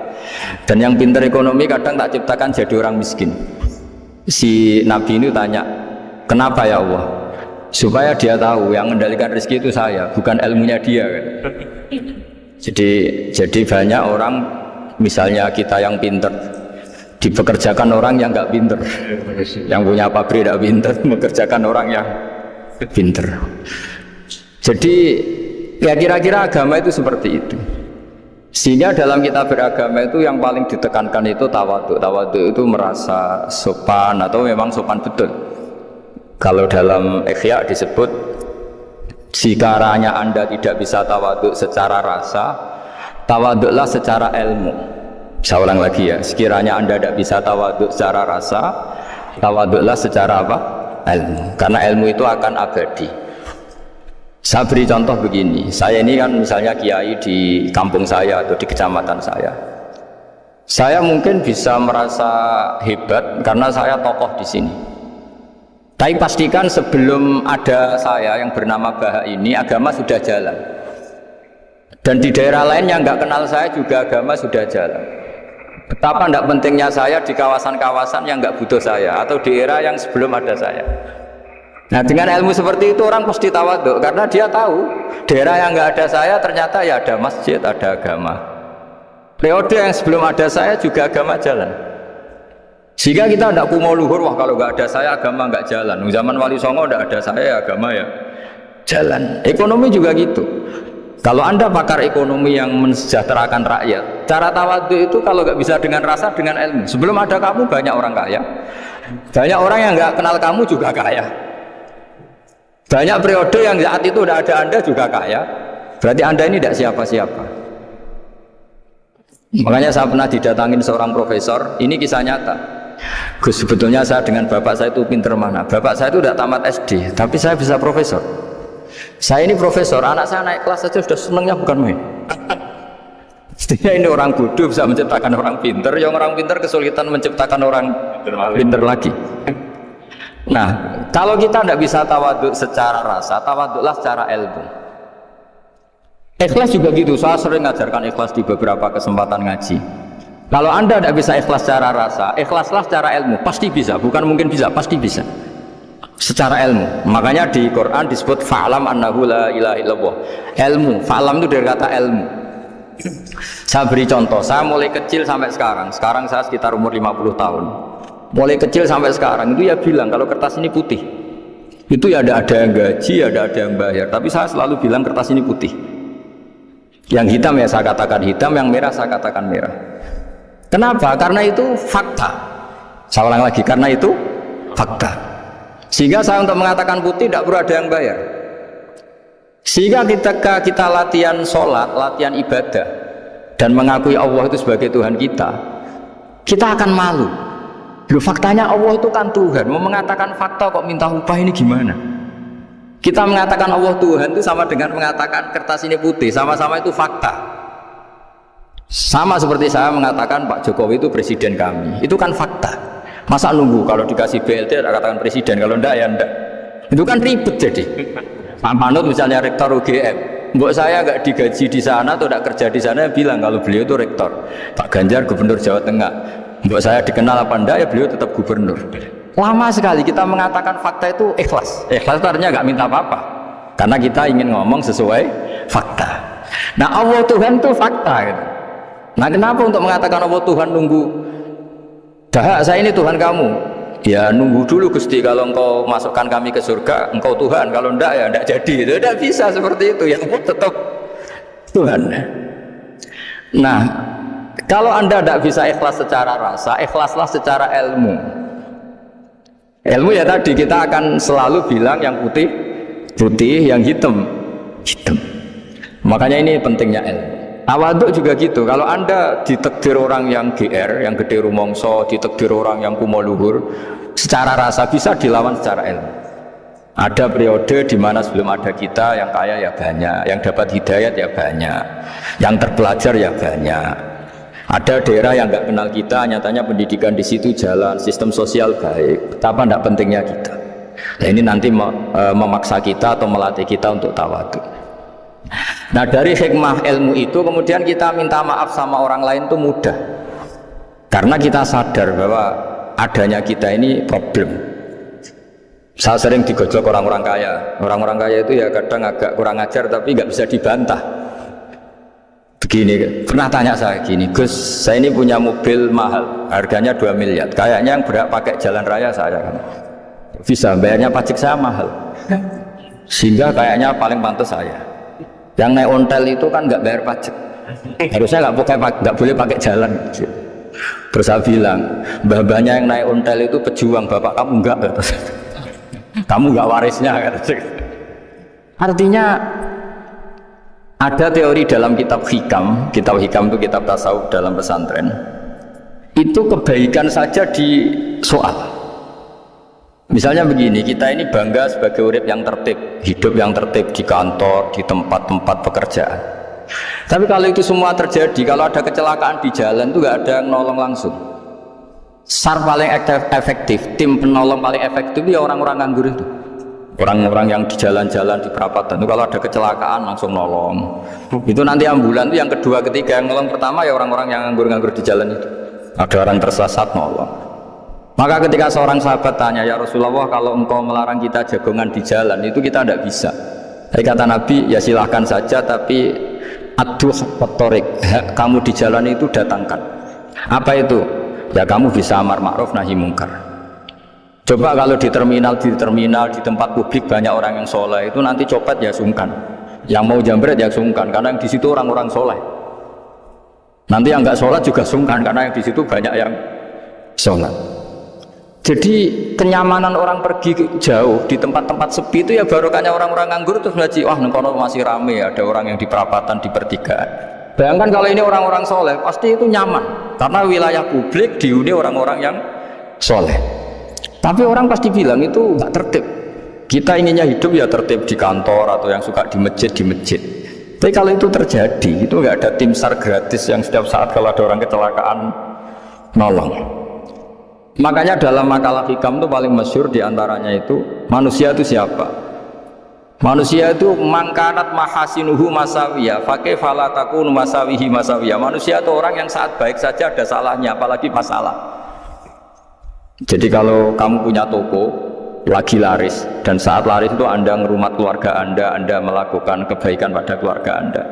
dan yang pintar ekonomi kadang tak ciptakan jadi orang miskin. Si Nabi ini tanya, kenapa ya Allah? Supaya dia tahu yang mengendalikan rezeki itu saya, bukan ilmunya dia kan? Jadi banyak orang, misalnya kita yang pintar dipekerjakan orang yang nggak pintar, yang punya pabrik tidak pintar mengerjakan orang yang pintar. Jadi ya kira-kira agama itu seperti itu. Sehingga dalam kita beragama itu yang paling ditekankan itu tawadhu. Tawadhu itu merasa sopan atau memang sopan betul. Kalau dalam Ikhya disebut, sekiranya Anda tidak bisa tawadhu secara rasa, tawadhulah secara ilmu. Saya ulang lagi ya, sekiranya Anda tidak bisa tawadhu secara rasa, tawadhulah secara apa? Ilmu. Karena ilmu itu akan abadi. Saya beri contoh begini, saya ini kan misalnya kiai di kampung saya atau di kecamatan saya. Saya mungkin bisa merasa hebat karena saya tokoh di sini. Tapi pastikan sebelum ada saya yang bernama Baha ini, agama sudah jalan. Dan di daerah lain yang nggak kenal saya juga agama sudah jalan. Betapa tidak pentingnya saya di kawasan-kawasan yang nggak butuh saya, atau di era yang sebelum ada saya. Nah dengan ilmu seperti itu orang pasti tawadhu, karena dia tahu daerah yang nggak ada saya ternyata ya ada masjid, ada agama. Periode yang sebelum ada saya juga agama jalan. Sehingga kita tidak kumo luhur, wah kalau nggak ada saya agama nggak jalan. Zaman Wali Songo tidak ada saya agama ya jalan. Ekonomi juga gitu. Kalau Anda pakar ekonomi yang mensejahterakan rakyat, cara tawadhu itu kalau nggak bisa dengan rasa, dengan ilmu. Sebelum ada kamu banyak orang kaya, banyak orang yang nggak kenal kamu juga kaya. Banyak periode yang saat itu udah ada Anda juga kaya. Berarti Anda ini tidak siapa-siapa. Makanya saya pernah didatangin seorang profesor. Ini kisah nyata. Gus, sebetulnya saya dengan bapak saya itu pinter mana? Bapak saya itu tidak tamat SD, tapi saya bisa profesor. Saya ini profesor, anak saya naik kelas saja sudah senangnya bukan main. Setidaknya ini orang bodoh bisa menciptakan orang pinter, yang orang pinter kesulitan menciptakan orang pinter lagi. Nah, kalau kita tidak bisa tawadhu secara rasa, tawadhulah secara ilmu. Ikhlas juga gitu, saya sering ngajarkan ikhlas di beberapa kesempatan ngaji. Kalau Anda tidak bisa ikhlas secara rasa, ikhlaslah secara ilmu, pasti bisa, bukan mungkin bisa, pasti bisa. secara ilmu. Makanya di Quran disebut fa'lam annahu la ilaha illallah. Ilmu, fa'lam itu dari kata ilmu. Saya beri contoh, saya mulai kecil sampai sekarang saya sekitar umur 50 tahun. Mulai kecil sampai sekarang itu ya bilang kalau kertas ini putih. Itu ya ada yang gaji, ada yang bayar, tapi saya selalu bilang kertas ini putih. Yang hitam ya saya katakan hitam, yang merah saya katakan merah. Kenapa? Karena itu fakta. Saya ulang lagi, karena itu fakta. Sehingga saya untuk mengatakan putih tidak perlu ada yang bayar. Sehingga ketika kita latihan sholat, latihan ibadah dan mengakui Allah itu sebagai Tuhan kita akan malu. Loh, faktanya Allah itu kan Tuhan. Mau mengatakan fakta kok minta upah, ini gimana? Kita mengatakan Allah Tuhan itu sama dengan mengatakan kertas ini putih, sama-sama itu fakta. Sama seperti saya mengatakan Pak Jokowi itu presiden kami, itu kan fakta. Masa nunggu kalau dikasih BLT ada katakan presiden, kalau enggak ya enggak. Itu kan ribet jadi. Pak Manut misalnya rektor UGM, mbok saya enggak digaji di sana atau enggak kerja di sana, bilang kalau beliau itu rektor. Pak Ganjar gubernur Jawa Tengah, mbok saya dikenal apa enggak ya beliau tetap gubernur. Lama sekali kita mengatakan fakta itu ikhlas. Ikhlas itu artinya enggak minta apa-apa, karena kita ingin ngomong sesuai fakta. Nah Allah Tuhan itu fakta gitu. Nah kenapa untuk mengatakan Allah Tuhan nunggu? Dah saya ini Tuhan kamu, ya nunggu dulu Gusti, kalau engkau masukkan kami ke surga engkau Tuhan, kalau enggak ya enggak jadi. Itu tidak bisa seperti itu, yang tetap Tuhan. Nah kalau anda tidak bisa ikhlas secara rasa, ikhlaslah secara ilmu. Ilmu ya tadi kita akan selalu bilang yang putih putih, yang hitam hitam. Makanya ini pentingnya ilmu. Tawaduk juga gitu. Kalau anda ditakdir orang yang GR, yang gede rumongso, ditakdir orang yang kumo luhur, secara rasa bisa dilawan secara ilmu. Ada periode di mana sebelum ada kita, yang kaya ya banyak, yang dapat hidayat ya banyak, yang terpelajar ya banyak. Ada daerah yang nggak kenal kita, nyatanya pendidikan di situ jalan, sistem sosial baik. Betapa tidak pentingnya kita. Nah ini nanti memaksa kita atau melatih kita untuk tawaduk. Nah dari hikmah ilmu itu kemudian kita minta maaf sama orang lain itu mudah, karena kita sadar bahwa adanya kita ini problem. Saya sering digojok orang-orang kaya. Orang-orang kaya itu ya kadang agak kurang ajar tapi nggak bisa dibantah. Begini, pernah tanya saya gini, Gus, saya ini punya mobil mahal, harganya 2 miliar. Kayaknya yang berhak pakai jalan raya saya kan. Bisa, bayarnya pajak saya mahal. Sehingga kayaknya paling pantas saya. Yang naik ontel itu kan nggak bayar pajak. Harusnya nggak boleh pakai jalan. Terus saya bilang, mbah-mbahnya yang naik ontel itu pejuang, bapak kamu enggak. Kamu nggak warisnya. Artinya ada teori dalam kitab hikam itu kitab tasawuf dalam pesantren. Itu kebaikan saja di soal. Misalnya begini, kita ini bangga sebagai urip yang tertib, hidup yang tertib di kantor, di tempat-tempat pekerjaan. Tapi kalau itu semua terjadi, kalau ada kecelakaan di jalan itu nggak ada yang nolong langsung. SAR paling efektif, tim penolong paling efektif ya orang-orang nganggur itu. Orang-orang yang di jalan-jalan di perapatan itu kalau ada kecelakaan langsung nolong. Itu nanti ambulan itu yang kedua, ketiga, yang nolong pertama ya orang-orang yang nganggur-nganggur di jalan itu. Ada orang tersesat nolong. Maka ketika seorang sahabat tanya, ya Rasulullah, kalau engkau melarang kita jagongan di jalan itu kita tidak bisa. Tapi kata Nabi, ya silahkan saja, tapi aduh petorik, kamu di jalan itu datangkan. Apa itu? Ya kamu bisa amar ma'ruf nahi mungkar. Coba kalau di terminal, di tempat publik banyak orang yang soleh, itu nanti copet ya sungkan, yang mau jambret ya sungkan, karena yang di situ orang-orang soleh. Nanti yang nggak sholat juga sungkan, karena yang di situ banyak yang sholat. Jadi kenyamanan orang pergi jauh di tempat-tempat sepi itu ya barokahnya orang-orang nganggur terus ngaji, wah nengkono masih rame, ada orang yang di perapatan, di pertigaan. Bayangkan kalau ini orang-orang soleh, pasti itu nyaman, karena wilayah publik dihuni orang-orang yang soleh. Tapi orang pasti bilang itu nggak tertib. Kita inginnya hidup ya tertib di kantor atau yang suka di masjid, di masjid. Tapi kalau itu terjadi, itu nggak ada tim SAR gratis yang setiap saat kalau ada orang kecelakaan nolong. Makanya dalam makalah hikam itu paling masyhur diantaranya itu, manusia itu siapa? Manusia itu mangkanat mahasinuhu masawiyah, fakih falatakun masawihi masawiyah. Manusia itu orang yang saat baik saja ada salahnya, apalagi masalah. Jadi kalau kamu punya toko, lagi laris, dan saat laris itu Anda ngerumat keluarga Anda melakukan kebaikan pada keluarga Anda,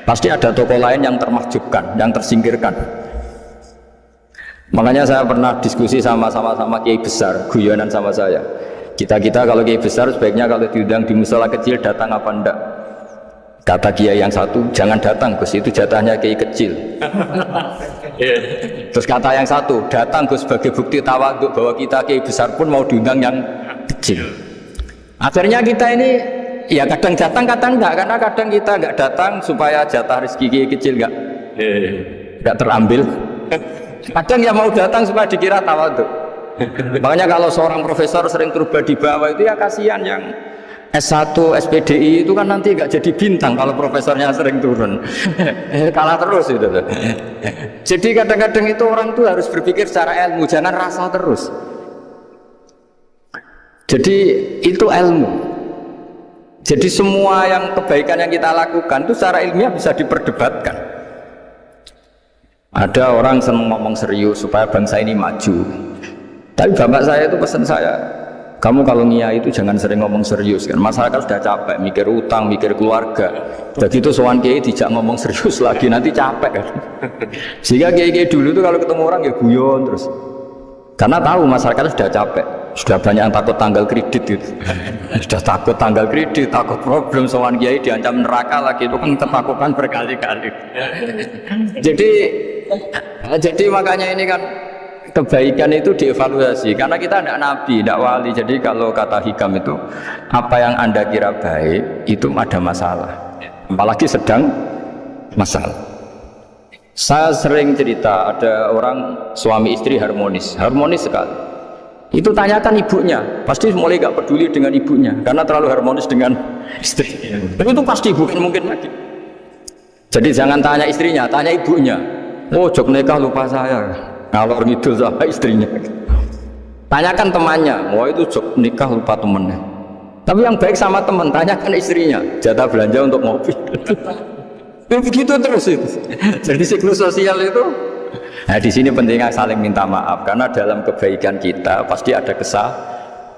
pasti ada tokoh lain yang termahjubkan, yang tersingkirkan. Makanya saya pernah diskusi sama kiai besar, guyonan sama saya. Kita kalau kiai besar sebaiknya kalau diundang di musola kecil datang apa enggak? Kata kiai yang satu, jangan datang Gus, itu jatahnya kiai kecil. Terus kata yang satu, datang Gus sebagai bukti tawaduk bahwa kita kiai besar pun mau diundang yang kecil. Akhirnya kita ini ya kadang datang kadang enggak, karena kadang kita enggak datang supaya jatah rezeki kiai kecil enggak terambil. Kadang ya mau datang supaya dikira tawaduk. Makanya kalau seorang profesor sering terubah di bawah itu ya kasihan yang S1, SPDI itu kan nanti nggak jadi bintang kalau profesornya sering turun. Kalah terus itu. Jadi kadang-kadang itu orang tuh harus berpikir secara ilmu, jangan rasa terus. Jadi itu ilmu. Jadi semua yang kebaikan yang kita lakukan itu secara ilmiah bisa diperdebatkan. Ada orang senang ngomong serius supaya bangsa ini maju. Tapi bapak saya itu pesan saya, kamu kalau ngiyai itu jangan sering ngomong serius kan. Masyarakat sudah capek mikir utang, mikir keluarga. Jadi itu sowan kiai tidak ngomong serius lagi nanti capek kan. Sehingga kiai dulu itu kalau ketemu orang ya guyon terus. Karena tahu masyarakat sudah capek, sudah banyak yang takut tanggal kredit gitu. Sudah takut tanggal kredit, takut problem sowan kiai diancam neraka lagi, itu kan ketakutan berkali-kali. Jadi makanya ini kan kebaikan itu dievaluasi karena kita tidak nabi, tidak wali. Jadi kalau kata hikam itu apa yang Anda kira baik itu ada masalah, apalagi sedang masalah. Saya sering cerita ada orang suami istri harmonis sekali. Itu tanyakan ibunya, pasti mulai gak peduli dengan ibunya karena terlalu harmonis dengan istri. Tapi itu pasti bukan mungkin lagi. Jadi jangan tanya istrinya, tanya ibunya. Oh jok nikah lupa saya, ngalor ngidul sama istrinya. Tanyakan temannya, wah itu jok nikah lupa temennya. Tapi yang baik sama teman, tanyakan istrinya, jatah belanja untuk mobil. Begitu terus itu. Jadi siklus sosial itu. Nah di sini pentingnya saling minta maaf karena dalam kebaikan kita pasti ada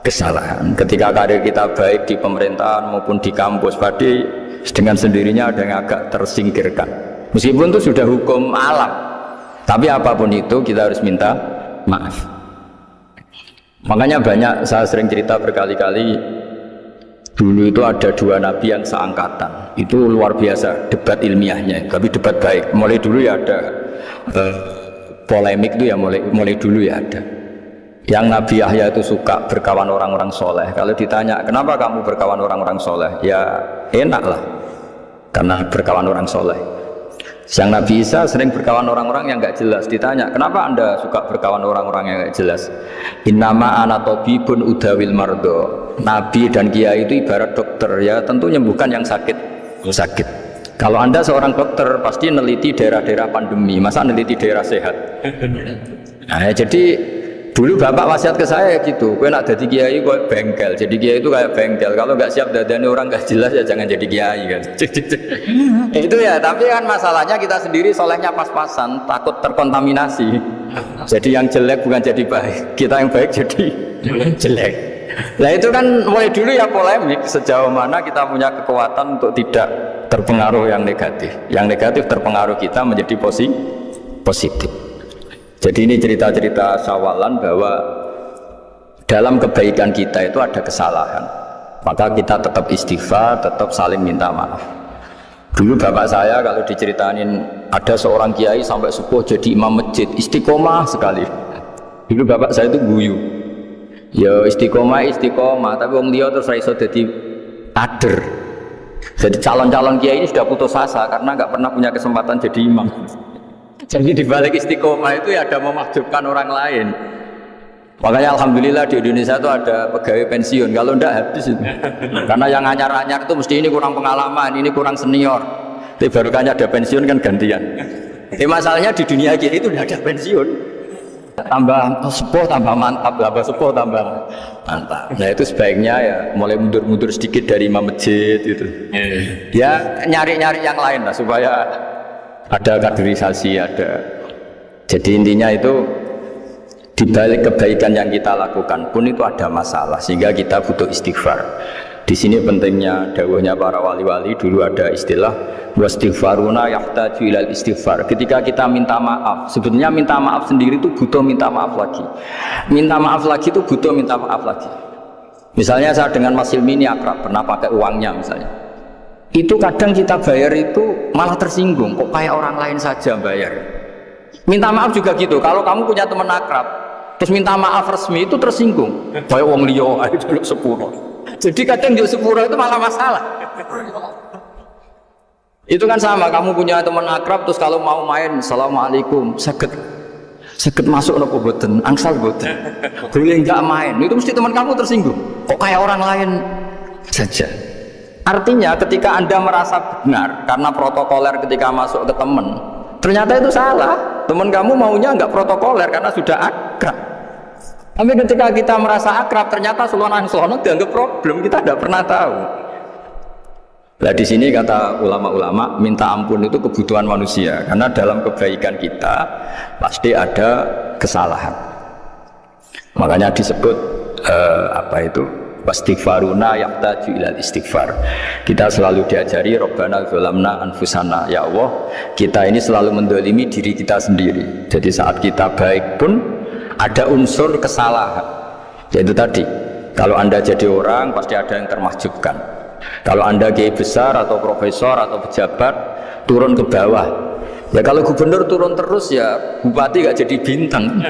kesalahan. Ketika karir kita baik di pemerintahan maupun di kampus, pasti dengan sendirinya ada yang agak tersingkirkan. Meskipun itu sudah hukum alam, tapi apapun itu kita harus minta maaf. Makanya banyak, saya sering cerita berkali-kali, dulu itu ada dua nabi yang seangkatan, itu luar biasa debat ilmiahnya, tapi debat baik. Mulai dulu ya ada polemik itu ya mulai dulu ya ada. Yang Nabi Yahya itu suka berkawan orang-orang soleh. Kalau ditanya kenapa kamu berkawan orang-orang soleh, ya enak lah, karena berkawan orang soleh. Yang Nabi Isa sering berkawan orang-orang yang nggak jelas. Ditanya, kenapa anda suka berkawan orang-orang yang nggak jelas? Innama ana tabibun udawil mardo. Nabi dan kiai itu ibarat dokter, ya tentu menyembuhkan yang sakit. Kalau anda seorang dokter pasti neliti daerah-daerah pandemi, masa neliti daerah sehat? Nah, jadi dulu bapak wasiat ke saya gitu, gue nak jadi kiai gue bengkel, jadi kiai itu kayak bengkel, kalau nggak siap dadani orang nggak jelas ya jangan jadi kiai kan. Itu ya, tapi kan masalahnya kita sendiri solehnya pas-pasan, takut terkontaminasi. Jadi yang jelek bukan jadi baik, kita yang baik jadi jelek. Nah itu kan mulai dulu ya polemik, sejauh mana kita punya kekuatan untuk tidak terpengaruh yang negatif terpengaruh kita menjadi positif. Jadi ini cerita-cerita sawalan bahwa dalam kebaikan kita itu ada kesalahan, maka kita tetap istighfar, tetap saling minta maaf. Dulu bapak saya kalau diceritain ada seorang kiai sampai sepuh jadi imam masjid, istiqomah sekali. Dulu bapak saya itu guyu, ya istiqomah, tapi wong liya terus ra iso dadi kader. Jadi calon-calon kiai ini sudah putus asa karena nggak pernah punya kesempatan jadi imam. Jadi di balik istiqomah itu ya ada memakjubkan orang lain. Makanya alhamdulillah di Indonesia itu ada pegawai pensiun. Kalau enggak habis itu. Karena yang anyar-anyar itu mesti ini kurang pengalaman, ini kurang senior. Tapi baru kan ada pensiun kan gantian. Masalahnya di dunia kiai itu tidak ada pensiun. Tambah sepuh tambah mantap, tambah sepuh tambah mantap. Nah itu sebaiknya ya mulai mundur-mundur sedikit dari imam masjid itu. Ya nyari-nyari yang lain lah supaya ada kaderisasi, ada. Jadi intinya itu Di balik kebaikan yang kita lakukan pun itu ada masalah, sehingga kita butuh istighfar. Di sini pentingnya dawuhnya para wali-wali. Dulu ada istilah wastighfaruna yahtaju ilal istighfar. Ketika kita minta maaf, sebetulnya minta maaf sendiri itu butuh minta maaf lagi. Minta maaf lagi itu butuh minta maaf lagi. Misalnya saya dengan Mas Hilmi ini akrab, pernah pakai uangnya misalnya. Itu kadang kita bayar itu malah tersinggung, kok kayak orang lain saja bayar. Minta maaf juga gitu. Kalau kamu punya teman akrab, terus minta maaf resmi itu tersinggung. Kayak wong liya ae delok sepuro. Jadi kadang juk sepuro itu malah masalah. Itu kan sama, kamu punya teman akrab terus kalau mau main, assalamualaikum, saged masuk nopo boten, angsal boten. Boleh enggak main. Itu mesti teman kamu tersinggung. Kok kayak orang lain saja. Artinya ketika Anda merasa benar karena protokoler ketika masuk ke teman, ternyata itu salah. Teman kamu maunya enggak protokoler karena sudah akrab. Tapi ketika kita merasa akrab, ternyata selonang-selonang dianggap problem, kita tidak pernah tahu. Nah di sini kata ulama-ulama, minta ampun itu kebutuhan manusia, karena dalam kebaikan kita pasti ada kesalahan. Makanya disebut wastighfaruna yahtaju ilal istighfar. Kita selalu diajari Rabbana dzalamna anfusana, ya Allah kita ini selalu mendolimi diri kita sendiri. Jadi saat kita baik pun ada unsur kesalahan. Yaitu tadi, kalau Anda jadi orang pasti ada yang termahjubkan. Kalau Anda kiai besar atau profesor atau pejabat turun ke bawah, ya kalau gubernur turun terus ya bupati gak jadi bintang.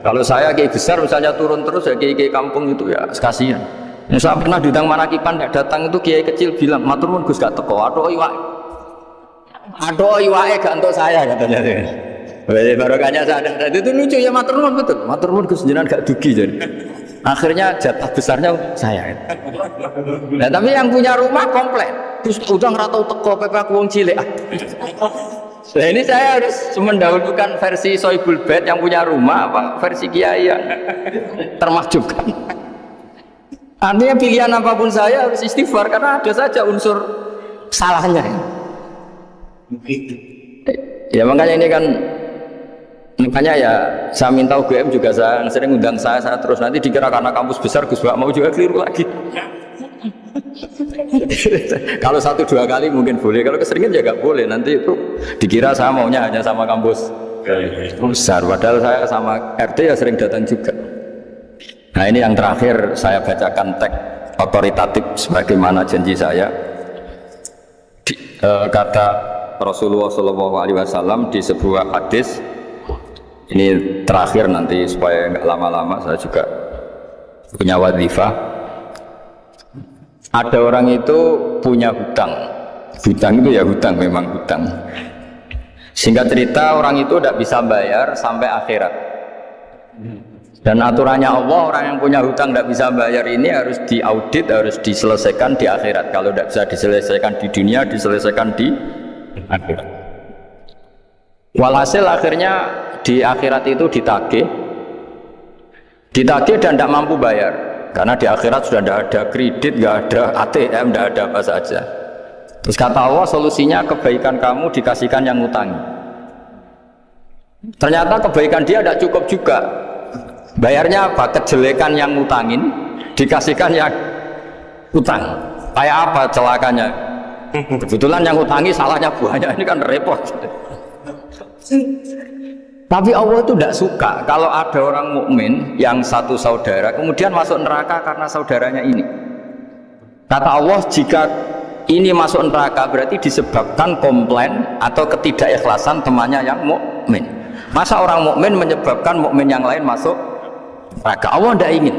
Kalau saya kiai besar misalnya turun terus ya kiai kampung itu ya kasihan. Yang saya pernah diundang Marakipan gak datang itu kiai kecil bilang matur nuwun Gus gak teko, aduh iwake gak untuk saya katanya. Barokahnya saya ada itu lucu ya, matur nuwun betul. Matur nuwun Gus jenengan gak dugi jadi. Akhirnya jatah besarnya saya. Nah, tapi yang punya rumah komplain. Terus udah ngeratau teko PP aku wong cilik. Nah ini saya harus mendahulukan versi Sohibul Bait yang punya rumah apa versi kiai yang termahjubkan. Artinya pilihan apapun saya harus istighfar karena ada saja unsur salahnya. Ya makanya ini kan, makanya ya saya minta UGM juga saya sering undang saya terus, nanti dikira karena kampus besar Gus Bak mau juga keliru lagi. Kalau 1-2 kali mungkin boleh, kalau keseringan ya gak boleh, nanti itu dikira saya maunya hanya sama kampus besar, padahal saya sama RT ya sering datang juga. Nah ini yang terakhir saya bacakan teks otoritatif sebagaimana janji saya. Kata Rasulullah SAW di sebuah hadis. Ini terakhir nanti supaya nggak lama-lama, saya juga punya wadhifah. Ada orang itu punya hutang itu ya hutang, memang hutang. Singkat cerita orang itu tidak bisa bayar sampai akhirat. Dan aturannya Allah, orang yang punya hutang tidak bisa bayar ini harus diaudit, harus diselesaikan di akhirat. Kalau tidak bisa diselesaikan di dunia, diselesaikan di akhirat. Walhasil akhirnya di akhirat itu ditagih dan tidak mampu bayar, karena di akhirat sudah tidak ada kredit, tidak ada ATM, tidak ada apa saja. Terus kata Allah, solusinya kebaikan kamu dikasihkan yang ngutangi. Ternyata kebaikan dia tidak cukup juga. Bayarnya apa? Kejelekan yang ngutangin dikasihkan yang utang. Kayak apa celakanya? Kebetulan yang ngutangi salahnya banyak, ini kan repot. Tapi Allah itu tidak suka kalau ada orang mukmin yang satu saudara kemudian masuk neraka karena saudaranya ini. Kata Allah, jika ini masuk neraka berarti disebabkan komplain atau ketidakikhlasan temannya yang mukmin. Masa orang mukmin menyebabkan mukmin yang lain masuk neraka? Allah tidak ingin.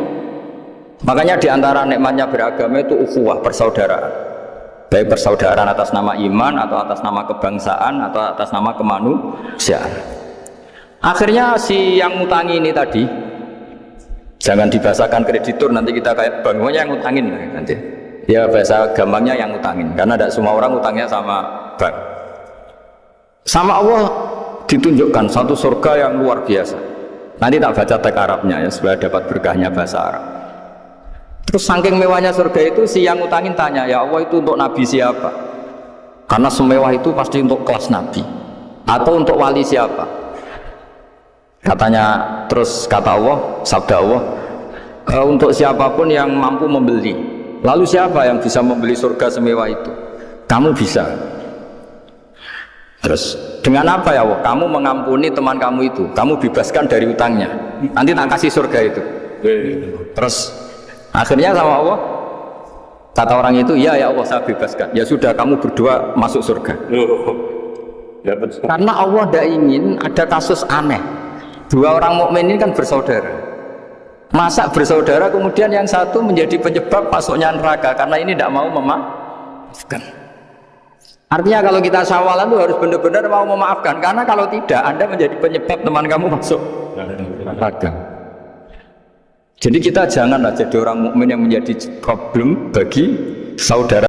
Makanya diantara nikmatnya beragama itu ukhuwah, persaudaraan. Baik persaudaraan atas nama iman atau atas nama kebangsaan atau atas nama kemanusiaan. Akhirnya si yang ngutangi ini tadi, jangan dibahasakan kreditur, nanti kita kayak bangunnya yang ngutangin nanti. Ya bahasa gampangnya yang ngutangin, karena tidak semua orang ngutangnya sama bank. Sama Allah ditunjukkan satu surga yang luar biasa. Nanti tak baca teks Arabnya ya supaya dapat berkahnya bahasa Arab. Terus saking mewahnya surga itu, si yang ngutangin tanya, ya Allah itu untuk nabi siapa? Karena semewah itu pasti untuk kelas nabi. Atau untuk wali siapa? Katanya, terus kata Allah, sabda Allah, untuk siapapun yang mampu membeli. Lalu siapa yang bisa membeli surga semewah itu? Kamu bisa. Terus dengan apa ya Allah? Kamu mengampuni teman kamu itu, kamu bebaskan dari utangnya, nanti tak kasih surga itu. Terus akhirnya sama Allah, kata orang itu, ya Allah saya bebaskan. Ya sudah, kamu berdua masuk surga. Karena Allah tidak ingin ada kasus aneh. Dua orang mukmin ini kan bersaudara. Masa bersaudara kemudian yang satu menjadi penyebab masuknya neraka karena ini tidak mau memaafkan. Artinya kalau kita syawalan itu harus benar-benar mau memaafkan, karena kalau tidak Anda menjadi penyebab teman kamu masuk neraka. Jadi kita janganlah jadi orang mukmin yang menjadi problem bagi saudara.